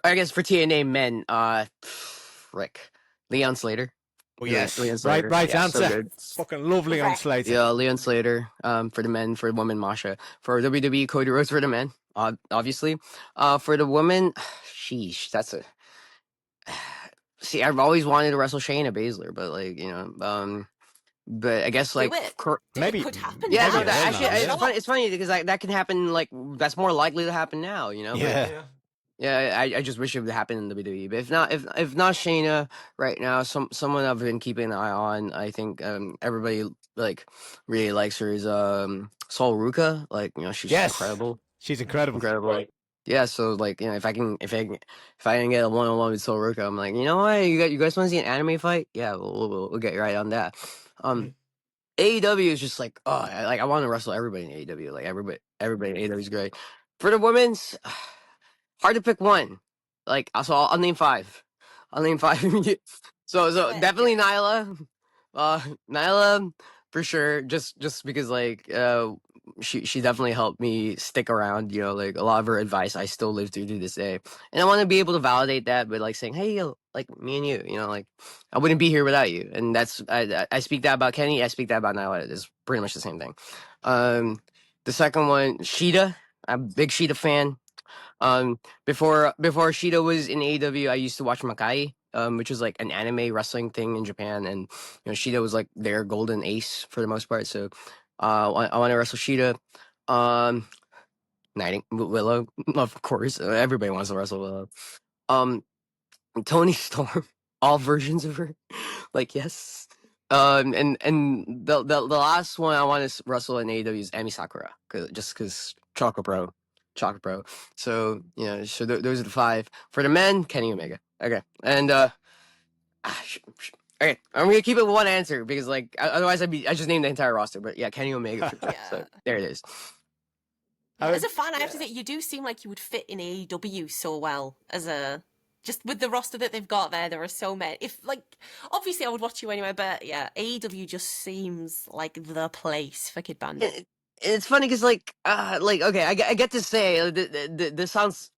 guess for TNA men, frick, Leon Slater. Oh, yes. Leon Slater. Right Yeah, so answer. good. Fucking lovely on Correct. Slater. Yeah, Leon Slater. For the men, for the women, Masha. For WWE, Cody Rhodes for the men, obviously. For the women, sheesh, that's a. See, I've always wanted to wrestle Shayna Baszler, but but I guess Do like it. Maybe- It could happen yeah, now. no, maybe that early actually now, yeah. it's funny. It's funny because that can happen. Like that's more likely to happen now, you know. But Yeah. yeah, I just wish it would happen in WWE. But if not Shayna right now, someone I've been keeping an eye on. I think everybody like really likes her is Sol Ruka. Like she's Yes. incredible. She's incredible. Incredible. Yeah, so like if I can get a 1-on-1 with Sol Ruka, I'm like, you know what, you guys want to see an anime fight? Yeah, we'll get right on that. AEW is just like, oh, I want to wrestle everybody in AEW. Like everybody in AEW is great. For the women's, hard to pick one. Like so, I'll name five. I'll name five. So it. definitely Nyla. Nyla for sure. Just because like she definitely helped me stick around. Like a lot of her advice I still live through to this day, and I want to be able to validate that by like saying, hey, like me and you. Like I wouldn't be here without you, and that's I speak that about Kenny. I speak that about Nyla. It's pretty much the same thing. The second one, Sheeta. I'm a big Sheeta fan. Before Shida was in AEW, I used to watch Makai, which is like an anime wrestling thing in Japan, and Shida was like their golden ace for the most part. So, I want to wrestle Shida. Willow, of course, everybody wants to wrestle Willow. Tony Storm, all versions of her, like yes. And the last one I want to wrestle in AEW is Emi Sakura, because Chocolate Pro. So those are the five for the men. Kenny Omega. Okay, and okay, I'm gonna keep it with one answer because like otherwise I just named the entire roster. But yeah, Kenny Omega for sure. So there it is. As a fan, I have to say, you do seem like you would fit in AEW so well just with the roster that they've got there. There are so many. Obviously, I would watch you anyway, but yeah, AEW just seems like the place for Kidd Bandit. It's funny because okay, I get to say this sounds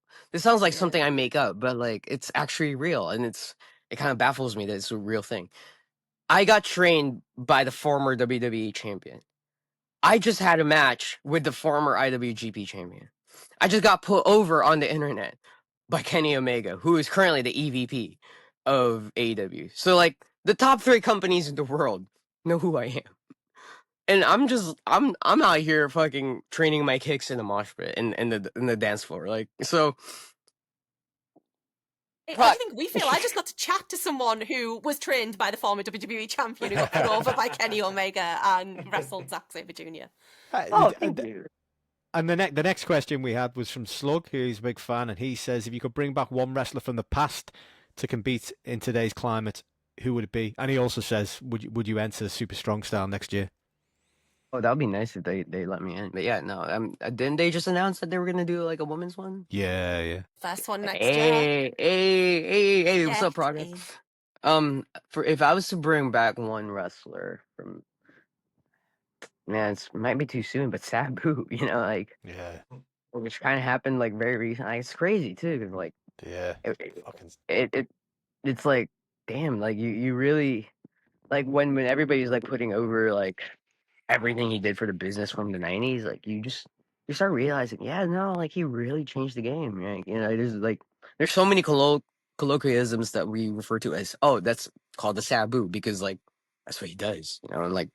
like something I make up, but like it's actually real, and it kind of baffles me that it's a real thing. I got trained by the former WWE champion. I just had a match with the former IWGP champion. I just got put over on the internet by Kenny Omega, who is currently the EVP of AEW. So like the top 3 companies in the world know who I am. And I'm out here fucking training my kicks in the mosh pit in the dance floor. Like so I think we feel I just got to chat to someone who was trained by the former WWE champion who got put over by Kenny Omega and wrestled Zack Sabre Jr. thank you. And the next question we had was from Slug, who's a big fan, and he says, if you could bring back one wrestler from the past to compete in today's climate, who would it be? And he also says, would you enter Super Strong Style next year? Oh, that would be nice if they let me in. But yeah, no. Didn't they just announce that they were gonna do like a women's one? Yeah. First one next year. Hey, what's up, Get Progress? in. For if I was to bring back one wrestler from, man, it might be too soon, but Sabu, like Yeah. which kind of happened like very recently. It's crazy too, because like Yeah. it's like damn, like you really like when everybody's like putting over like everything he did for the business from the 90s, like you start realizing, yeah, no, like he really changed the game, right? There's so many colloquialisms that we refer to as, oh, that's called the Sabu because like that's what he does, and like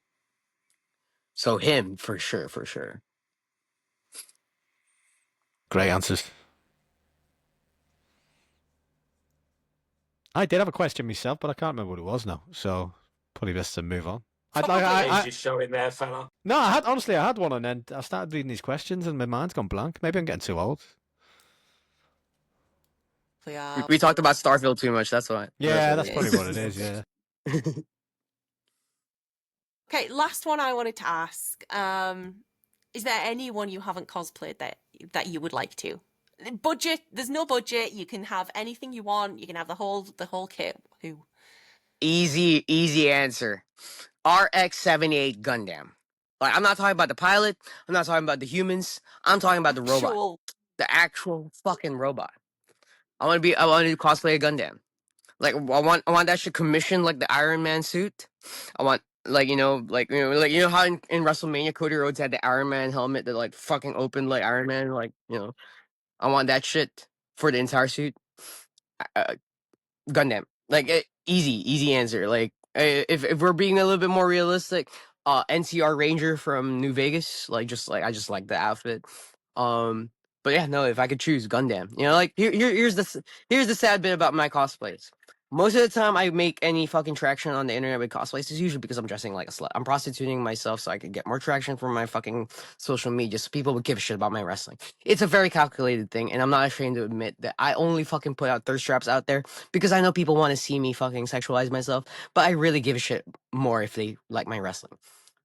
so him for sure. Great answers. I did have a question myself, but I can't remember what it was now, so probably best to move on. I'd like Age is showing there, fella. no, I had one, and then I started reading these questions, and my mind's gone blank. Maybe I'm getting too old. We talked about Starfield too much. That's why. Yeah, what that's it probably is. what it is. Yeah. Okay, last one I wanted to ask. Is there anyone you haven't cosplayed that you would like to? Budget, there's no budget. You can have anything you want. You can have the whole kit. Who? Easy answer. RX-78 Gundam. Like, I'm not talking about the pilot. I'm not talking about the humans. I'm talking about the robot. Actual. The actual fucking robot. I want to cosplay a Gundam. Like, I want that shit commissioned like the Iron Man suit. I want, like, how in WrestleMania Cody Rhodes had the Iron Man helmet that like fucking opened like Iron Man. Like, I want that shit for the entire suit. Uh, Gundam. Like, easy answer. Like, if we're being a little bit more realistic, NCR Ranger from New Vegas. Like, I just like the outfit. But yeah, no. If I could choose Gundam, like here's the sad bit about my cosplays. Most of the time, I make any fucking traction on the internet with cosplays is usually because I'm dressing like a slut. I'm prostituting myself so I can get more traction from my fucking social media, so people would give a shit about my wrestling. It's a very calculated thing, and I'm not ashamed to admit that I only fucking put out thirst traps out there because I know people want to see me fucking sexualize myself, but I really give a shit more if they like my wrestling.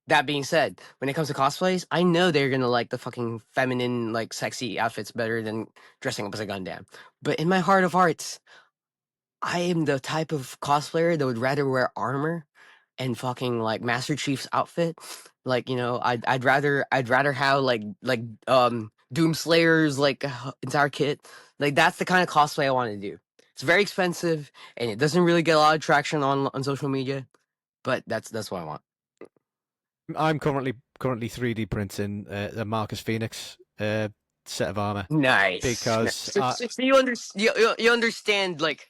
That being said, when it comes to cosplays, I know they're gonna like the fucking feminine, like sexy outfits better than dressing up as a Gundam. But in my heart of hearts, I am the type of cosplayer that would rather wear armor and fucking like Master Chief's outfit. Like, I'd rather have Doomslayer's like entire kit. Like, that's the kind of cosplay I want to do. It's very expensive and it doesn't really get a lot of traction on social media, but that's what I want. I'm currently 3D printing a Marcus Phoenix set of armor Nice. because So you understand like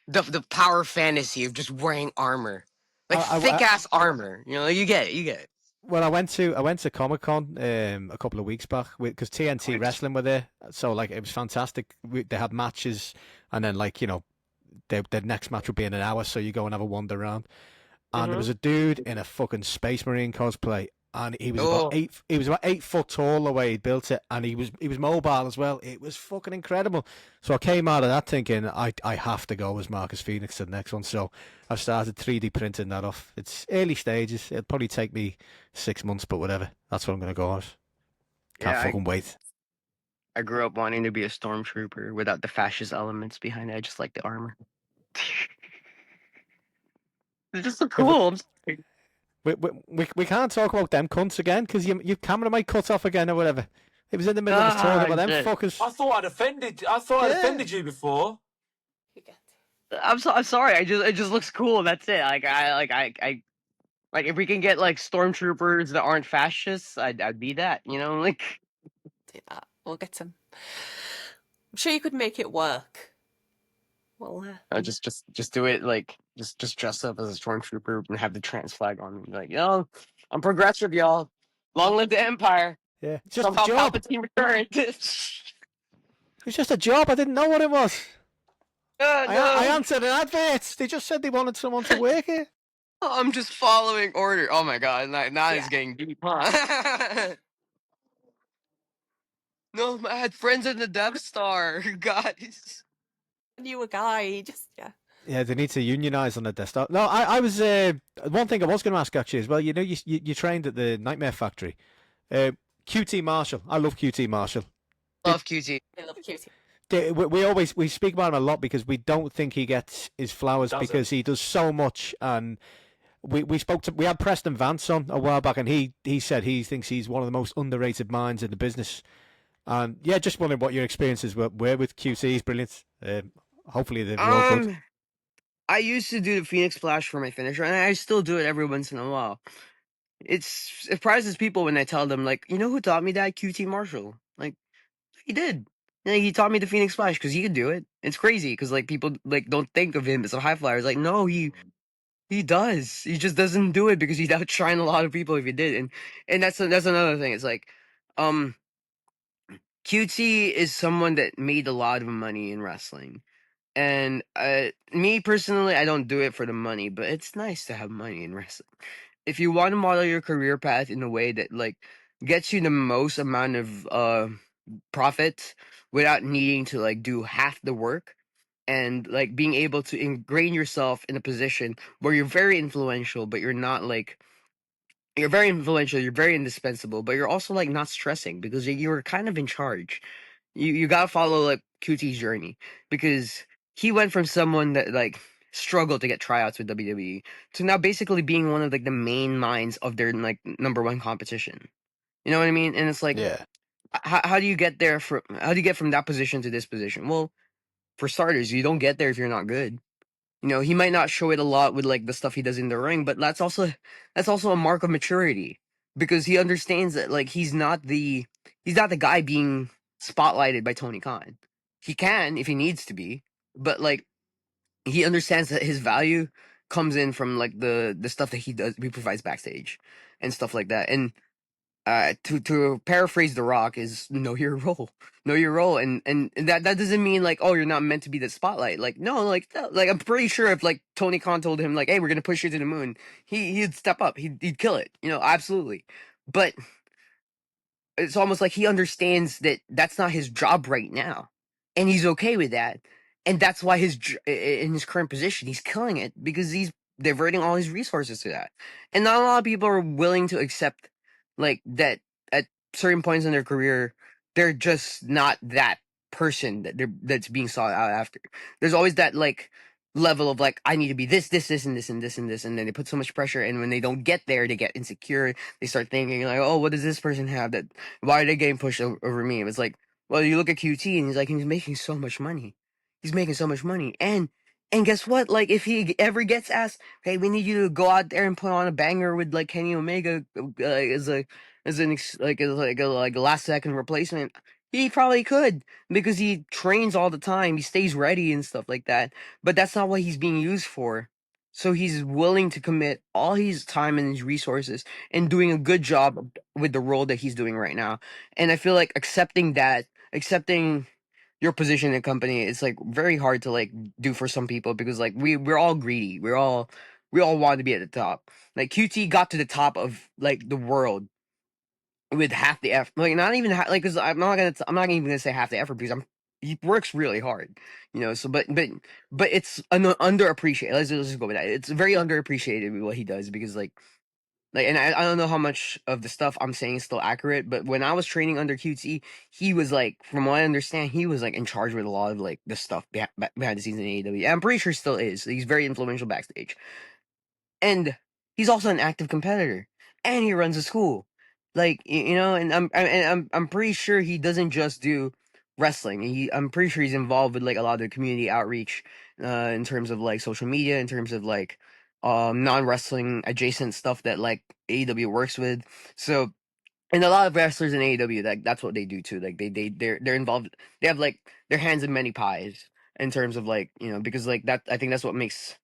the power fantasy of just wearing armor, like thick ass armor. You get it. well, I went to Comic Con a couple of weeks back because TNT Nice. Wrestling were there, so like it was fantastic. They had matches, and then like their next match would be in an hour, so you go and have a wander around. And there was a dude in a fucking Space Marine cosplay, and he was about Oh. 8 foot tall the way he built it, and he was mobile as well. It was fucking incredible. So I came out of that thinking I have to go as Marcus Phoenix to the next one. So I've started 3D printing that off. It's early stages. It'll probably take me 6 months, but whatever. That's what I'm gonna go as. Can't fucking wait. I grew up wanting to be a stormtrooper without the fascist elements behind it. I just like the armor. It's just so cool. We can't talk about them cunts again because your camera might cut off again or whatever. It was in the middle of us talking about them shit. fuckers. I thought I'd offended you before. I'm sorry. It just looks cool. That's it. Like if we can get like stormtroopers that aren't fascists, I'd be that. Like. Do that. We'll get some. I'm sure you could make it work. Well, Just do it like just dress up as a stormtrooper and have the trans flag on. Like, I'm progressive, y'all. Long live the Empire. Yeah, it's just Somehow a job. Palpatine returned. It's just a job. I didn't know what it was. No. I answered an advert. They just said they wanted someone to work here. I'm just following order. Oh my god, now it's getting deep, huh? No, I had friends in the Death Star, guys. you a guy, just yeah. Yeah, they need to unionize on the desktop. No, I was one thing I was going to ask actually as well. You trained at the Nightmare Factory. QT Marshall, I love QT Marshall. Love QT. I love cutie. We speak about him a lot because we don't think he gets his flowers because he does so much. And we had Preston Vance on a while back, and he said he thinks he's one of the most underrated minds in the business. And yeah, just wondering what your experiences were with QT. He's brilliant. Hopefully they're all good. I used to do the Phoenix Splash for my finisher, and I still do it every once in a while. It surprises people when I tell them, like, you know who taught me that? QT Marshall. Like, he did. He taught me the Phoenix Splash because he could do it. It's crazy because like people like don't think of him as a high flyer. It's like, no, he does. He just doesn't do it because he'd outshine a lot of people if he did. And that's another thing. It's like, QT is someone that made a lot of money in wrestling. And me personally, I don't do it for the money, but it's nice to have money in wrestling. if you want to model your career path in a way that like gets you the most amount of profit without needing to like do half the work, and like being able to ingrain yourself in a position where you're very influential, but you're not like, you're very influential, you're very indispensable, but you're also like not stressing because you're kind of in charge. You gotta follow like QT's journey, because he went from someone that like struggled to get tryouts with WWE to now basically being one of like the main minds of their like number one competition. You know what I mean? And it's like, Yeah. how do you get there from, how do you get from that position to this position? Well, for starters, you don't get there if you're not good. You know, he might not show it a lot with like the stuff he does in the ring, but that's also a mark of maturity, because he understands that like he's not the guy being spotlighted by Tony Khan. He can if he needs to be, but like he understands that his value comes in from like the stuff that he provides backstage and stuff like that. And to paraphrase The Rock is know your role, and that doesn't mean like, oh, you're not meant to be the spotlight. Like no, like I'm pretty sure if like Tony Khan told him like, hey, we're gonna push you to the moon, he'd step up, he'd kill it, absolutely. But it's almost like he understands that that's not his job right now, and he's okay with that, and that's why in his current position he's killing it, because he's diverting all his resources to that. And not a lot of people are willing to accept like that at certain points in their career they're just not that person that's being sought out after. There's always that like level of like, I need to be this and this and this and this, and then they put so much pressure, and when they don't get there they get insecure. They start thinking like, oh, what does this person have that, why are they getting pushed over me? It's like, well, you look at QT and he's like, he's making so much money. He's making so much money. And guess what? Like, if he ever gets asked, hey, we need you to go out there and put on a banger with like Kenny Omega as a last second replacement, he probably could, because he trains all the time. He stays ready and stuff like that. But that's not what he's being used for. So he's willing to commit all his time and his resources and doing a good job with the role that he's doing right now. And I feel like accepting your position in a company is like very hard to like do for some people, because like we're all greedy. We all want to be at the top. Like QT got to the top of like the world with half the effort. Like not even like, because I'm not even gonna say half the effort, because he works really hard, So but it's underappreciated. Let's just go with that. It's very underappreciated with what he does, because and I don't know how much of the stuff I'm saying is still accurate, but when I was training under QT, he was like, from what I understand, he was like in charge with a lot of like the stuff behind the scenes in AEW. I'm pretty sure still is. He's very influential backstage, and he's also an active competitor, and he runs a school, like And I'm pretty sure he doesn't just do wrestling. I'm pretty sure he's involved with like a lot of the community outreach, in terms of like social media, in terms of like non-wrestling adjacent stuff that like AEW works with. So, and a lot of wrestlers in AEW, like that's what they do too. Like they're involved. They have like their hands in many pies in terms of like, because like that, I think that's what makes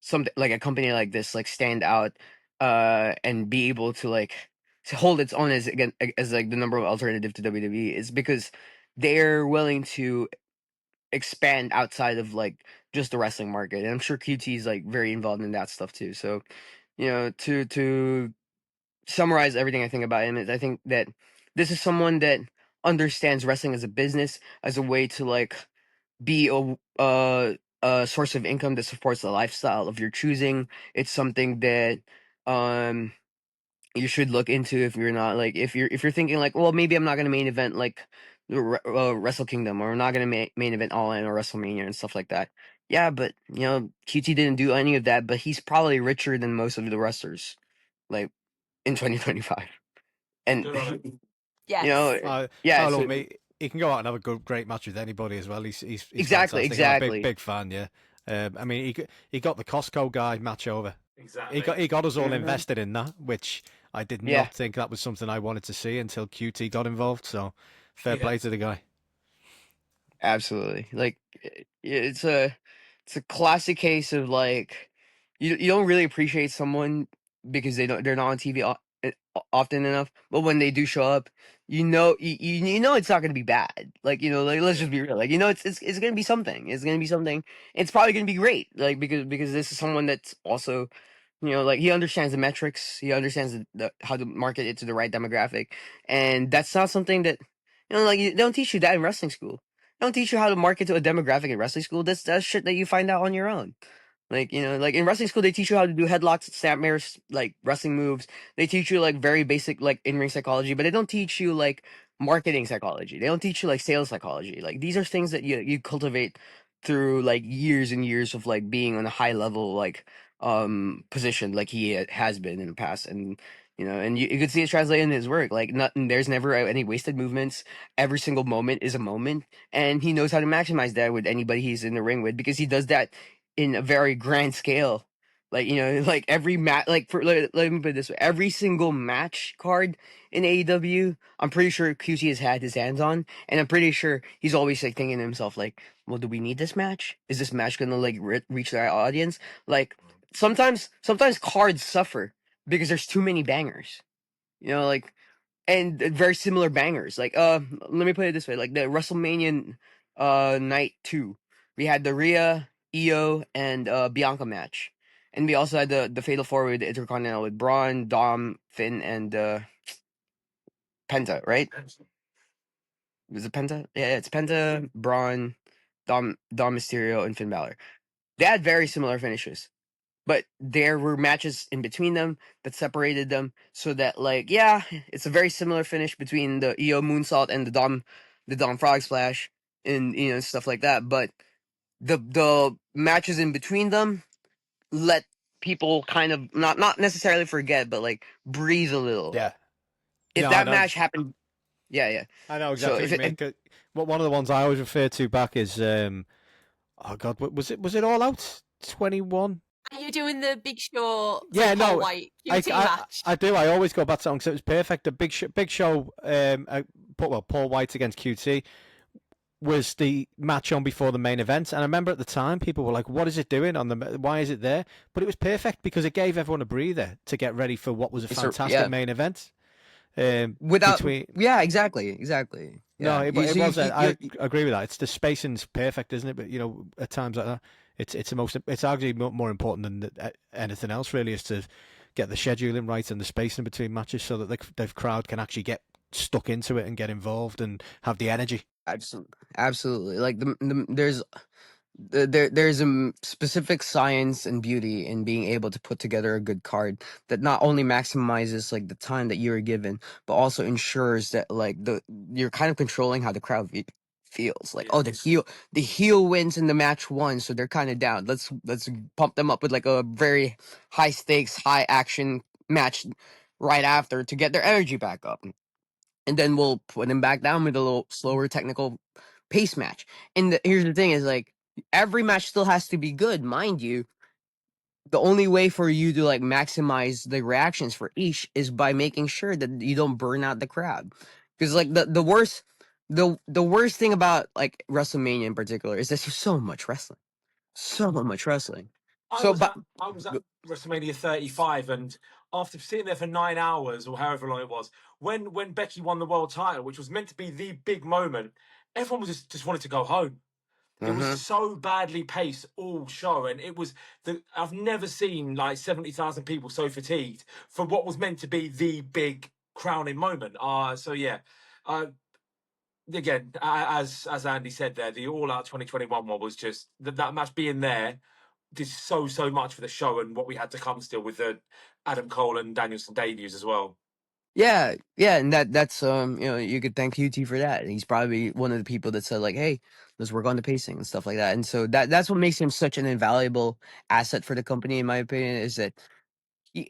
something like a company like this like stand out, and be able to like to hold its own as, again, as like the number one alternative to WWE, is because they're willing to expand outside of like just the wrestling market. And I'm sure QT is like very involved in that stuff too. So, to summarize everything I think about him, is I think that this is someone that understands wrestling as a business, as a way to like be a source of income that supports the lifestyle of your choosing. It's something that um you should look into if you're not like, if you're thinking like, well, maybe I'm not gonna main event like Wrestle Kingdom, or I'm not gonna main event All In or WrestleMania and stuff like that. Yeah, but QT didn't do any of that, but he's probably richer than most of the wrestlers like in 2025. And Good on him. Yes. yeah, I so love him. He can go out and have a good, great match with anybody as well. He's exactly, fantastic. I'm a big, exactly. big fan. Yeah. I mean, he got the Costco guy match over. Exactly. He got us all Mhm. invested in that, which I did Yeah. not think that was something I wanted to see until QT got involved. So fair play to the guy. Absolutely. Like it's a classic case of like, you don't really appreciate someone because they're not on TV often enough, but when they do show up, you know it's not going to be bad. Like, like let's just be real. Like, it's going to be something. It's going to be something. It's probably going to be great. Like, because this is someone that's also You know, like he understands the metrics, he understands how to market it to the right demographic, and that's not something that like they don't teach you that in wrestling school. They don't teach you how to market to a demographic in wrestling school. That's shit that you find out on your own. Like, like in wrestling school, they teach you how to do headlocks, snapmares, like wrestling moves. They teach you like very basic like in-ring psychology, but they don't teach you like marketing psychology. They don't teach you like sales psychology. Like these are things that you cultivate through like years and years of like being on a high level like position like he has been in the past. And and you could see it translated in his work. Like nothing, there's never any wasted movements. Every single moment is a moment, and he knows how to maximize that with anybody he's in the ring with, because he does that in a very grand scale. Like, like every match, like let me put it this way: every single match card in AEW, I'm pretty sure QT has had his hands on, and I'm pretty sure he's always like thinking to himself, like, well, do we need this match? Is this match gonna like reach their audience? Like sometimes cards suffer because there's too many bangers. Like, and very similar bangers. Like, let me put it this way: like the WrestleMania night 2, we had the Rhea, Io, and Bianca match, and we also had the Fatal 4-Way, the Intercontinental with Braun, Dom, Finn, and Penta. Right? Was it Penta? Yeah, it's Penta, Braun, Dom Mysterio, and Finn Balor. They had very similar finishes, but there were matches in between them that separated them, so that like, yeah, it's a very similar finish between the EO moonsault and the Dom frog splash, and stuff like that. But the matches in between them let people kind of not necessarily forget, but like breathe a little. Yeah. If No, I that know. match happened, yeah. I know So exactly if what you it, mean. One of the ones I always refer to back is oh god, was it All Out 21? Are you doing the Big Show, Yeah, Paul no, White QT match? I do. I always go back to that one because it was perfect. The Big Show, Paul White against QT was the match on before the main event, and I remember at the time people were like, "What is it doing on the? Why is it there?" But it was perfect because it gave everyone a breather to get ready for what was a fantastic main event. Without, Between yeah, exactly. No, Yeah, it was. I you, agree with that. It's the spacing's perfect, isn't it? But at times like that, it's the most. It's arguably more important than anything else. Really, is to get the scheduling right and the spacing between matches so that the crowd can actually get stuck into it and get involved and have the energy. absolutely. Like there's a specific science and beauty in being able to put together a good card that not only maximizes like the time that you're given, but also ensures that like you're kind of controlling how the crowd feels. Like, oh, the heel wins in the match 1, so they're kind of down. Let's pump them up with like a very high stakes, high action match right after to get their energy back up, and then we'll put him back down with a little slower technical pace match. And here's the thing: is like every match still has to be good, mind you. The only way for you to like maximize the reactions for each is by making sure that you don't burn out the crowd. Because like the worst thing about like WrestleMania in particular is there's so much wrestling, so much wrestling. I So, was but at I was at WrestleMania 35, and after sitting there for 9 hours or however long it was, when Becky won the world title, which was meant to be the big moment, everyone was just wanted to go home. It was so badly paced all show, and it was I've never seen like 70,000 people so fatigued for what was meant to be the big crowning moment. So yeah, again, as Andy said there, the All Out 2021 one was just that match being there did so much for the show and what we had to come still with the Adam Cole and Danielson debuts as well. yeah, and that's you could thank QT for that. He's probably one of the people that said like, hey, let's work on the pacing and stuff like that. And so that's what makes him such an invaluable asset for the company, in my opinion, is that he,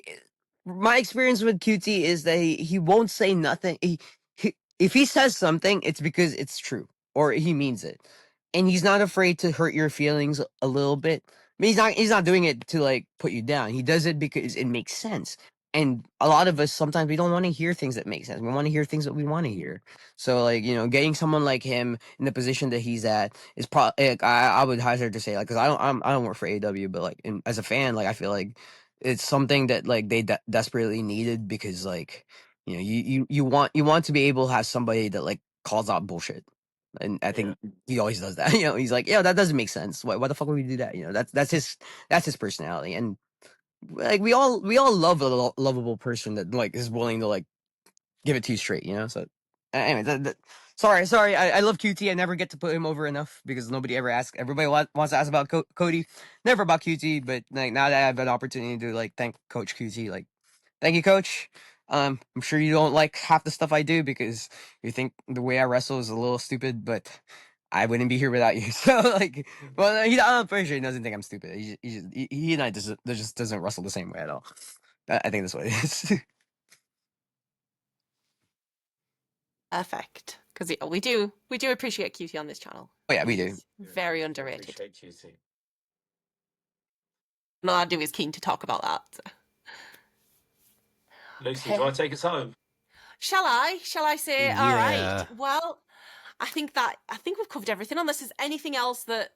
my experience with QT is that he won't say nothing. If he says something, it's because it's true or he means it, and he's not afraid to hurt your feelings a little bit. I mean, he's not doing it to like put you down. He does it because it makes sense. And a lot of us sometimes we don't want to hear things that make sense. We want to hear things that we want to hear. So like getting someone like him in the position that he's at is probably like, I would hazard to say like, because I don't work for AW, but like as a fan, like I feel like it's something that like they desperately needed, because like you want to be able to have somebody that like calls out bullshit. And I think he always does that. He's like, yeah, that doesn't make sense. Why the fuck would we do that? That's his personality. And like we all love a lovable person that like is willing to like give it to you straight, you know. So anyway, sorry, I love QT. I never get to put him over enough because nobody ever asks. Everybody wants to ask about Cody, never about QT. But like now that I have an opportunity to like thank Coach QT, like thank you, Coach. I'm sure you don't like half the stuff I do because you think the way I wrestle is a little stupid, but I wouldn't be here without you. So like, well, I'm pretty sure he doesn't think I'm stupid. He and I just doesn't wrestle the same way at all. I think that's what it is. Perfect. Because we do appreciate QT on this channel. Oh yeah, we do. He's very underrated. Appreciate QT. And all I do is keen to talk about that. So. Lucy, do Okay. you want to take us home? Shall I say? Yeah. All right. Well, I think we've covered everything. Unless there's anything else that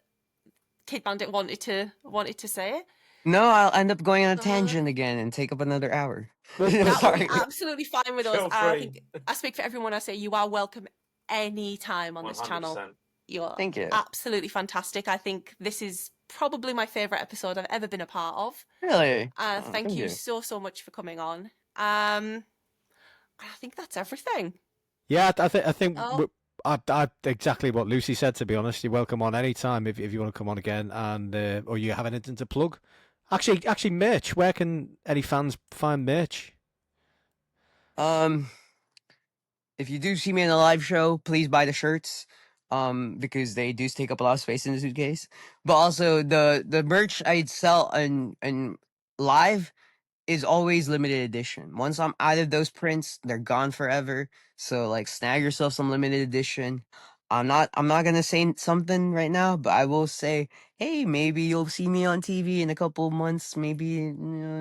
Kidd Bandit wanted to say. No, I'll end up going on a tangent again and take up another hour. That Sorry. would be absolutely fine with us. Feel I free. think I speak for everyone. I say you are welcome anytime on this channel. 100%. You're Thank you. absolutely fantastic. I think this is probably my favourite episode I've ever been a part of. Really? Thank you so much for coming on. I think that's everything. Yeah, I think Oh. I exactly what Lucy said. To be honest, you're welcome on any time if you want to come on again, and or you have anything to plug. Actually, merch. Where can any fans find merch? If you do see me in a live show, please buy the shirts. Because they do take up a lot of space in the suitcase. But also the merch I'd sell and live is always limited edition. Once I'm out of those prints, they're gone forever. So like snag yourself some limited edition. I'm not gonna say something right now, but I will say, hey, maybe you'll see me on TV in a couple of months. Maybe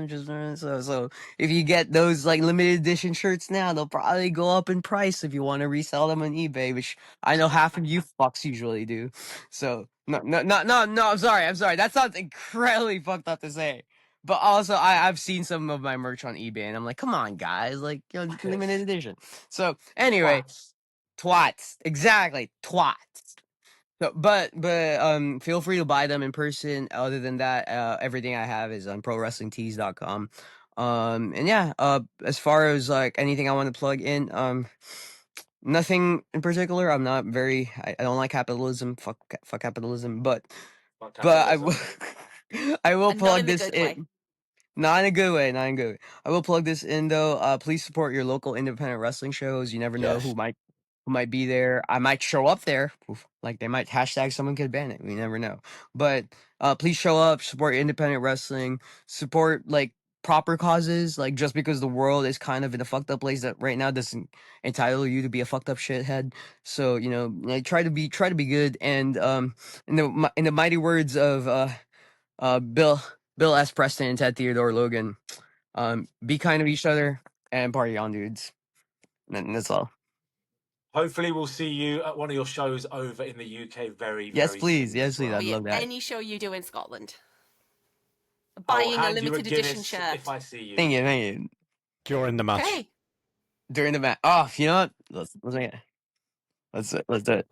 just so if you get those like limited edition shirts now, they'll probably go up in price if you want to resell them on eBay, which I know half of you fucks usually do. So no, I'm sorry. That sounds incredibly fucked up to say. But also, I've seen some of my merch on eBay, and I'm like, come on, guys, like, limited edition. So anyway, twats, exactly, twats. So, but feel free to buy them in person. Other than that, everything I have is on prowrestlingtees.com. And yeah, as far as like anything I want to plug in, nothing in particular. I'm not very. I don't like capitalism. Fuck capitalism. But I will. I will And not plug in the this good way. in. Not in a good way. Not in a good way. I will plug this in though. Please support your local independent wrestling shows. You never know Yes. who might be there. I might show up there. Oof, like they might hashtag someone Kidd Bandit. We never know. But please show up. Support independent wrestling. Support like proper causes. Like just because the world is kind of in a fucked up place that right now doesn't entitle you to be a fucked up shithead. So like try to be good. And in the mighty words of Bill S. Preston and Ted Theodore Logan. Be kind to each other and party on, dudes. And that's all. Hopefully, we'll see you at one of your shows over in the UK very, Yes, very please. soon. Yes, as please. well. I'd love that. Any show you do in Scotland. I'll Buying a hand you limited edition Guinness shirt. if I see you. Thank you. During the match. Okay. During the match. Oh, you know what? Let's do it.